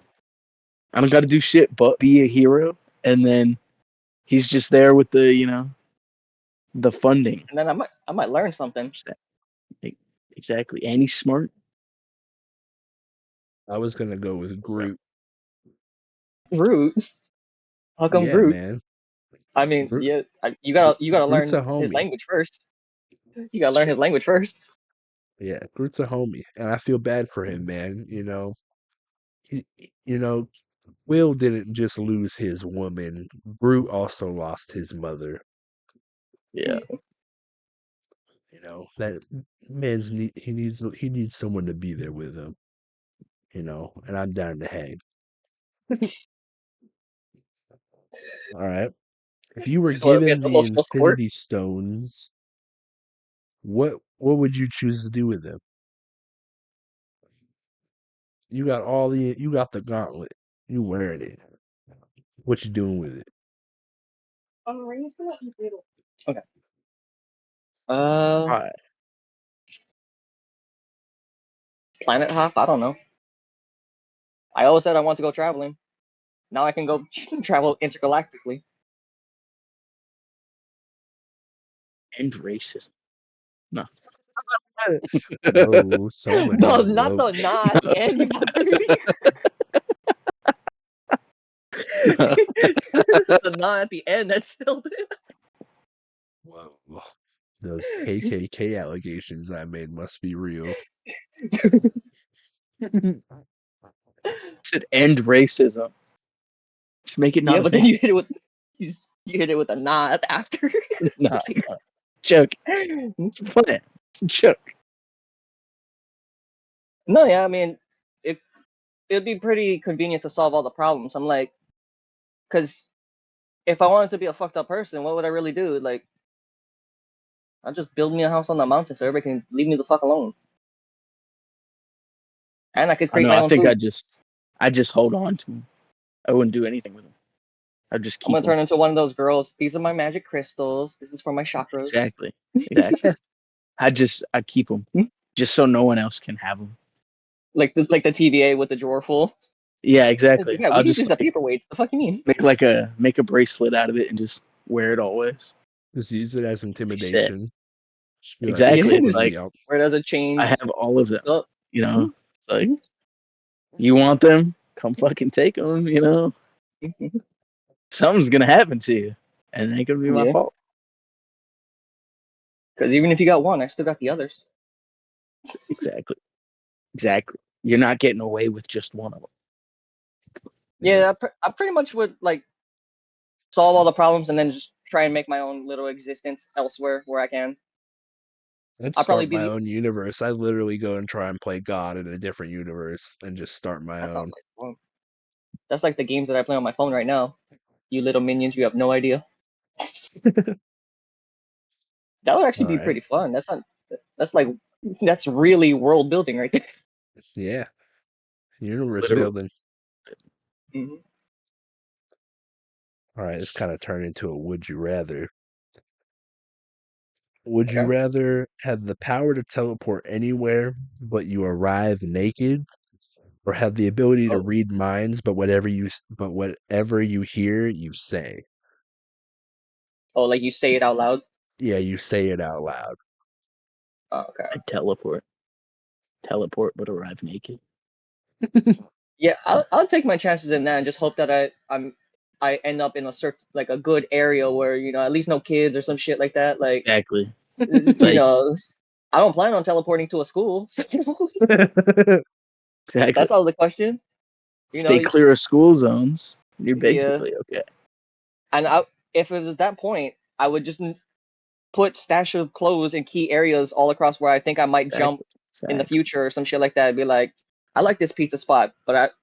I don't got to do shit but be a hero, and then he's just there with the funding. And then I might learn something. Exactly, and he's smart. I was gonna go with Groot. Groot. How come Yeah, Groot? man. I mean, Groot, yeah, you gotta Groot's a learn his homie. language first. You gotta It's learn true. his language first. Yeah, Groot's a homie, and I feel bad for him, man. He, you know, Will didn't just lose his woman. Groot also lost his mother. Yeah, That he needs someone to be there with him. And I'm down to hang. All right. If you were Just want to be an given the emotional support. Infinity Stones, what would you choose to do with them? You got the gauntlet. You wearing it. What you doing with it? Okay. Uh, all right. Planet hop. I don't know. I always said I want to go traveling. Now I can go travel intergalactically. End racism. No. Whoa, someone No, is not woke. the nah at the end, you fucker. The nah at the end. That's still Whoa. Those KKK allegations I made must be real. Said end racism. Just make it not yeah, a but then thing. you hit it with you hit it with a nah after. Nah, joke. It's fun. It's a joke. No, yeah, I mean, it it'd be pretty convenient to solve all the problems. I'm like, because if I wanted to be a fucked up person, what would I really do? Like, I'll just build me a house on the mountain so everybody can leave me the fuck alone. And I could I create know. my I own think food. I just hold on to him. I wouldn't do anything with him. I'd just I'm keep gonna him. turn into one of those girls. These are my magic crystals. This is for my chakras. Exactly. Exactly. I keep them just so no one else can have them. Like the TVA with the drawer full. Yeah, It's like, exactly. yeah, we I'll use just these as paperweights. The fuck you mean? make a bracelet out of it and just wear it always. Just use it as Be set. intimidation. Just be like, Exactly. look It's at Just like me. I'll where does it I change? have all of them. So, You know, mhm, it's like mhm, you want them, come fucking take them. mhm. Something's gonna happen to you, and it ain't gonna be my Yeah, fault. because even if you got one, I still got the others. Exactly. Exactly. You're not getting away with just one of them. yeah. Yeah, I pretty much would like solve all the problems and then just try and make my own little existence elsewhere where I can. I'd I'll probably start be my the. own universe. I literally go and try and play God in a different universe and just start my That sounds own. like fun. That's like the games that I play on my phone right now. You little minions, you have no idea. That would All actually be right. pretty fun. That's not. That's like. That's really world building right there. Yeah. Universe Literal. building. Mhm. All right. It's kind of turned into a would you rather. Would you Okay. rather have the power to teleport anywhere, but you arrive naked, or have the ability to Oh. read minds, but whatever you hear, you say? Oh, like you say it out loud. Yeah, you say it out loud. Oh, okay. I teleport, but arrive naked. Yeah, I'll take my chances in that and just hope that I'm I end up in a certain like a good area where at least no kids or some shit like that. Like Exactly. It's you like know, I don't plan on teleporting to a school. So exactly. that's out of the question. You Stay know, clear of school zones. You're yeah. basically okay. And if it was that point, I would just put stash of clothes in key areas all across where I think I might jump Exactly. in the Exactly. future or some shit like that. I'd be like, I like this pizza spot, but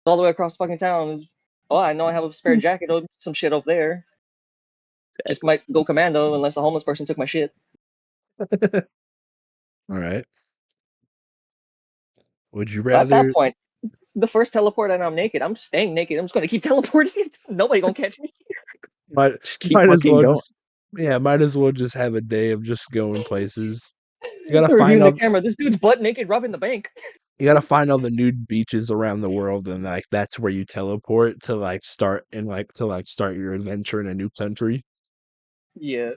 all the way across fucking town. Oh, I know I have a spare jacket or some shit over there. Just Exactly. might go commando unless a homeless person took my shit. All right. Would you But at that rather point, the first teleport and I'm naked, I'm staying naked. I'm just gonna keep teleporting. Nobody gonna catch me. might Just keep might as fucking well going. just might as well just have a day of just going places. You gotta find Reviewing the all camera. This dude's butt naked robbing the bank. you gotta find all the nude beaches around the world, and like that's where you teleport to like start start your adventure in a new country. Yeah.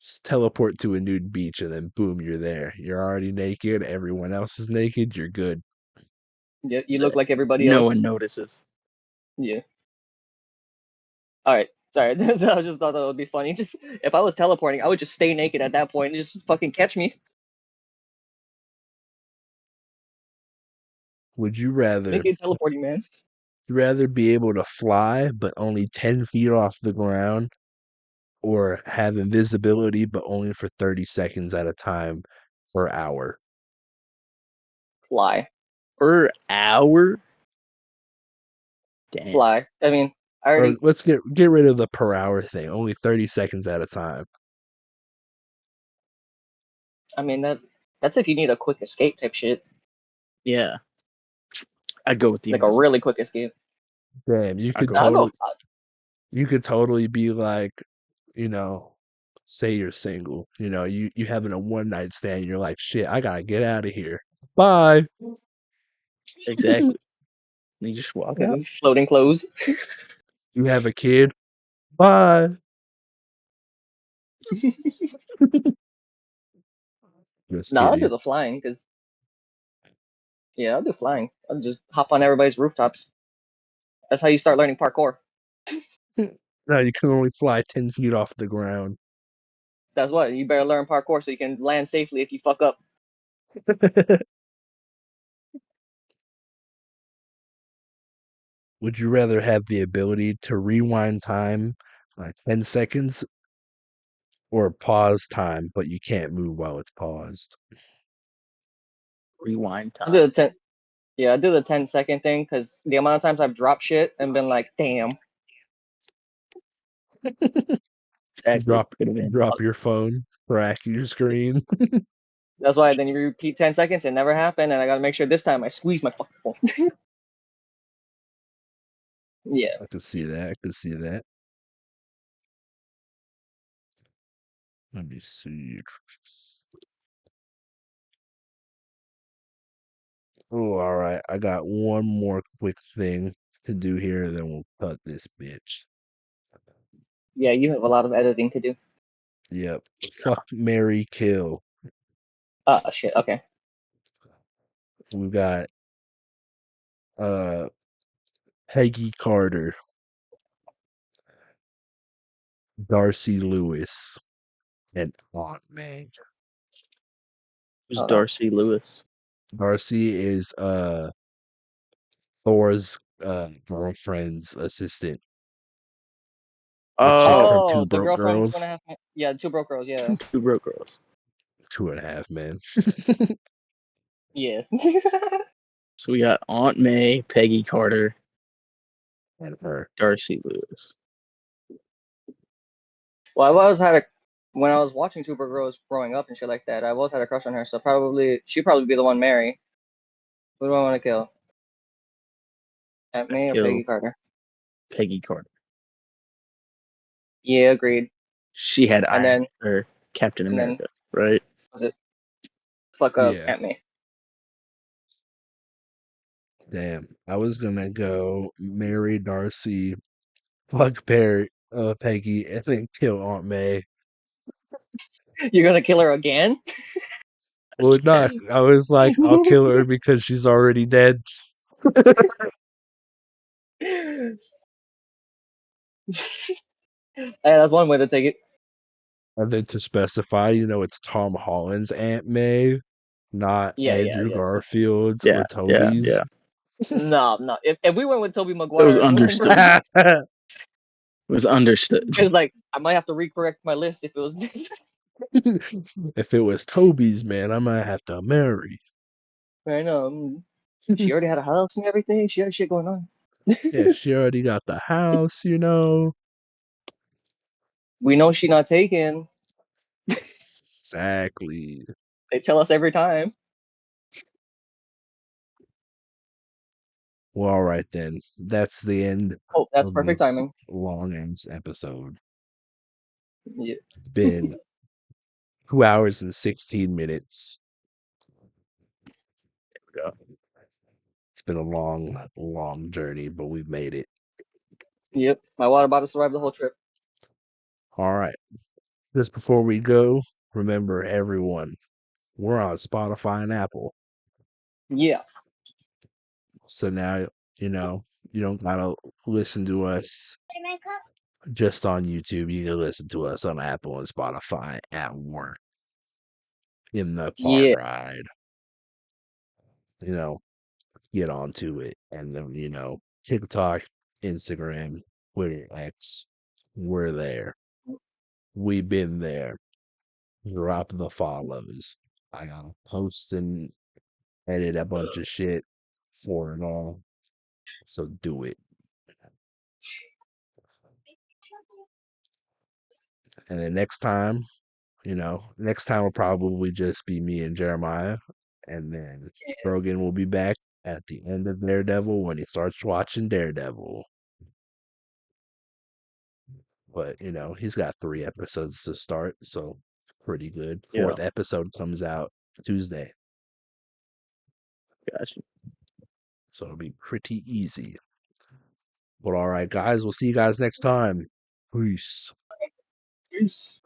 Just teleport to a nude beach and then boom, you're there. You're already naked, everyone else is naked, you're good. Yeah. You look Exactly. like everybody No else. one notices. Yeah. All right. Sorry. I just thought that would be funny. Just if I was teleporting, I would just stay naked at that point and just fucking catch me. Would you rather Naked teleporting, man. be able to fly but only 10 feet off the ground, or have invisibility but only for 30 seconds at a time per hour? Fly. Per hour? Damn. Fly. I mean, I Or already. let's get rid of the per hour thing. Only 30 seconds at a time. I mean that's if you need a quick escape type shit, Yeah. I'd go with the like a invisible. really quick escape. Damn, I'd go with I'll go. you could totally be like, you know, say you're single, you having a one night stand, you're like, shit, I gotta get out of here. Bye. exactly. You just walk out. Floating clothes. You have a kid. Bye. Just Nah, I'll do kidding. the flying because yeah, I'll do flying. I'll just hop on everybody's rooftops. That's how you start learning parkour. No, you can only fly 10 feet off the ground. That's what you better learn parkour so you can land safely if you fuck up. Would you rather have the ability to rewind time like 10 seconds, or pause time, but you can't move while it's paused? Rewind I do time. the 10. Yeah, I do the 10-second thing because the amount of times I've dropped shit and been like, damn. Exactly. Drop Could have been. drop your phone, crack your screen. That's why then you repeat 10 seconds, it never happened, and I gotta make sure this time I squeeze my fucking phone. Yeah. I could see that. I could see that. Let me see. Oh, all right. I got one more quick thing to do here, then we'll cut this bitch. Yeah, you have a lot of editing to do. Yep. Fuck, Mary, kill. Shit, okay. We got uh Peggy Carter, Darcy Lewis, and Aunt May. Who's Oh no. Darcy Lewis? Darcy is Thor's girlfriend's assistant. The chick Oh, from Two Oh, the Broke girlfriend two Girls. and a half. Yeah, two broke girls. Yeah, Two Broke Girls. Two and a half, man. yeah. So we got Aunt May, Peggy Carter, And her. Darcy Lewis. Well, I always had a when I was watching Two Broke Girls growing up and shit like that. I always had a crush on her, so she'd probably be the one Mary. Who do I want to kill? At I'd me or kill Peggy Carter? Peggy Carter. Yeah, agreed. She had And Iron then or Captain and then America, right? was it fuck up Yeah. at me? Damn. I was gonna go marry Darcy, fuck Peggy, and then kill Aunt May. You're gonna kill her again? Well, not. I was like, I'll kill her because she's already dead. Hey, that's one way to take it. And then to specify, it's Tom Holland's Aunt May, not Yeah, yeah, Andrew yeah. Garfield's or Yeah, yeah, Toby's. yeah. No, no. If we went with Tobey It was Maguire and went understood. Brogen, It was understood. it's like I might have to recorrect my list if it was. If it was Toby's, man, I might have to marry. I know. She already had a house and everything. She had shit going on. Yeah, she already got the house. We know she not taken. Exactly. They tell us every time. Well, all right then. That's the end Oh, that's of perfect this timing. long ass episode. Yeah. It's been 2 hours and 16 minutes. Yeah. It's been a long, long journey, but we've made it. Yep. My water bottle survived the whole trip. All right. Just before we go, remember everyone, we're on Spotify and Apple. Yeah. So now, you don't gotta listen to us just on YouTube. You can listen to us on Apple and Spotify at work, in the car Yeah. ride, you know, get onto it. And then, TikTok, Instagram, Twitter, X, we're there. We've been there. Drop the follows. I gotta post and edit a bunch of shit for it all. So do it. And then next time will probably just be me and Jeremiah. And then Brogan will be back at the end of Daredevil when he starts watching Daredevil. But, he's got 3 episodes to start, so pretty good. Yeah, Fourth episode comes out Tuesday, gotcha. so it'll be pretty easy. But all right, guys, we'll see you guys next time. Peace. Peace.